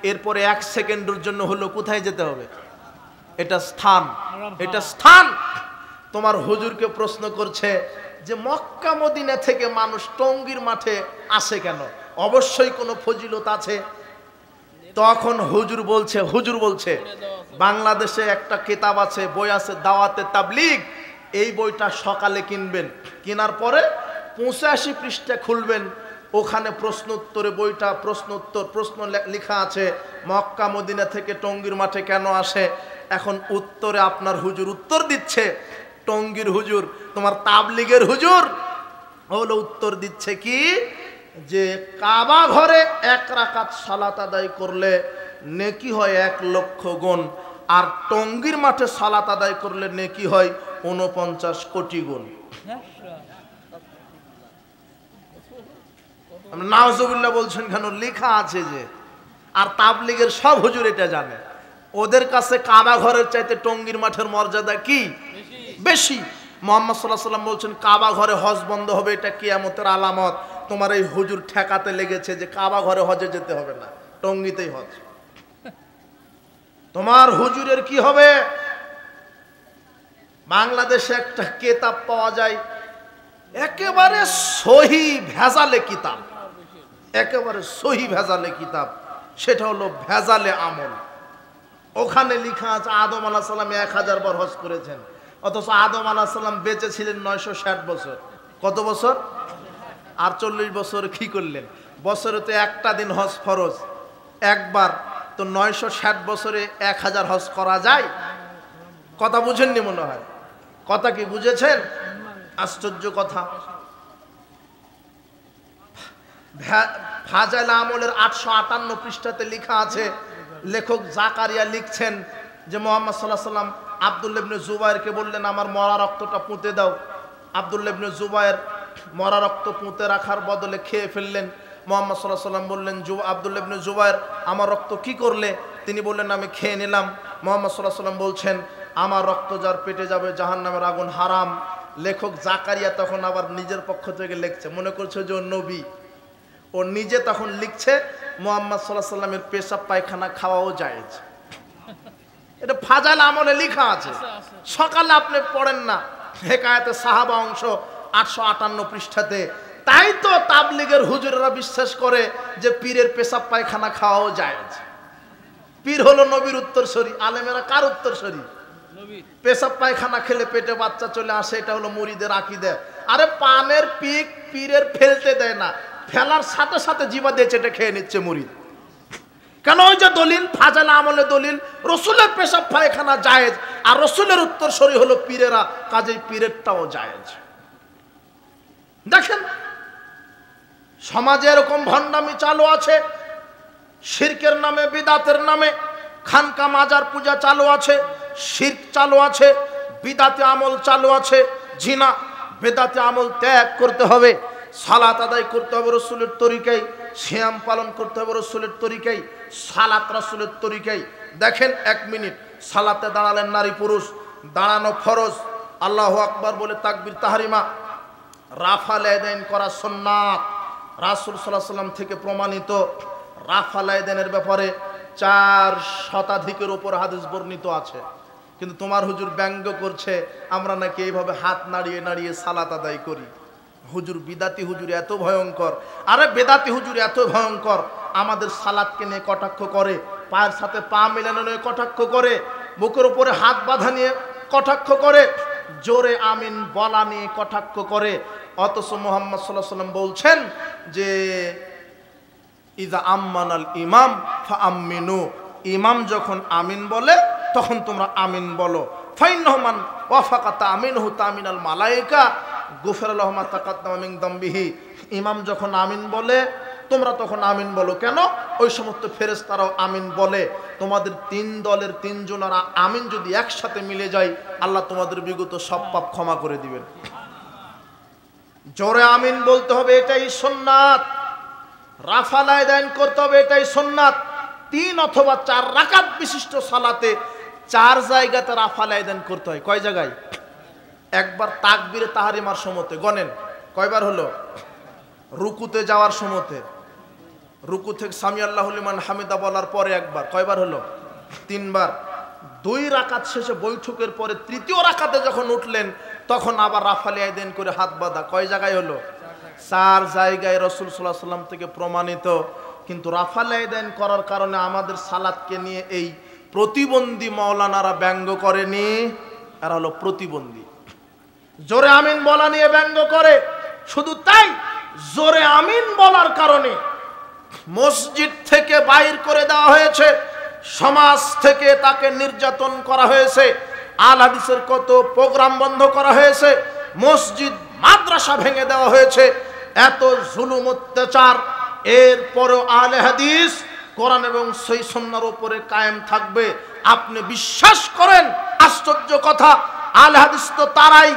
এরপরে 1 সেকেন্ডের জন্য হলো কোথায় যেতে হবে? এটা স্থান, এটা স্থান। তোমার হুজুরকে প্রশ্ন করছে যে মক্কা মদিনা থেকে মানুষ টঙ্গীর মাঠে আসে কেন? অবশ্যই কোনো ফজিলত আছে। তখন হুজুর বলছে বাংলাদেশে একটা কিতাব আছে, বই আছে, দাওয়াতে তাবলীগ। এই বইটা সকালে কিনবেন, কেনার পরে 85 পৃষ্ঠা খুলবেন, ওখানে প্রশ্ন উত্তরে বইটা প্রশ্ন লেখা আছে মক্কা মদিনা থেকে টঙ্গীর মাঠে কেন আসে। এখন উত্তরে আপনার হুজুর উত্তর দিচ্ছে, টঙ্গীর হুজুর, তোমার তাবলীগের হুজুর হলো উত্তর দিচ্ছে কি, যে কাবা ঘরে 1 রাকাত সালাত আদায় করলে নেকি হয় 1 লক্ষ গুণ, আর টঙ্গীর মাঠে সালাত আদায় করলে নেকি হয় 49 কোটি গুণ। নাউজুবিল্লাহ বলছেন কেন? লেখা আছে যে। আর তাবলীগের সব হুজুর এটা জানে, ওদের কাছে কাবা ঘরের চাইতে টঙ্গীর মাঠের মর্যাদা কি বেশি। মুহাম্মদ সাল্লাল্লাহু আলাইহি ওয়াসাল্লাম বলছেন কাবা ঘরে হজ বন্ধ হবে, এটা কিয়ামতের আলামত। তোমার এই হুজুর ঠেকাতে লেগেছে যে কাবা ঘরে হজে যেতে হবে না, টঙ্গীতেই হজ। তোমার হুজুরের কি হবে? বাংলাদেশে একটা কিতাব পাওয়া যায়, একেবারে সহি ভেজালে কিতাব, একেবারে সহি ভেজালে কিতাব, সেটা হলো ভেজালে আমল। ওখানে লেখা আছে আদম আলাইহিস সালাম 1000 বার হজ করেছেন, অথচ আদম আলাইহিস সালাম বেঁচে ছিলেন 960 বছর। কত বছর? আর 40 বছর কি করলেন? বছরে তো একটা দিন হজ ফরজ, একবার। তো 960 বছরে 1000 হজ করা যায়? কথা বুঝেননি মনে হয়। কথা কি বুঝেছেন? আশ্চর্য কথা। ফাজাইল আমলের 858 পৃষ্ঠাতে লেখা আছে, লেখক জাকারিয়া লিখছেন যে মুহাম্মদ সাল্লাল্লাহু আলাইহি ওয়াসাল্লাম আব্দুল্লাহ ইবনে জুবায়েরকে বললেন আমার মরা রক্তটা পুঁতে দাও। আব্দুল্লাহ ইবনে জুবায়ের মরা রক্ত পুঁতে রাখার বদলে খেয়ে ফেললেন। মুহাম্মদ সাল্লাল্লাহু আলাইহি ওয়াসাল্লাম বললেন আব্দুল্লাহ ইবনে জুবায়ের আমার রক্ত কি করলে? তিনি বললেন আমি খেয়ে নিলাম। মুহাম্মদ সাল্লাল্লাহু আলাইহি ওয়াসাল্লাম বলছেন আমার রক্ত যার পেটে যাবে জাহান্নামের আগুন হারাম। লেখক জাকারিয়া তখন আবার নিজের পক্ষ থেকে লিখছে, মনে করছে যে ও নবী, ও নিজে তখন লিখছে মুহাম্মদ সাল্লাল্লাহু আলাইহি ওয়াসাল্লামের পেশাব পায়খানা খাওয়াও জায়েজ। এটা ফাজাইল আমলে লেখা আছে, সকালে আপনি পড়েন না, হেকায়েতে সাহাবা অংশ 858 পৃষ্ঠাতে। তাই তো তাবলীগের হুজুরেরা বিশ্বাস করে যে পীরের পেশাব পায়খানা খাওয়াও জায়েজ। পীর হলো নবীর উত্তরসূরি, আলেমেরা কার উত্তরসূরি? পেশাব পায়খানা খেলে পেটে বাচ্চা চলে আসে, এটা হলো মুরিদের আকীদা। আরে পানের পিক পীরের ফেলতে দেয় না, ফেলার সাথে সাথে জিবা দিয়ে চেটে খেয়ে নিচ্ছে মুরিদ। কেন? ওই যে দলিল, ফাজাইল আমলে দলিল, রসুলের পেশাব পায়খানা জায়েজ, আর রসুলের উত্তরসূরি হলো পীরেরা, কাজেই পীরেরটাও জায়েজ। দেখেন সমাজে এরকম ভণ্ডামি চালু আছে, শিরকের নামে, বিদাতের নামে খানকা মাজার পূজা চালু আছে, শিরক চালু আছে, বিদাতে আমল চালু আছে। জিনা বেদাতে আমল ত্যাগ করতে হবে, সালাত আদায় করতে হবে রসুলের তরিকায়, সিয়াম পালন করতে হবে রসুলের তরিকায়, সালাত রসুলের তরিকায়। দেখেন 1 মিনিট সালাতে দাঁড়ালেন নারী পুরুষ, দাঁড়ানো ফরজ, আল্লাহু আকবার বলে তাকবীর তাহরিমা, রাফাল ইয়াদাইন করা সুন্নাত, রাসূল সাল্লাল্লাহু আলাইহি ওয়াসাল্লাম থেকে প্রমাণিত। রাফাল ইয়াদাইনের ব্যাপারে 4 শতাধিকের উপর হাদিস বর্ণিত আছে, কিন্তু তোমার হুজুর ব্যঙ্গ করছে আমরা নাকি এইভাবে হাত নাড়িয়ে নাড়িয়ে সালাত আদায় করি। হুজুর বিদাতি হুজুর এত ভয়ঙ্কর, আরে বেদাতি হুজুর এত ভয়ঙ্কর, আমাদের সালাতকে নিয়ে কটাক্ষ করে, পায়ের সাথে পা মেলানো নিয়ে কটাক্ষ করে, বুকের উপরে হাত বাঁধা নিয়ে কটাক্ষ করে, জোরে আমিন বলা নিয়ে কটাক্ষ করে। অথচ মুহাম্মদ সাল্লাল্লাহু আলাইহি ওয়াসাল্লাম বলছেন যে ইজা আম্মানাল ইমাম ফাআমিনু, ইমাম যখন আমিন বলে তখন তোমরা আমিন বলো। ফাইন্নাহু মান ওয়াফাকা তামিনহু তামিনাল মালায়েকা গুফিরা লাহু মা তাকাদ্দামা মিন যামবিহি। ইমাম যখন আমিন বলে তোমরা তখন আমিন বলো। কেন? ওই সমস্ত ফেরেশতারাও আমিন বলে। তোমাদের 3 দলের 3 জনের আমিন যদি একসাথে মিলে যায়, আল্লাহ তোমাদের বিগত সব পাপ ক্ষমা করে দিবেন। জোরে আমিন বলতে হবে, এটাই সুন্নাত। রাফাল আদান করতে হবে, এটাই সুন্নাত। 3 অথবা 4 রাকাত বিশিষ্ট সালাতে 4 জায়গাতে রাফাল আদান করতে হয়। কয় জায়গায়? একবার তাকবীরে তাহরিমার সময়তে, গনেন কয়বার হলো? রুকুতে যাওয়ার সময়তে, রুকু থেকে সামি আল্লাহু লিমান হামিদা বলার পরে একবার। কয়বার হলো? 3 বার। 2 রাকাত শেষে বৈঠকের পরে 3য় রাকাতে যখন উঠলেন তখন আবার রাফাল আদান করে হাত বাঁধা। কয় জায়গায় হলো? 4 জায়গায় রাসূল সাল্লাল্লাহু আলাইহি ওয়াসাল্লাম থেকে প্রমাণিত। কিন্তু রাফাল আদান করার কারণে আমাদের সালাতকে নিয়ে এই প্রতিবন্ধী মাওলানারা ব্যঙ্গ করেনি, এরা হলো প্রতিবন্ধী। জোরে আমিন বলা নিয়ে ব্যঙ্গ করে। শুধু তাই, জোরে আমিন বলার কারণে মসজিদ থেকে বাইর করে দেওয়া হয়েছে, সমাজ থেকে তাকে নির্যাতন করা হয়েছে, আল হাদিসের কত প্রোগ্রাম বন্ধ করা হয়েছে, মসজিদ মাদ্রাসা ভেঙে দেওয়া হয়েছে। এত জুলুম অত্যাচার, এরপরও আহলে হাদিস কোরআন এবং সহিহ সুন্নাহর উপরে কায়েম থাকবে। আপনি বিশ্বাস করেন, আশ্চর্য কথা, আহলে হাদিস তো তারাই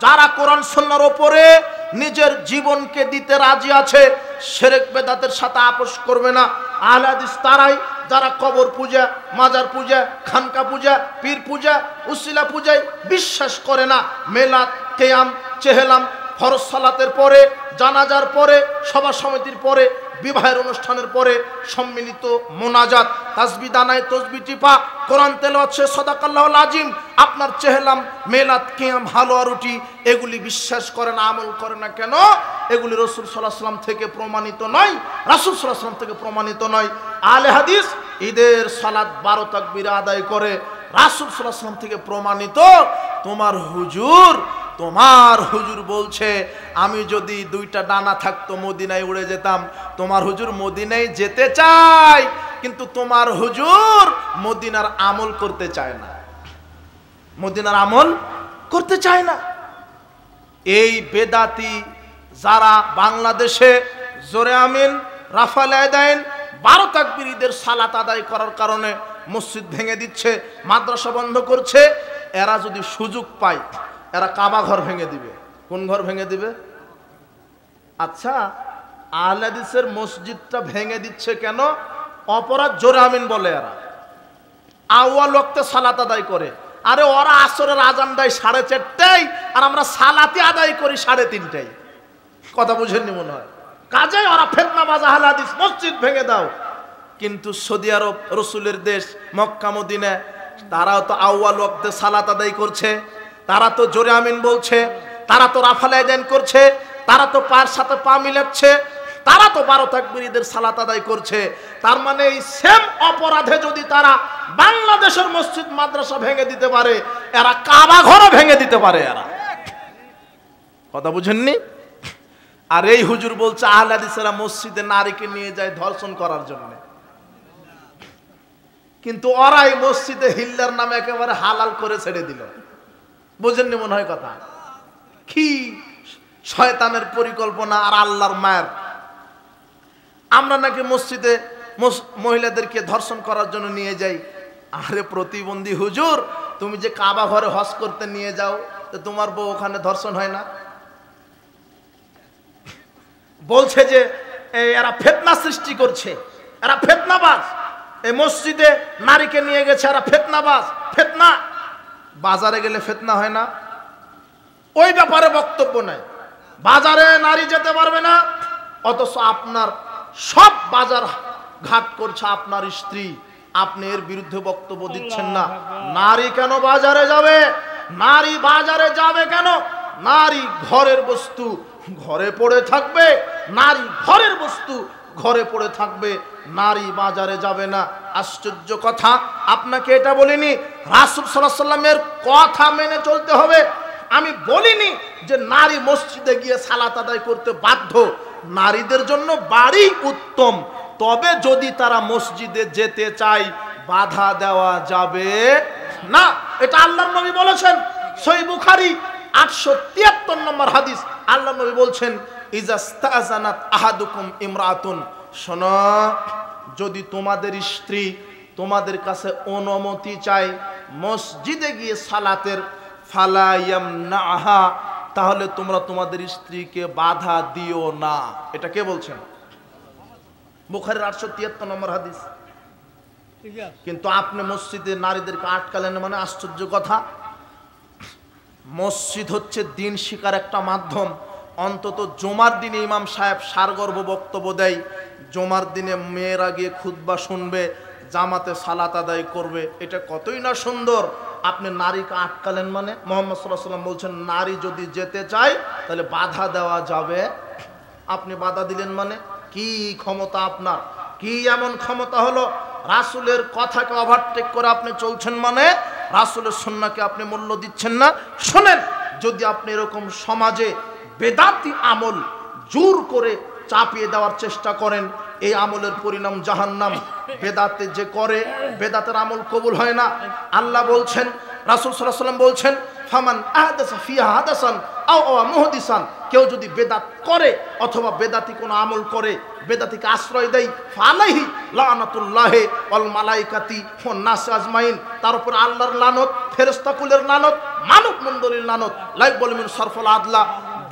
যারা কোরআন সুন্নাহর উপরে নিজের জীবনকে দিতে রাজি আছে, শিরক বেদাতের সাথে আপোষ করবে না। আহলে হাদিস তারাই যারা কবর পূজা, মাজার পূজা, খানকা পূজা, পীর পূজা, উসিলা পূজায় বিশ্বাস করে না। মেলাদ, কিয়াম, চেহলাম, ফরজ সালাতের পরে, জানাজার পরে, সভা সমিতির পরে, বিবাহের অনুষ্ঠানের পরে সম্মিলিত মোনাজাত, তাসবিহ দানায় তসবিহ টিপা, কোরআন তেলাওয়াত, সাদাকাল্লাহুল আযীম, আপনার চেহলাম, মেলাদ, কিয়াম, হালুয়া রুটি, এগুলি বিশ্বাস করে না, আমল করে না। কেন? এগুলি রাসূল সাল্লাল্লাহু আলাইহি ওয়াসাল্লাম থেকে প্রমাণিত নয়, রাসূল সাল্লাল্লাহু আলাইহি ওয়াসাল্লাম থেকে প্রমাণিত নয়। আহলে হাদিস ঈদের সালাত 12 তাকবীর আদায় করে, রাসূল সাল্লাল্লাহু আলাইহি ওয়াসাল্লাম থেকে প্রমাণিত। তোমার হুজুর বলছে আমি যদি 2টা ডানা থাকতো মদিনায় উড়ে যেতাম। তোমার হুজুর মদিনায় যেতে চায়, কিন্তু তোমার হুজুর মদিনার আমল করতে চায় না, মদিনার আমল করতে চায় না। এই বেদাতি যারা বাংলাদেশে জোরে আমিন, রাফাল আদান, 12 তাকবীর ঈদের সালাত আদায় করার কারণে মসজিদ ভেঙে দিচ্ছে, মাদ্রাসা বন্ধ করছে, এরা যদি সুযোগ পায় এরা কাবা ঘর ভেঙে দিবে। কোন ঘর ভেঙে দিবে? আচ্ছা, আহলে হাদিসের মসজিদটা ভেঙে দিচ্ছে কেন? অপরাধ জোরে আমিন বলে এরা, আউয়াল ওয়াক্তে সালাত আদায় করে। আরে ওরা আসরের আজান দেয় 4:30টায়, আর আমরা সালাতে আদায় করি 3:30টায়। কথা বুঝেননি মনে হয়। কাজেই ওরা ফিতনাবাজ আহলে হাদিস, মসজিদ ভেঙে দাও। কিন্তু সৌদি আরব, রসুলের দেশ, মক্কা মদিনা, তারাও তো আউয়াল ওয়াক্তে সালাত আদায় করছে, তারা তো জোরে আমিন বলছে, তারা তো রাফাল আদান করছে, তারা তো পায়ের সাথে পা মিলাচ্ছে, তারা তো 12 তাকবীর ঈদের সালাত আদায় করছে। তার মানে এই সেম অপরাধে যদি তারা বাংলাদেশের মসজিদ মাদ্রাসা ভেঙে দিতে পারে, এরা কাবা ঘরও ভেঙে দিতে পারে। এরা কথা বুঝেননি? আর এই হুজুর বলছে আহলে হাদিসেরা মসজিদে নারীকে নিয়ে যায় ধর্ষণ করার জন্য, কিন্তু ওরাই মসজিদে হিল্লার নামে একেবারে হালাল করে ছেড়ে দিল। বুঝেননি মনে হয় কথা? কি শয়তানের পরিকল্পনা আর আল্লাহর মায়ের। আমরা নাকি মসজিদে মহিলাদেরকে ধর্ষণ করার জন্য নিয়ে যাই। আরে প্রতিবন্ধী হুজুর, তুমি যে কাবা ঘরে হজ করতে নিয়ে যাও, তো তোমার বউ ওখানে ধর্ষণ হয় না? বলছে যে এরা ফিতনা সৃষ্টি করছে, এরা ফিতনাবাজ, এই মসজিদে নারীকে নিয়ে গেছে, এরা ফিতনাবাজ। ফিতনা বাজারে গেলে ফিতনা হয় না? ওই ব্যাপারে বক্তব্য নাই, বাজারে নারী যেতে পারবে না, অথচ আপনার সব বাজার ঘাট করছে আপনার স্ত্রী, আপনি এর বিরুদ্ধে বক্তব্য দিচ্ছেন না। নারী কেন বাজারে যাবে? নারী বাজারে যাবে কেন? নারী ঘরের বস্তু ঘরে পড়ে থাকবে, নারী ঘরের বস্তু ঘরে পড়ে থাকবে, নারী বাজারে যাবে না। আশ্চর্য কথা, আপনাকে এটা বলিনি রাসূল সাল্লাল্লাহু আলাইহি ওয়াসাল্লামের কথা মেনে চলতে হবে। আমি বলিনি যে নারী মসজিদে গিয়ে সালাত আদায় করতে বাধ্য। নারীদের জন্য বাড়ি উত্তম, তবে যদি তারা মসজিদে যেতে চায় বাধা দেওয়া যাবে না। এটা আল্লাহর নবী বলেছেন, সহিহ বুখারী 873 নম্বর হাদিস। আল্লাহর নবী বলছেন, ইজাস্তাজানাত আহাদুকুম ইমরাতুন, শোনো, যদি তোমাদের স্ত্রী তোমাদের কাছে অনুমতি চায় মসজিদে গিয়ে সালাতের, ফালা ইয়ামনাহা, তাহলে তোমরা তোমাদের স্ত্রীকে বাধা দিও না। এটা কে বলছেন? বুখারীর 873 নম্বর হাদিস। কিন্তু আপনি মসজিদে নারীদেরকে আটকালেন, মানে আশ্চর্য কথা। মসজিদ হচ্ছে দিন শিকার একটা মাধ্যম। অন্তত জুমার দিনে ইমাম সাহেব সারগর্ভ বক্তব্য দেয়, জুমার দিনে মেয়েরা গিয়ে খুতবা শুনবে, জামাতে সালাত আদায় করবে, এটা কতই না সুন্দর। আপনি নারীকে আটকালেন, মানে মুহাম্মদ সাল্লাল্লাহু আলাইহি ওয়াসাল্লাম বলছেন নারী যদি যেতে চায় তাহলে বাধা দেওয়া যাবে। আপনি বাধা দিলেন, মানে কি ক্ষমতা আপনার? কি এমন ক্ষমতা হলো? রাসূলের কথাকে ওভারটেক করে আপনি চলছেন, মানে রাসূলের সুন্নাহকে আপনি মূল্য দিচ্ছেন না। শোনেন, যদি আপনি এরকম সমাজে বেদাতি আমল জোর করে চাপিয়ে দেওয়ার চেষ্টা করেন, এই আমলের পরিণাম জাহান্নাম। বেদাতে যে করে, বেদাতের আমল কবুল হয় না। আল্লাহ বলছেন, রাসূল সাল্লাল্লাহু আলাইহি ওয়াসাল্লাম বলছেন, ফামান আহদাসা ফিহা হাদাসান আও মুহদিসান, কেউ যদি বেদাত করে অথবা বেদাতি কোনো আমল করে, বেদাতিকে আশ্রয় দেয়, ফালাইহি লানাতুল্লাহি ওয়াল মালাইকাতি ওয়ান নাস আজমাইন, তার উপর আল্লাহর লানত, ফেরেশতাকুলের লানত, মানব মণ্ডলীর লানত, লাইক বলে মিন সরফুল আদলা।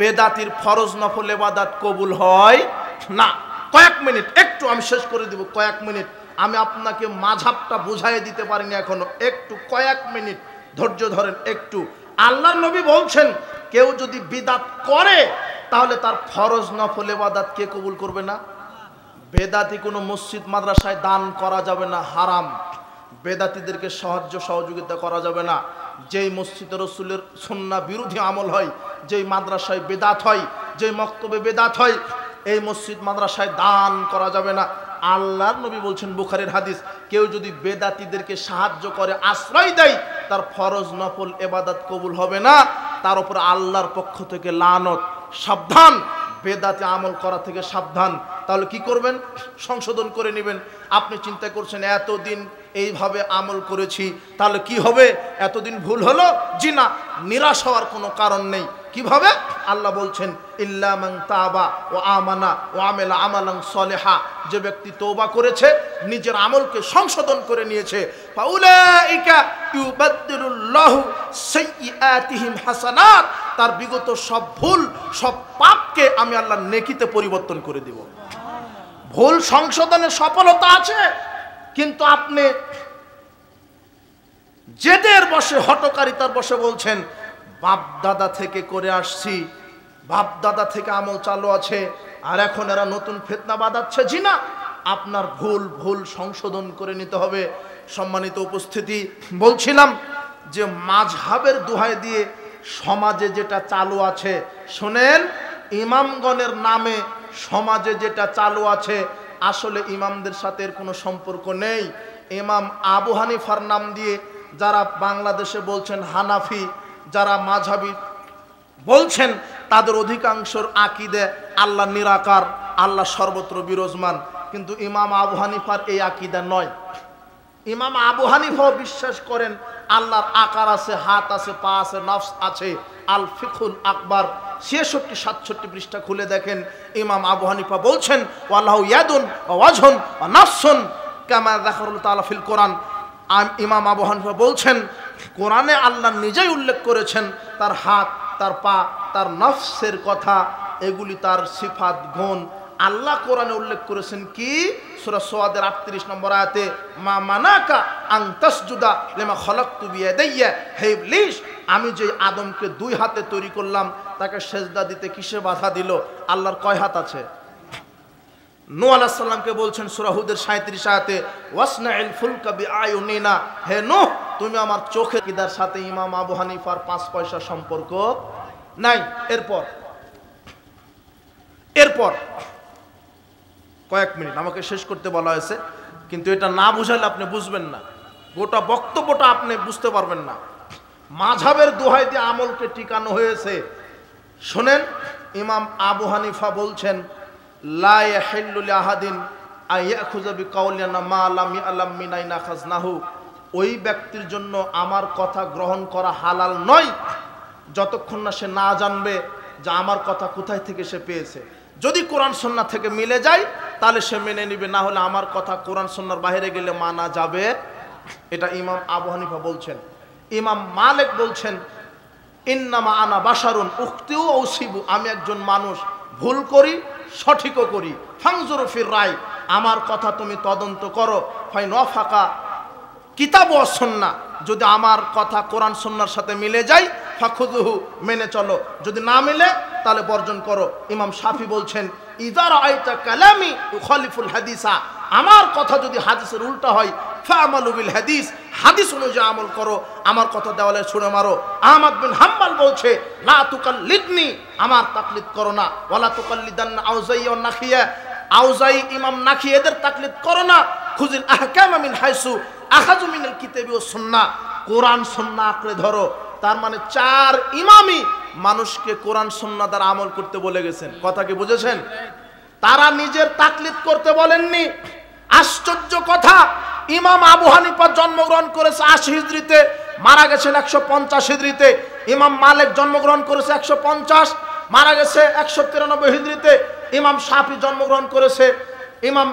বেদাতির ফরজ নফল ইবাদত কবুল হয় না। কয়েক মিনিট, একটু আমি শেষ করে দিব, কয়েক মিনিট। আমি আপনাকে মাযহাবটা বুঝাইয়ে দিতে পারিনি এখনো, একটু কয়েক মিনিট ধৈর্য ধরেন একটু। আল্লাহর নবী বলছেন, কেউ যদি বিদআত করে তাহলে তার ফরজ নফল ইবাদত কে কবুল করবে না? বেদাতি কোনো মসজিদ মাদ্রাসায় দান করা যাবে না, হারাম। বেদাতিদেরকে সাহায্য সহযোগিতা করা যাবে না। যেই মসজিদে রাসূলের সুন্নাহ বিরোধী আমল হয়, যেই মাদ্রাসায় বেদাত হয়, যেই মক্তবে বেদাত হয়, এই মসজিদ মাদ্রাসায় দান করা যাবে না। আল্লাহর নবী বলছেন, বুখারীর হাদিস, কেউ যদি বেদাতিদেরকে সাহায্য করে, আশ্রয় দেয়, তার ফরজ নফল ইবাদত কবুল হবে না, তার উপর আল্লাহর পক্ষ থেকে লানত। সাবধান, বেদাতে আমল করা থেকে সাবধান। তাহলে কি করবেন? সংশোধন করে নেবেন। আপনি চিন্তা করছেন এতদিন এইভাবে আমল করেছি, তাহলে কি হবে? এতদিন ভুল হলো? জি না, নিরাশ হওয়ার কোনো কারণ নেই। কিভাবে? আল্লাহ বলছেন, ইল্লা মান তাবা ওয়া আমানা ওয়া আমিলা আমালান সলিহা, যে ব্যক্তি তওবা করেছে, নিজের আমলকে সংশোধন করে নিয়েছে, ফাউলাইকা ইউবাদদিলুল্লাহু সাইয়্যাতিহিম হাসানাত, তার বিগত সব ভুল, সব পাপকে আমি আল্লাহ নেকিতে পরিবর্তন করে দিব। ভুল সংশোধনের সফলতা আছে, কিন্তু আপনি জেদের বসে, হটকারিতার বসে বলছেন বাপ দাদা থেকে করে আসছি, বাপ দাদা থেকে আমল চালু আছে, আর এখন এরা নতুন ফিতনা বাঁধাচ্ছে। জি না, আপনার ভুল সংশোধন করে নিতে হবে। সম্মানিত উপস্থিতি, বলছিলাম যে মাযহাবের দোহাই দিয়ে সমাজে যেটা চালু আছে, শোনেন, ইমামগণের নামে সমাজে যেটা চালু আছে, আসলে ইমামদের সাথে এর কোনো সম্পর্ক নেই। ইমাম আবু হানিফার নাম দিয়ে যারা বাংলাদেশে বলছেন হানাফি, যারা মাযহাবী বলছেন, তাদের অধিকাংশর আকীদা আল্লাহ নিরাকার, আল্লাহ সর্বত্র বিরাজমান। কিন্তু ইমাম আবু হানিফার এই আকীদা নয়। ইমাম আবু হানিফাও বিশ্বাস করেন আল্লাহর আকার আছে, হাত আছে, পা আছে, নফস আছে। আল ফিকহুল আকবার 66-67 পৃষ্ঠা খুলে দেখেন, ইমাম আবু হানিফা বলছেন, ওয়াল্লাহু ইয়াদুন ওয়া ওয়াজহুন ওয়া নাফসুন কামা যাকারাল্লাহু তাআলা ফিল কোরআন। ইমাম আবু হানিফা বলছেন, কোরআনে আল্লাহ নিজেই উল্লেখ করেছেন তার হাত, তার পা, তার নফসের কথা, এগুলি তার সিফাত গুণ। আল্লাহ কোরআনে উল্লেখ করেছেন কি? সূরা সুয়াদের 38 নম্বর আয়াতে, মা মানাকা আন তাসজুদা লিমা খালাকতু বিয়াদাইয়া, হে ইবলিস, আমি যে আদমকে 2 হাতে তৈরি করলাম, তাকে সেজদা দিতে কিসে বাধা দিল? আল্লাহর কয় হাত আছে? নূহ আলাইহিস সালামকে বলছেন সূরা হুদের 37 আয়াতে, ওয়াসনাইল ফুলকা বিআয়ুনিনা, হে নূহ, তুমি আমার চোখের কিদার সাথে ইমাম আবু হানিফার 5 পয়সা সম্পর্ক নাই। এরপর কয়েক মিনিট আমাকে শেষ করতে বলা হয়েছে, কিন্তু এটা না বুঝাইলে আপনি বুঝবেন না, গোটা বক্তব্যটা আপনি বুঝতে পারবেন না। মাযহাবের দোহাই দিয়ে আমলকে টিকানো হয়েছে। শোনেন, ইমাম আবু হানিফা বলছেন, লা ইয়াহিল্লু লিআহাদিন আইয়াখুযা বিকাউলিনা মা লাম ইয়ালাম মিন আইনা খাজনাহু, ওই ব্যক্তির জন্য আমার কথা গ্রহণ করা হালাল নয় যতক্ষণ না সে না জানবে যে আমার কথা কোথায় থেকে সে পেয়েছে। যদি কোরআন সুন্নাহ থেকে মিলে যায় তাহলে সে মেনে নিবে, না হলে আমার কথা কোরআন সুন্নাহর বাইরে গেলে মানা যাবে। এটা ইমাম আবু হানিফা বলছেন। ইমাম মালিক বলছেন ইন্নামা আনা বাশারুন উখতিউ ও উসিবু, আমি একজন মানুষ, ভুল করি সঠিকও করি। ফানজুরু ফির রায়, আমার কথা তুমি তদন্ত করো। ফাইন ওয়াফাকা কিতাব ওয়া সুন্নাহ, যদি আমার কথা কোরআন সুন্নাহর সাথে মিলে যায় ফাখুযুহু, মেনে চলো, যদি না মিলে তাহলে বর্জন করো। ইমাম শাফি বলছেন ইযা রাআইতা কালামি ইউখালিফুল হাদিসা, আমার কথা যদি হাদিসের উল্টা হয় ফা'মালু বিল হাদিস, হাদিস অনুযায়ী আমল করো, আমার কথা দেওয়ালে ছুঁড়ে মারো। আহমদ বিন হাম্বল বলছে লা তুকাল্লিদনি, আমার তাকলিদ করো না। ওয়ালা তুকাল্লিদান্না আউজাই ওয়া নাখিয়া, আউজাই ইমাম নাখি এদের তাকলিদ করো না। খুযিল আহকাম মিন হাইসু আখাযু মিনাল কিতাবি ওয়াস সুন্নাহ, কোরআন সুন্নাহ আঁকড়ে ধরো। তার মানে চার ইমামই মানুষকে কোরআন সুন্নাহ দ্বারা আমল করতে বলে গেছেন। কথা কি বুঝেছেন? তারা নিজের তাকলিদ করতে বলেননি। আশ্চর্য কথা, ইমাম আবু হানিফা জন্মগ্রহণ করেছে 80 হিজরিতে, মারা গেছেন 150 হিজরিতে। ইমাম মালিক জন্মগ্রহণ করেছে 150, মারা গেছে 193 হিজরিতে। ইমাম শাফি জন্মগ্রহণ করেছে, ইমাম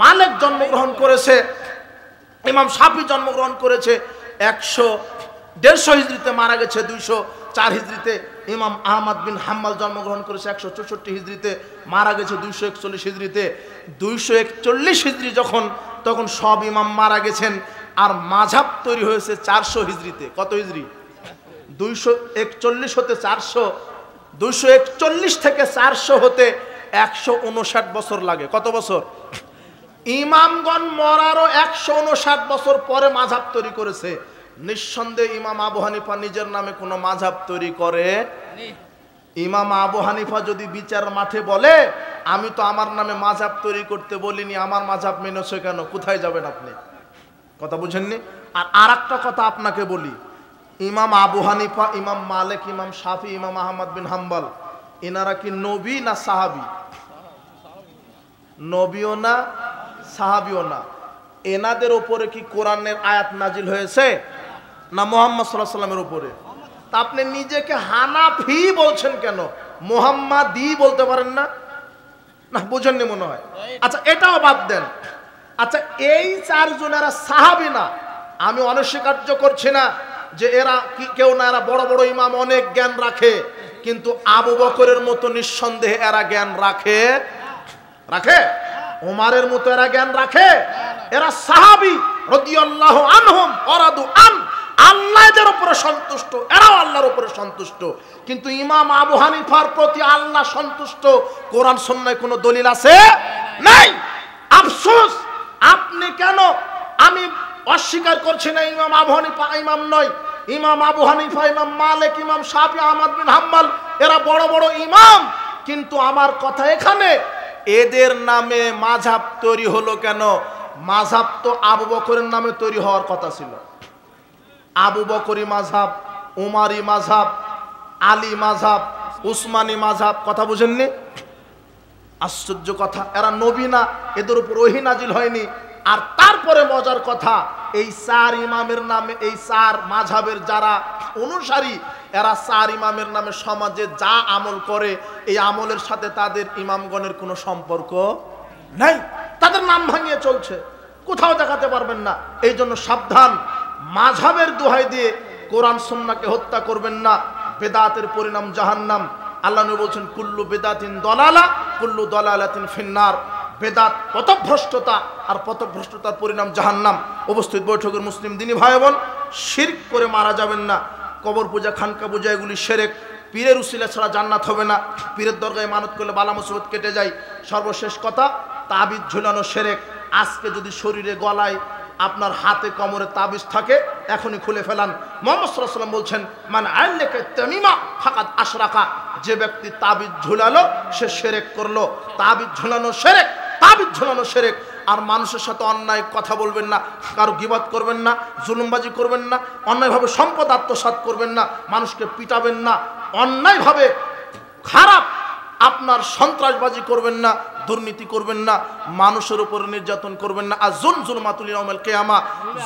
মালিক জন্মগ্রহণ করেছে, ইমাম শাফি জন্মগ্রহণ করেছে 150 হিজরিতে, মারা গেছে 204 হিজরিতে। ইমাম আহমদ বিন হাম্বল জন্মগ্রহণ করেছে 164 হিজরিতে, মারা গেছে 241 হিজরিতে। 241 হিজরি যখন, তখন সব ইমাম মারা গেছেন, আর মাযহাব তৈরি হয়েছে 400 হিজরিতে। কত হিজরি? 241 হতে 400, 241 থেকে 400 হতে 159 বছর লাগে। কত বছর? ইমামগণ মরারও 159 বছর পরে মাযহাব তৈরি করেছে। নিঃসন্দেহে ইমাম আবু হানিফা নিজের নামে কোনো মাযহাব তৈরি করে। ইমাম আবু হানিফা যদি বিচার মাঠে বলে আমি তো আমার নামে মাযহাব তৈরি করতে বলিনি, আমার মাযহাব মেনেছে কেন, কোথায় যাবেন আপনি? কথা বুঝেননি? আর আরেকটা কথা আপনাকে বলি, ইমাম আবু হানিফা, ইমাম মালিক, ইমাম শাফি, ইমাম আহমদ বিন হাম্বল, এনারা কি নবী না সাহাবী? নবীও না, সাহাবীও না। এনাদের উপরে কি কোরআনের আয়াত নাজিল হয়েছে না মুহাম্মদ সাল্লাল্লাহু আলাইহি ওয়াসাল্লামের উপরে? তা আপনি নিজেকে হানাফি বলছেন কেন? মুহাম্মাদি বলতে পারেন না? না, বুঝেননি মনে হয়। আচ্ছা, এটাও বাদ দেন। আচ্ছা, এই চারজনেরা সাহাবী না, আমি অনস্বীকার্য করছি না যে এরা কি কেউ না, এরা বড় বড় ইমাম, অনেক জ্ঞান রাখে, কিন্তু আবু বকরের মতো নিঃসন্দেহে এরা জ্ঞান রাখে? রাখে? ওমরের মতো এরা জ্ঞান রাখে? এরা সাহাবী রাদিয়াল্লাহু আনহুম ওয়ারাদু আন, আল্লাহ এদের উপরে সন্তুষ্ট, এরাও আল্লাহর উপরে সন্তুষ্ট। কিন্তু ইমাম আবু হানিফার প্রতি আল্লাহ সন্তুষ্ট কোরআন সুন্নাহয় কোনো দলিল আছে? নাই। আফসোস, আপনি কেন? আমি অস্বীকার করছি না ইমাম আবু হানিফা ইমাম নয়। ইমাম আবু হানিফা, ইমাম মালিক, ইমাম শাফি, আহমদ বিন হাম্বল, এরা বড় বড় ইমাম। কিন্তু আমার কথা এখানে, এদের নামে মাযহাব তৈরি হলো কেন? মাযহাব তো আবু বকরের নামে তৈরি হওয়ার কথা ছিল। আবু বকরি মাযহাব, উমারি মাযহাব, আলী মাযহাব, উসমানী মাযহাব। কথা বুঝেননি? আশ্চর্য কথা, এরা নবী না, এদের উপর ওহী নাজিল হয়নি। আর তারপরে মজার কথা, এই চার ইমামের নামে, এই চার মাযহাবের যারা অনুসারী, এরা চার ইমামের নামে সমাজে যা আমল করে, এই আমলের সাথে তাদের ইমামগণের কোনো সম্পর্ক নাই। তাদের নাম ভাঙিয়ে চলছে, কোথাও দেখাতে পারবেন না। এই জন্য সাবধান, মাযহাবের দোহাই দিয়ে কোরআন সুন্নাহকে হত্যা করবেন না। বেদাতের পরিণাম জাহান্নাম। আল্লাহ নবী বলছেন কুল্লু বেদাতিন দলালা কুল্লু দলালাতিন ফিন্নার। বেদাত পথভ্রষ্টতা, আর পথভ্রষ্টতার পরিণাম জাহান্নাম। উপস্থিত বৈঠকের মুসলিম দিনী ভাই বোন, শিরক করে মারা যাবেন না। কবর পূজা, খানকা পূজা, এগুলি শিরক। পীরের উসিলা ছাড়া জান্নাত হবে না। পীরের দরগায় মানত করলে বালা মুসিবত কেটে যায়। সর্বশেষ কথা, তাবিজ ঝুলানো শিরক। আজকে যদি শরীরে, গলায়, আপনার হাতে, কোমরে তাবিজ থাকে, এখনই খুলে ফেলান। মুহাম্মদ সাল্লাল্লাহু আলাইহি ওয়াসাল্লাম বলছেন মান আল্লাকা তামিমা ফাকাদ আশরাকা, যে ব্যক্তি তাবিজ ঝুলালো সে শিরক করলো। তাবিজ ঝুলানো শিরক, তাবিজ ঝুলানো শিরক। আর মানুষের সাথে অন্যায় কথা বলবেন না, কারো গীবত করবেন না, জুলুমবাজি করবেন না, অন্যায়ভাবে সম্পদ আত্মসাৎ করবেন না, মানুষকে পিটাবেন না, অন্যায়ভাবে খারাপ আপনার সন্ত্রাসবাজি করবেন না, দুর্নীতি করবেন না, মানুষের উপর নির্যাতন করবেন না। আর জুলমাতুল ইয়াউমিল কিয়ামা,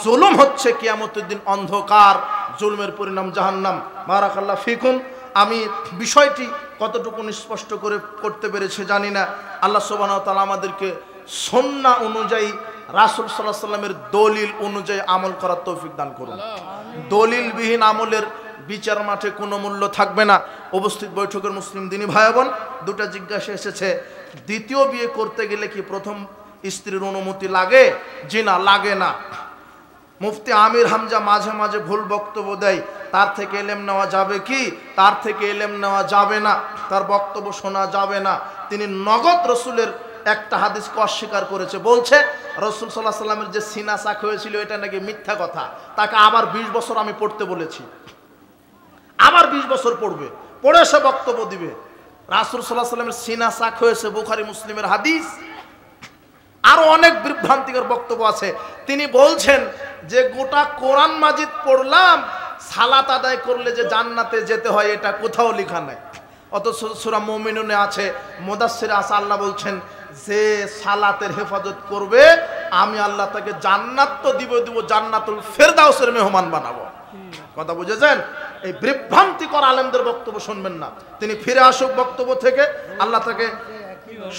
জুলুম হচ্ছে কিয়ামতের দিন অন্ধকার, জুলমের পরিণাম জাহান্নাম। বারাকাল্লাহু ফিকুম। আমি বিষয়টি কতটুকু স্পষ্ট করে করতে পেরেছি জানি না। আল্লাহ সুবহানাহু ওয়া তাআলা আমাদেরকে সুন্নাহ অনুযায়ী রাসূল সাল্লাল্লাহু আলাইহি ওয়াসাল্লামের দলিল অনুযায়ী আমল করার তৌফিক দান করুন। দলিলবিহীন আমলের বিচার মাঠে কোনো মূল্য থাকবে না। উপস্থিত বৈঠকের মুসলিম দিনী ভাই বোন, দুটা জিজ্ঞাসা এসেছে, দ্বিতীয় বিয়ে করতে গেলে কি প্রথম স্ত্রীর অনুমতি লাগে? জি না, লাগে না। মুফতি আমির হামজা মাঝে মাঝে ভুল বক্তব্য দেয়, তার থেকে এলেম নেওয়া যাবে কি? তার থেকে এলেম নেওয়া যাবে না, তার বক্তব্য শোনা যাবে না। তিনি নগদ রসুলের একটা হাদিসকে অস্বীকার করেছে, বলছে রসুল সাল্লাল্লাহু আলাইহি সাল্লামের যে সিনা চাক হয়েছিল এটা নাকি মিথ্যা কথা। তাকে আবার 20 বছর আমি পড়তে বলেছি, আবার 20 বছর পড়বে, পড়ে সে বক্তব্য দিবে। রাসূল সাল্লাল্লাহু আলাইহি সাল্লামের সিনা চাক হয়েছে, বুখারী মুসলিমের হাদিস। আরো অনেক বিভ্রান্তিকর বক্তব্য আছে। তিনি বলছেন যে গোটা কোরআন মাজিদ পড়লাম, সালাত আদায় করলে যে জান্নাতে যেতে হয় এটা কোথাও লেখা নাই। অথচ সূরা মুমিনুনে আছে, মুদাসসিরে আছে, আল্লাহ বলছেন যে সালাতের হেফাজত করবে আমি আল্লাহ তাকে জান্নাত তো দিব, জান্নাতুল ফেরদাউসের মেহমান বানাবো। কথা বুঝেছেন? এই বিভ্রান্তিকর আলেমদের বক্তব্য শুনবেন না। তিনি ফিরে আসুক বক্তব্য থেকে, আল্লাহ তাকে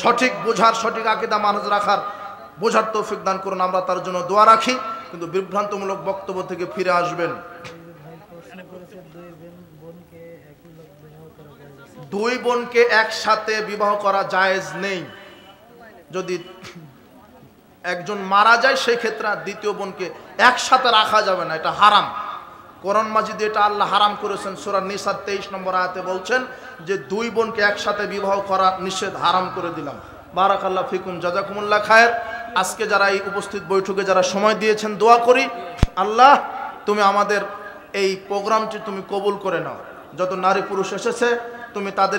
সঠিক বোঝার, সঠিক আকীদা মানুষ রাখার, বোঝার তৌফিক দান করুন। আমরা তার জন্য দোয়া রাখি, কিন্তু বিভ্রান্তমূলক বক্তব্য থেকে ফিরে আসবেন। দুই বোনকে একসাথে বিবাহ করা জায়েজ নেই। যদি একজন মারা যায় সেই ক্ষেত্রে দ্বিতীয় বোনকে একসাথে রাখা যাবে না, এটা হারাম। কোরআন মাজিদে এটা আল্লাহ হারাম করেছেন। সূরা নিসা 23 নম্বর আয়াতে বলছেন যে দুই বোনকে একসাথে বিবাহ করা নিষেধ, হারাম করে দিলাম। বারাকাল্লাহু ফিকুম, জাযাকুমুল্লাহ খায়ের। আজকে যারা এই উপস্থিত বৈঠকে যারা সময় দিয়েছেন, দোয়া করি আল্লাহ তুমি আমাদের এই প্রোগ্রামটি তুমি কবুল করে নাও। যত নারী পুরুষ এসেছে তুমি তাদের